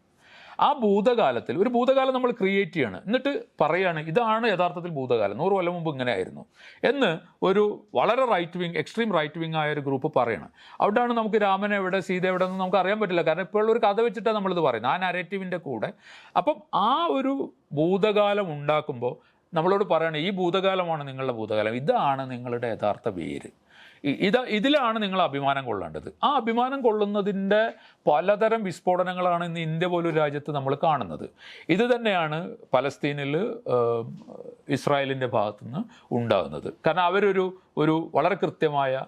B: ആ ഭൂതകാലത്തിൽ ഒരു ഭൂതകാലം നമ്മൾ ക്രിയേറ്റ് ചെയ്യാണ്, എന്നിട്ട് പറയുകയാണ് ഇതാണ് യഥാർത്ഥത്തിൽ ഭൂതകാലം, 100 കൊല്ലം മുമ്പ് ഇങ്ങനെ ആയിരുന്നു എന്ന് ഒരു വളരെ എക്സ്ട്രീം റൈറ്റ് വിങ് ആയ ഒരു ഗ്രൂപ്പ് പറയണം. അവിടെയാണ് നമുക്ക് രാമൻ എവിടെ, സീത എവിടെ എന്ന് നമുക്ക് അറിയാൻ പറ്റില്ല. കാരണം ഇപ്പോഴുള്ള ഒരു കഥ വെച്ചിട്ടാണ് നമ്മളിത് പറയുന്നത്, ആ നാരേറ്റീവിൻ്റെ കൂടെ. അപ്പം ആ ഒരു ഭൂതകാലം ഉണ്ടാക്കുമ്പോൾ നമ്മളോട് പറയണം ഈ ഭൂതകാലമാണ് നിങ്ങളുടെ ഭൂതകാലം, ഇതാണ് നിങ്ങളുടെ യഥാർത്ഥ പേര്, ഇതിലാണ് നിങ്ങൾ അഭിമാനം കൊള്ളേണ്ടത്. ആ അഭിമാനം കൊള്ളുന്നതിൻ്റെ പലതരം വിസ്ഫോടനങ്ങളാണ് ഇന്ന് ഇന്ത്യ പോലൊരു രാജ്യത്ത് നമ്മൾ കാണുന്നത്. ഇത് തന്നെയാണ് പലസ്തീനിൽ ഇസ്രായേലിൻ്റെ ഭാഗത്തുനിന്ന് ഉണ്ടാകുന്നത്. കാരണം അവരൊരു വളരെ കൃത്യമായ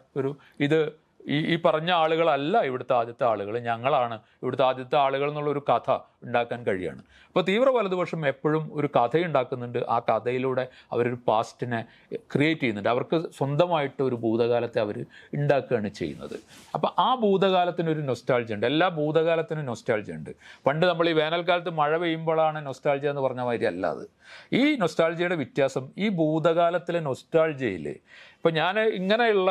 B: ഈ പറഞ്ഞ ആളുകളല്ല ഇവിടുത്തെ ആദ്യത്തെ ആളുകൾ, ഞങ്ങളാണ് ഇവിടുത്തെ ആദ്യത്തെ ആളുകൾ എന്നുള്ളൊരു കഥ ഉണ്ടാക്കാൻ കഴിയാണ്. അപ്പോൾ തീവ്ര വലതുപക്ഷം എപ്പോഴും ഒരു കഥയുണ്ടാക്കുന്നുണ്ട്. ആ കഥയിലൂടെ അവരൊരു പാസ്റ്റിനെ ക്രിയേറ്റ് ചെയ്യുന്നുണ്ട്. അവർക്ക് സ്വന്തമായിട്ട് ഒരു ഭൂതകാലത്തെ അവർ ഉണ്ടാക്കുകയാണ് ചെയ്യുന്നത്. അപ്പോൾ ആ ഭൂതകാലത്തിനൊരു നൊസ്റ്റാൾജിയ ഉണ്ട്. എല്ലാ ഭൂതകാലത്തിനും നൊസ്റ്റാൾജിയ ഉണ്ട്. പണ്ട് നമ്മൾ ഈ വേനൽക്കാലത്ത് മഴ പെയ്യുമ്പോഴാണ് നൊസ്റ്റാൾജിയ എന്ന് പറഞ്ഞ മാതിരി അല്ലാതെ. ഈ നൊസ്റ്റാൾജിയയുടെ വ്യത്യാസം, ഈ ഭൂതകാലത്തിലെ നൊസ്റ്റാൾജിയയിൽ ഇപ്പോൾ ഞാൻ ഇങ്ങനെയുള്ള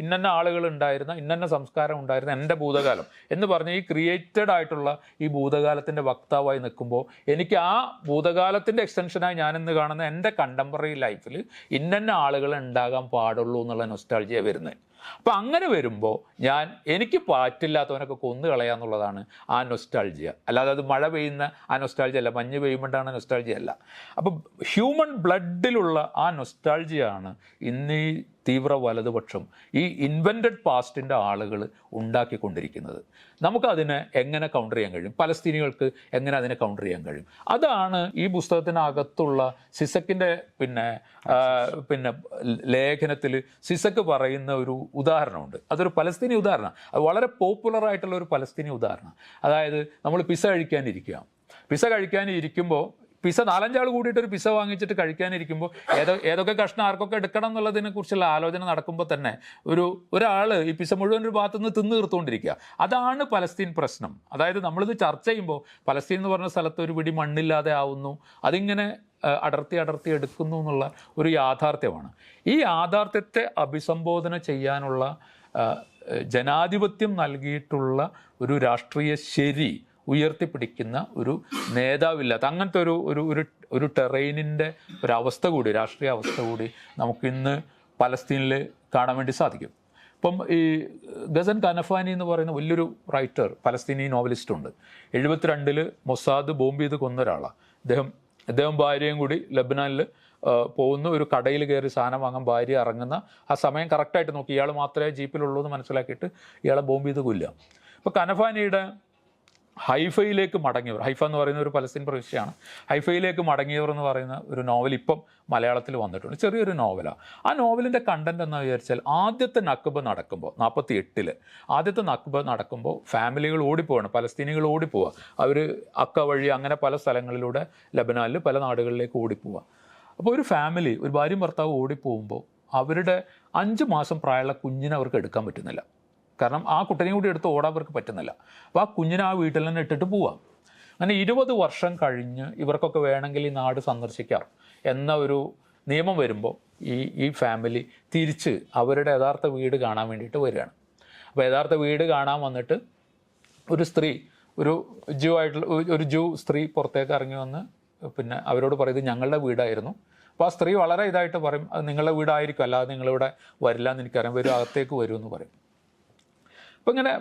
B: ഇന്ന ആളുകൾ ഉണ്ടായിരുന്ന, ഇന്ന സംസ്കാരം ഉണ്ടായിരുന്ന എൻ്റെ ഭൂതകാലം എന്ന് പറഞ്ഞ് ഈ ക്രിയേറ്റഡ് ആയിട്ടുള്ള ഈ ഭൂതകാലത്തിൻ്റെ വക്താവായി നിൽക്കുമ്പോൾ എനിക്ക് ആ ഭൂതകാലത്തിൻ്റെ എക്സ്റ്റൻഷനായി ഞാനിന്ന് കാണുന്ന എൻ്റെ കണ്ടംപററി ലൈഫിൽ ഇന്ന ആളുകൾ ഉണ്ടാകാൻ പാടുള്ളൂ എന്നുള്ള നൊസ്റ്റാൾജിയ വരുന്നത്. അപ്പോൾ അങ്ങനെ വരുമ്പോൾ എനിക്ക് പാറ്റില്ലാത്തവനൊക്കെ കൊന്നു കളയാന്നുള്ളതാണ് ആ നൊസ്റ്റാൾജിയ. അല്ലാതെ അത് മഴ പെയ്യുന്ന ആ നൊസ്റ്റാൾജിയ അല്ല, മഞ്ഞ് പെയ്യുമ്പോഴാണ് നൊസ്റ്റാൾജിയ അല്ല. അപ്പോൾ ഹ്യൂമൻ ബ്ലഡിലുള്ള ആ നൊസ്റ്റാൾജിയാണ് ഇന്ന് ഈ തീവ്ര വലതുപക്ഷം, ഈ ഇൻവെൻറ്റഡ് പാസ്റ്റിൻ്റെ ആളുകൾ ഉണ്ടാക്കിക്കൊണ്ടിരിക്കുന്നത്. നമുക്കതിനെ എങ്ങനെ കൗണ്ടർ ചെയ്യാൻ കഴിയും, പലസ്തീനികൾക്ക് എങ്ങനെ അതിനെ കൗണ്ടർ ചെയ്യാൻ കഴിയും, അതാണ് ഈ പുസ്തകത്തിനകത്തുള്ള സിസക്കിൻ്റെ പിന്നെ ലേഖനത്തിൽ സിസക്ക് പറയുന്ന ഒരു ഉദാഹരണമുണ്ട്. അതൊരു പലസ്തീനി ഉദാഹരണം, അത് വളരെ പോപ്പുലറായിട്ടുള്ള ഒരു പലസ്തീനി ഉദാഹരണം. അതായത് നമ്മൾ പിസ കഴിക്കാനിരിക്കുമ്പോൾ പിസ 4-5 ആൾ കൂടിയിട്ടൊരു പിസ വാങ്ങിച്ചിട്ട് കഴിക്കാനിരിക്കുമ്പോൾ ഏതൊക്കെ കഷ്ണം ആർക്കൊക്കെ എടുക്കണം എന്നുള്ളതിനെ കുറിച്ചുള്ള ആലോചന നടക്കുമ്പോൾ തന്നെ ഒരാൾ ഈ പിസ മുഴുവൻ ഒരു ഭാഗത്തുനിന്ന് തിന്ന് തീർത്തുകൊണ്ടിരിക്കുക. അതാണ് പലസ്തീൻ പ്രശ്നം. അതായത് നമ്മളിത് ചർച്ച ചെയ്യുമ്പോൾ പലസ്തീൻ എന്ന് പറഞ്ഞ സ്ഥലത്ത് ഒരു പിടി മണ്ണില്ലാതെ ആവുന്നു, അതിങ്ങനെ അടർത്തി എടുക്കുന്നു എന്നുള്ള ഒരു യാഥാർത്ഥ്യമാണ്. ഈ യാഥാർത്ഥ്യത്തെ അഭിസംബോധന ചെയ്യാനുള്ള ജനാധിപത്യം നൽകിയിട്ടുള്ള ഒരു രാഷ്ട്രീയ ശരി ഉയർത്തിപ്പിടിക്കുന്ന ഒരു നേതാവില്ലാത്ത അങ്ങനത്തെ ഒരു ടെറൈനിൻ്റെ ഒരവസ്ഥ കൂടി, രാഷ്ട്രീയ അവസ്ഥ കൂടി നമുക്കിന്ന് പലസ്തീനിൽ കാണാൻ വേണ്ടി സാധിക്കും. ഇപ്പം ഈ ഗസൻ കനഫാനി എന്ന് പറയുന്ന വലിയൊരു റൈറ്റർ, പലസ്തീനി നോവലിസ്റ്റ് ഉണ്ട്. 72 മൊസാദ് ബോംബ് ചെയ്ത് കൊന്ന ഒരാളാണ് അദ്ദേഹം ഭാര്യയും കൂടി ലബനാനിൽ പോകുന്നു, ഒരു കടയിൽ കയറി സാധനം വാങ്ങാൻ ഭാര്യ ഇറങ്ങുന്ന ആ സമയം കറക്റ്റായിട്ട് നോക്കി ഇയാൾ മാത്രമേ ജീപ്പിലുള്ളൂ എന്ന് മനസ്സിലാക്കിയിട്ട് ഇയാളെ ബോംബ് ചെയ്ത് കൊല്ലുക. അപ്പോൾ കനഫാനിയുടെ ഹൈഫയിലേക്ക് മടങ്ങിയവർ, ഹൈഫ എന്ന് പറയുന്ന ഒരു പലസ്തീൻ പ്രവിശ്യയാണ്, ഹൈഫയിലേക്ക് മടങ്ങിയവർ എന്ന് പറയുന്ന ഒരു നോവൽ ഇപ്പം മലയാളത്തിൽ വന്നിട്ടുണ്ട്. ചെറിയൊരു നോവലാണ്. ആ നോവലിൻ്റെ കണ്ടന്റ് എന്ന് വിചാരിച്ചാൽ ആദ്യത്തെ നക്ബ നടക്കുമ്പോൾ 48 ആദ്യത്തെ നക്ബ നടക്കുമ്പോൾ ഫാമിലികൾ ഓടിപ്പോവാണ്, പലസ്തീനികൾ ഓടിപ്പോവുക. അവർ അക്ക വഴി അങ്ങനെ പല സ്ഥലങ്ങളിലൂടെ ലബനാനിൽ പല നാടുകളിലേക്ക് ഓടിപ്പോവുക. അപ്പോൾ ഒരു ഫാമിലി, ഒരു ഭാര്യയും ഭർത്താവ് ഓടിപ്പോകുമ്പോൾ അവരുടെ 5 മാസം പ്രായമുള്ള കുഞ്ഞിനെ അവർക്ക് എടുക്കാൻ പറ്റുന്നില്ല. കാരണം ആ കുട്ടനെയും കൂടി എടുത്ത് ഓടാൻ അവർക്ക് പറ്റുന്നില്ല. അപ്പോൾ ആ കുഞ്ഞിനെ ആ വീട്ടിൽ തന്നെ ഇട്ടിട്ട് പോവാം. അങ്ങനെ 20 വർഷം കഴിഞ്ഞ് ഇവർക്കൊക്കെ വേണമെങ്കിൽ ഈ നാട് സന്ദർശിക്കാം എന്ന ഒരു നിയമം വരുമ്പോൾ ഈ ഫാമിലി തിരിച്ച് അവരുടെ യഥാർത്ഥ വീട് കാണാൻ വേണ്ടിയിട്ട് വരികയാണ്. അപ്പോൾ യഥാർത്ഥ വീട് കാണാൻ വന്നിട്ട് ഒരു സ്ത്രീ, ഒരു ജൂ സ്ത്രീ പുറത്തേക്ക് ഇറങ്ങി വന്ന് പിന്നെ അവരോട് പറയുന്നത് ഞങ്ങളുടെ വീടായിരുന്നു. അപ്പോൾ ആ സ്ത്രീ വളരെ ഇതായിട്ട് പറയും, അത് നിങ്ങളുടെ വീടായിരിക്കും, അല്ലാതെ നിങ്ങളിവിടെ വരില്ല എന്ന് എനിക്കറിയാം, വരും, അകത്തേക്ക് വരുമെന്ന് പറയും. അപ്പോൾ ഇങ്ങനെ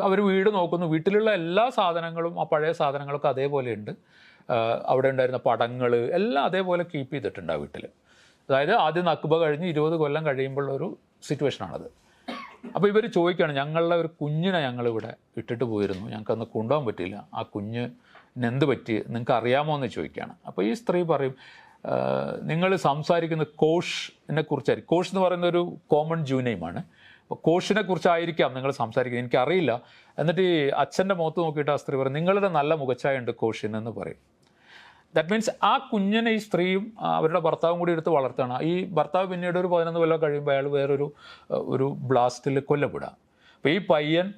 B: അവർ വീട് നോക്കുന്നു. വീട്ടിലുള്ള എല്ലാ സാധനങ്ങളും, ആ പഴയ സാധനങ്ങളൊക്കെ അതേപോലെ ഉണ്ട്. അവിടെ ഉണ്ടായിരുന്ന പടങ്ങൾ എല്ലാം അതേപോലെ കീപ്പ് ചെയ്തിട്ടുണ്ട് ആ വീട്ടിൽ. അതായത് ആദ്യം നക്ബ കഴിഞ്ഞ് 20 കൊല്ലം കഴിയുമ്പോഴുള്ളൊരു സിറ്റുവേഷനാണത്. അപ്പോൾ ഇവർ ചോദിക്കുകയാണ്, ഞങ്ങളുടെ ഒരു കുഞ്ഞിനെ ഞങ്ങളിവിടെ ഇട്ടിട്ട് പോയിരുന്നു, ഞങ്ങൾക്കന്ന് കൊണ്ടുപോകാൻ പറ്റിയില്ല, ആ കുഞ്ഞിന് എന്ത് പറ്റി നിങ്ങൾക്ക് അറിയാമോ എന്ന് ചോദിക്കുകയാണ്. അപ്പോൾ ഈ സ്ത്രീ പറയും, നിങ്ങൾ സംസാരിക്കുന്ന കോഷിനെ കുറിച്ചായിരിക്കും. കോഷ് എന്ന് പറയുന്ന ഒരു കോമൺ ജൂ നെയിമാണ്. അപ്പോൾ കോഷിനെ കുറിച്ചായിരിക്കാം നിങ്ങൾ സംസാരിക്കുന്നത്, എനിക്കറിയില്ല. എന്നിട്ട് ഈ അച്ഛൻ്റെ മുഖത്ത് നോക്കിയിട്ട് ആ സ്ത്രീ പറയും, നിങ്ങളുടെ നല്ല മുഖച്ഛായ ഉണ്ട് കോഷിനെന്ന് പറയും. ദാറ്റ് മീൻസ് ആ കുഞ്ഞിനെ ഈ സ്ത്രീയും അവരുടെ ഭർത്താവും കൂടി എടുത്ത് വളർത്തുകയാണ്. ഈ ഭർത്താവ് പിന്നീട് ഒരു 11 കൊല്ലം കഴിയുമ്പോൾ അയാൾ വേറൊരു ബ്ലാസ്റ്റിൽ കൊല്ലപ്പെടുക. അപ്പോൾ ഈ പയ്യൻ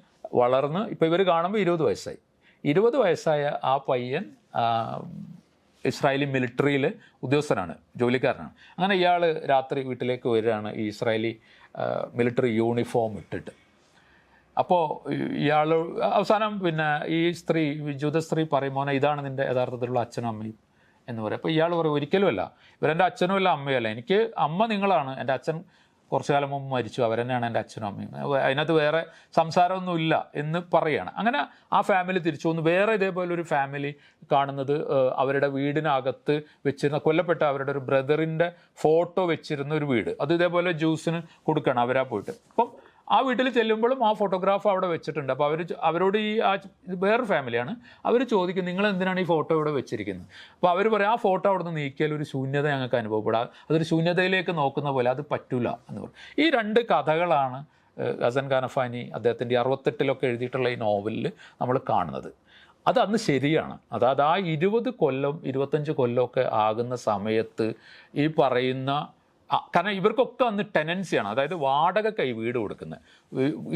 B: വളർന്ന് ഇപ്പോൾ ഇവർ കാണുമ്പോൾ 20 വയസ്സായി. 20 വയസ്സായ ആ പയ്യൻ ഇസ്രായേലി മിലിറ്ററിയിൽ ഉദ്യോഗസ്ഥനാണ്, ജോലിക്കാരനാണ്. അങ്ങനെ ഇയാൾ രാത്രി വീട്ടിലേക്ക് വരികയാണ് ഈ ഇസ്രായേലി മിലിറ്ററി യൂണിഫോം ഇട്ടിട്ട്. അപ്പോൾ ഇയാൾ അവസാനം പിന്നെ ഈ സ്ത്രീ, ജൂത സ്ത്രീ പറയും, മോനെ ഇതാണ് നിൻ്റെ യഥാർത്ഥത്തിലുള്ള അച്ഛനും അമ്മയും എന്ന് പറയും. അപ്പോൾ ഇയാൾ പറയും, ഒരിക്കലുമല്ല, ഇവരെൻ്റെ അച്ഛനും അല്ല അമ്മയല്ല, എനിക്ക് അമ്മ നിങ്ങളാണ്, എൻ്റെ അച്ഛൻ കുറച്ചു കാലം മുമ്പ് മരിച്ചു, അവരെന്നെയാണ് എൻ്റെ അച്ഛനും അമ്മയും, അതിനകത്ത് വേറെ സംസാരമൊന്നുമില്ല എന്ന് പറയുകയാണ്. അങ്ങനെ ആ ഫാമിലി തിരിച്ചു വന്നു. വേറെ ഇതേപോലെ ഒരു ഫാമിലി കാണുന്നത് അവരുടെ വീടിനകത്ത് വെച്ചിരുന്ന, കൊല്ലപ്പെട്ട അവരുടെ ഒരു ബ്രദറിൻ്റെ ഫോട്ടോ വെച്ചിരുന്ന ഒരു വീട്, അത് ഇതേപോലെ ജ്യൂസിന് കൊടുക്കണം അവരാ പോയിട്ട്. അപ്പം ആ വീട്ടിൽ ചെല്ലുമ്പോഴും ആ ഫോട്ടോഗ്രാഫ് അവിടെ വെച്ചിട്ടുണ്ട്. അപ്പോൾ അവരോട് വേറൊരു ഫാമിലിയാണ്, അവർ ചോദിക്കും, നിങ്ങൾ എന്തിനാണ് ഈ ഫോട്ടോ ഇവിടെ വെച്ചിരിക്കുന്നത്? അപ്പോൾ അവർ പറയും, ആ ഫോട്ടോ അവിടെ നിന്ന് നീക്കിയാൽ ഒരു ശൂന്യത ഞങ്ങൾക്ക് അനുഭവപ്പെടാം, അതൊരു ശൂന്യതയിലേക്ക് നോക്കുന്ന പോലെ, അത് പറ്റൂല എന്ന് പറയും. ഈ 2 കഥകളാണ് ഹസൻ കനഫാനി അദ്ദേഹത്തിൻ്റെ 68 എഴുതിയിട്ടുള്ള ഈ നോവലിൽ നമ്മൾ കാണുന്നത്. അത് അന്ന് ശരിയാണ്. അതായത് ആ 20 കൊല്ലം 25 കൊല്ലമൊക്കെ ആകുന്ന സമയത്ത് ഈ പറയുന്ന, കാരണം ഇവർക്കൊക്കെ അന്ന് ടെനൻസിയാണ്, അതായത് വാടക വീട് കൊടുക്കുന്നത്.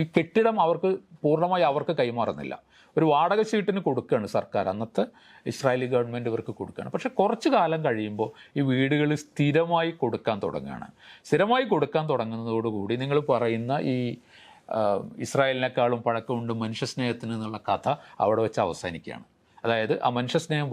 B: ഈ കെട്ടിടം അവർക്ക് പൂർണ്ണമായി അവർക്ക് കൈമാറുന്നില്ല, ഒരു വാടക ഷീട്ടിന് കൊടുക്കുകയാണ് സർക്കാർ, അന്നത്തെ ഇസ്രായേലി ഗവൺമെൻറ് ഇവർക്ക് കൊടുക്കുകയാണ്. പക്ഷേ കുറച്ച് കാലം കഴിയുമ്പോൾ ഈ വീടുകൾ സ്ഥിരമായി കൊടുക്കാൻ തുടങ്ങുകയാണ്. സ്ഥിരമായി കൊടുക്കാൻ തുടങ്ങുന്നതോടുകൂടി നിങ്ങൾ പറയുന്ന ഈ ഇസ്രായേലിനേക്കാളും പഴക്കമുണ്ട് മനുഷ്യസ്നേഹത്തിന് എന്നുള്ള കഥ അവിടെ വെച്ച് അവസാനിക്കുകയാണ്. അതായത് ആ മനുഷ്യസ്നേഹം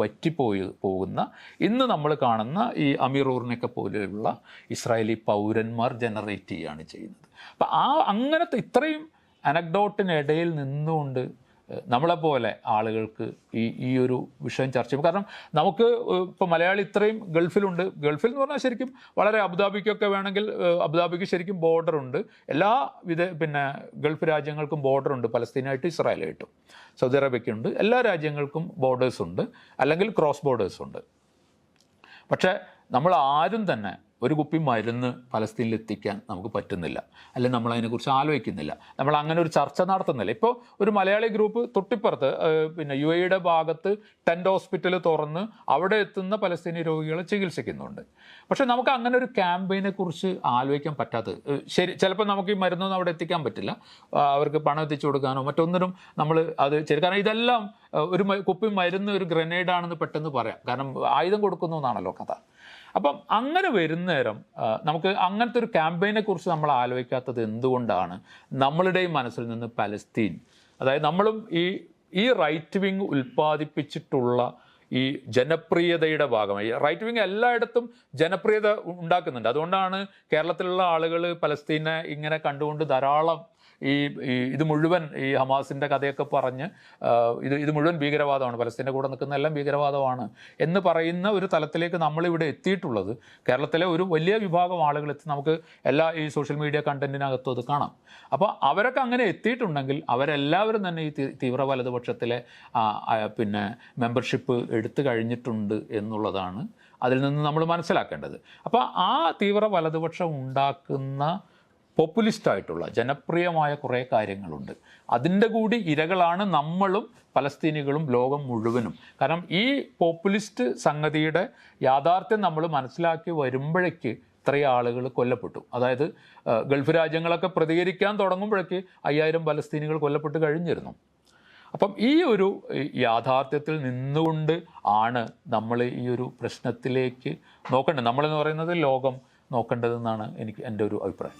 B: പോകുന്ന ഇന്ന് നമ്മൾ കാണുന്ന ഈ അമീറൂറിനൊക്കെ പോലെയുള്ള ഇസ്രായേലി പൗരന്മാർ ജനറേറ്റ് ചെയ്യുകയാണ് ചെയ്യുന്നത്. അപ്പം അങ്ങനത്തെ ഇത്രയും അനക്ഡോട്ടിനിടയിൽ നിന്നുകൊണ്ട് നമ്മളെപ്പോലെ ആളുകൾക്ക് ഈ ഒരു വിഷയം ചർച്ച ചെയ്യും. കാരണം നമുക്ക് ഇപ്പോൾ മലയാളി ഇത്രയും ഗൾഫിലുണ്ട്, ഗൾഫിൽ എന്ന് പറഞ്ഞാൽ ശരിക്കും വളരെ അബുദാബിക്കൊക്കെ വേണമെങ്കിൽ അബുദാബിക്ക് ശരിക്കും ബോർഡറുണ്ട്, എല്ലാ പിന്നെ ഗൾഫ് രാജ്യങ്ങൾക്കും ബോർഡറുണ്ട്, പലസ്തീനായിട്ടും ഇസ്രായേലായിട്ടും സൗദി അറേബ്യയ്ക്കുണ്ട്, എല്ലാ രാജ്യങ്ങൾക്കും ബോർഡേഴ്സുണ്ട്, അല്ലെങ്കിൽ ക്രോസ് ബോർഡേഴ്സുണ്ട്. പക്ഷേ നമ്മൾ ആരും തന്നെ ഒരു കുപ്പി മരുന്ന് പലസ്തീനിൽ എത്തിക്കാൻ നമുക്ക് പറ്റുന്നില്ല, അല്ലെങ്കിൽ നമ്മൾ അതിനെക്കുറിച്ച് ആലോചിക്കുന്നില്ല, നമ്മൾ അങ്ങനെ ഒരു ചർച്ച നടത്തുന്നില്ല. ഇപ്പോൾ ഒരു മലയാളി ഗ്രൂപ്പ് തൊട്ടിപ്പുറത്ത് പിന്നെ UAE ഭാഗത്ത് ടെൻ്റ് ഹോസ്പിറ്റൽ തുറന്ന് അവിടെ എത്തുന്ന പലസ്തീനി രോഗികളെ ചികിത്സിക്കുന്നുണ്ട്. പക്ഷേ നമുക്ക് അങ്ങനെ ഒരു ക്യാമ്പയിനെ കുറിച്ച് ആലോചിക്കാൻ പറ്റാത്തത് ശരി. ചിലപ്പോൾ നമുക്ക് ഈ മരുന്നൊന്നും അവിടെ എത്തിക്കാൻ പറ്റില്ല, അവർക്ക് പണം എത്തിച്ചു കൊടുക്കാനോ മറ്റൊന്നിനും നമ്മൾ അത് ശരി. കാരണം ഇതെല്ലാം ഒരു കുപ്പി മരുന്ന് ഒരു ഗ്രനേഡാണെന്ന് പെട്ടെന്ന് പറയാം, കാരണം ആയുധം കൊടുക്കുന്നു എന്നാണല്ലോ കഥ. അപ്പം അങ്ങനെ വരുന്നേരം നമുക്ക് അങ്ങനത്തെ ഒരു ക്യാമ്പയിനെ കുറിച്ച് നമ്മൾ ആലോചിക്കാത്തത് എന്തുകൊണ്ടാണ്? നമ്മളുടെയും മനസ്സിൽ നിന്ന് പലസ്തീൻ, അതായത് നമ്മളും ഈ റൈറ്റ് വിങ് ഉൽപ്പാദിപ്പിച്ചിട്ടുള്ള ഈ ജനപ്രിയതയുടെ ഭാഗമായി റൈറ്റ് വിങ് എല്ലായിടത്തും ജനപ്രിയത ഉണ്ടാക്കുന്നുണ്ട്. അതുകൊണ്ടാണ് കേരളത്തിലുള്ള ആളുകൾ പലസ്തീനെ ഇങ്ങനെ കണ്ടുകൊണ്ട് ധാരാളം ഇത് മുഴുവൻ ഈ ഹമാസിൻ്റെ കഥയൊക്കെ പറഞ്ഞ് ഇത് മുഴുവൻ ഭീകരവാദമാണ്, പലസ്തീൻ്റെ കൂടെ നിൽക്കുന്ന എല്ലാം ഭീകരവാദമാണ് എന്ന് പറയുന്ന ഒരു തലത്തിലേക്ക് നമ്മളിവിടെ എത്തിയിട്ടുള്ളത് കേരളത്തിലെ ഒരു വലിയ വിഭാഗം ആളുകൾ നമുക്ക് എല്ലാ ഈ സോഷ്യൽ മീഡിയ കണ്ടന്റിനകത്തും അത് കാണാം. അപ്പോൾ അവരൊക്കെ അങ്ങനെ എത്തിയിട്ടുണ്ടെങ്കിൽ അവരെല്ലാവരും തന്നെ ഈ തീവ്ര വലതുപക്ഷത്തിലെ പിന്നെ മെമ്പർഷിപ്പ് എടുത്തു കഴിഞ്ഞിട്ടുണ്ട് എന്നുള്ളതാണ് അതിൽ നിന്ന് നമ്മൾ മനസ്സിലാക്കേണ്ടത്. അപ്പോൾ ആ തീവ്ര വലതുപക്ഷം ഉണ്ടാക്കുന്ന പോപ്പുലിസ്റ്റായിട്ടുള്ള ജനപ്രിയമായ കുറേ കാര്യങ്ങളുണ്ട്. അതിൻ്റെ കൂടി ഇരകളാണ് നമ്മളും പലസ്തീനികളും ലോകം മുഴുവനും. കാരണം ഈ പോപ്പുലിസ്റ്റ് സംഗതിയുടെ യാഥാർത്ഥ്യം നമ്മൾ മനസ്സിലാക്കി വരുമ്പോഴേക്ക് ഇത്രയും ആളുകൾ കൊല്ലപ്പെട്ടു. അതായത് ഗൾഫ് രാജ്യങ്ങളൊക്കെ പ്രതികരിക്കാൻ തുടങ്ങുമ്പോഴേക്ക് 5000 പലസ്തീനികൾ കൊല്ലപ്പെട്ട് കഴിഞ്ഞിരുന്നു. അപ്പം ഈ ഒരു യാഥാർത്ഥ്യത്തിൽ നിന്നുകൊണ്ട് ആണ് നമ്മൾ ഈ ഒരു പ്രശ്നത്തിലേക്ക് നോക്കേണ്ടത്. നമ്മളെന്ന് പറയുന്നത് ലോകം നോക്കേണ്ടതെന്നാണ് എൻ്റെ ഒരു അഭിപ്രായം.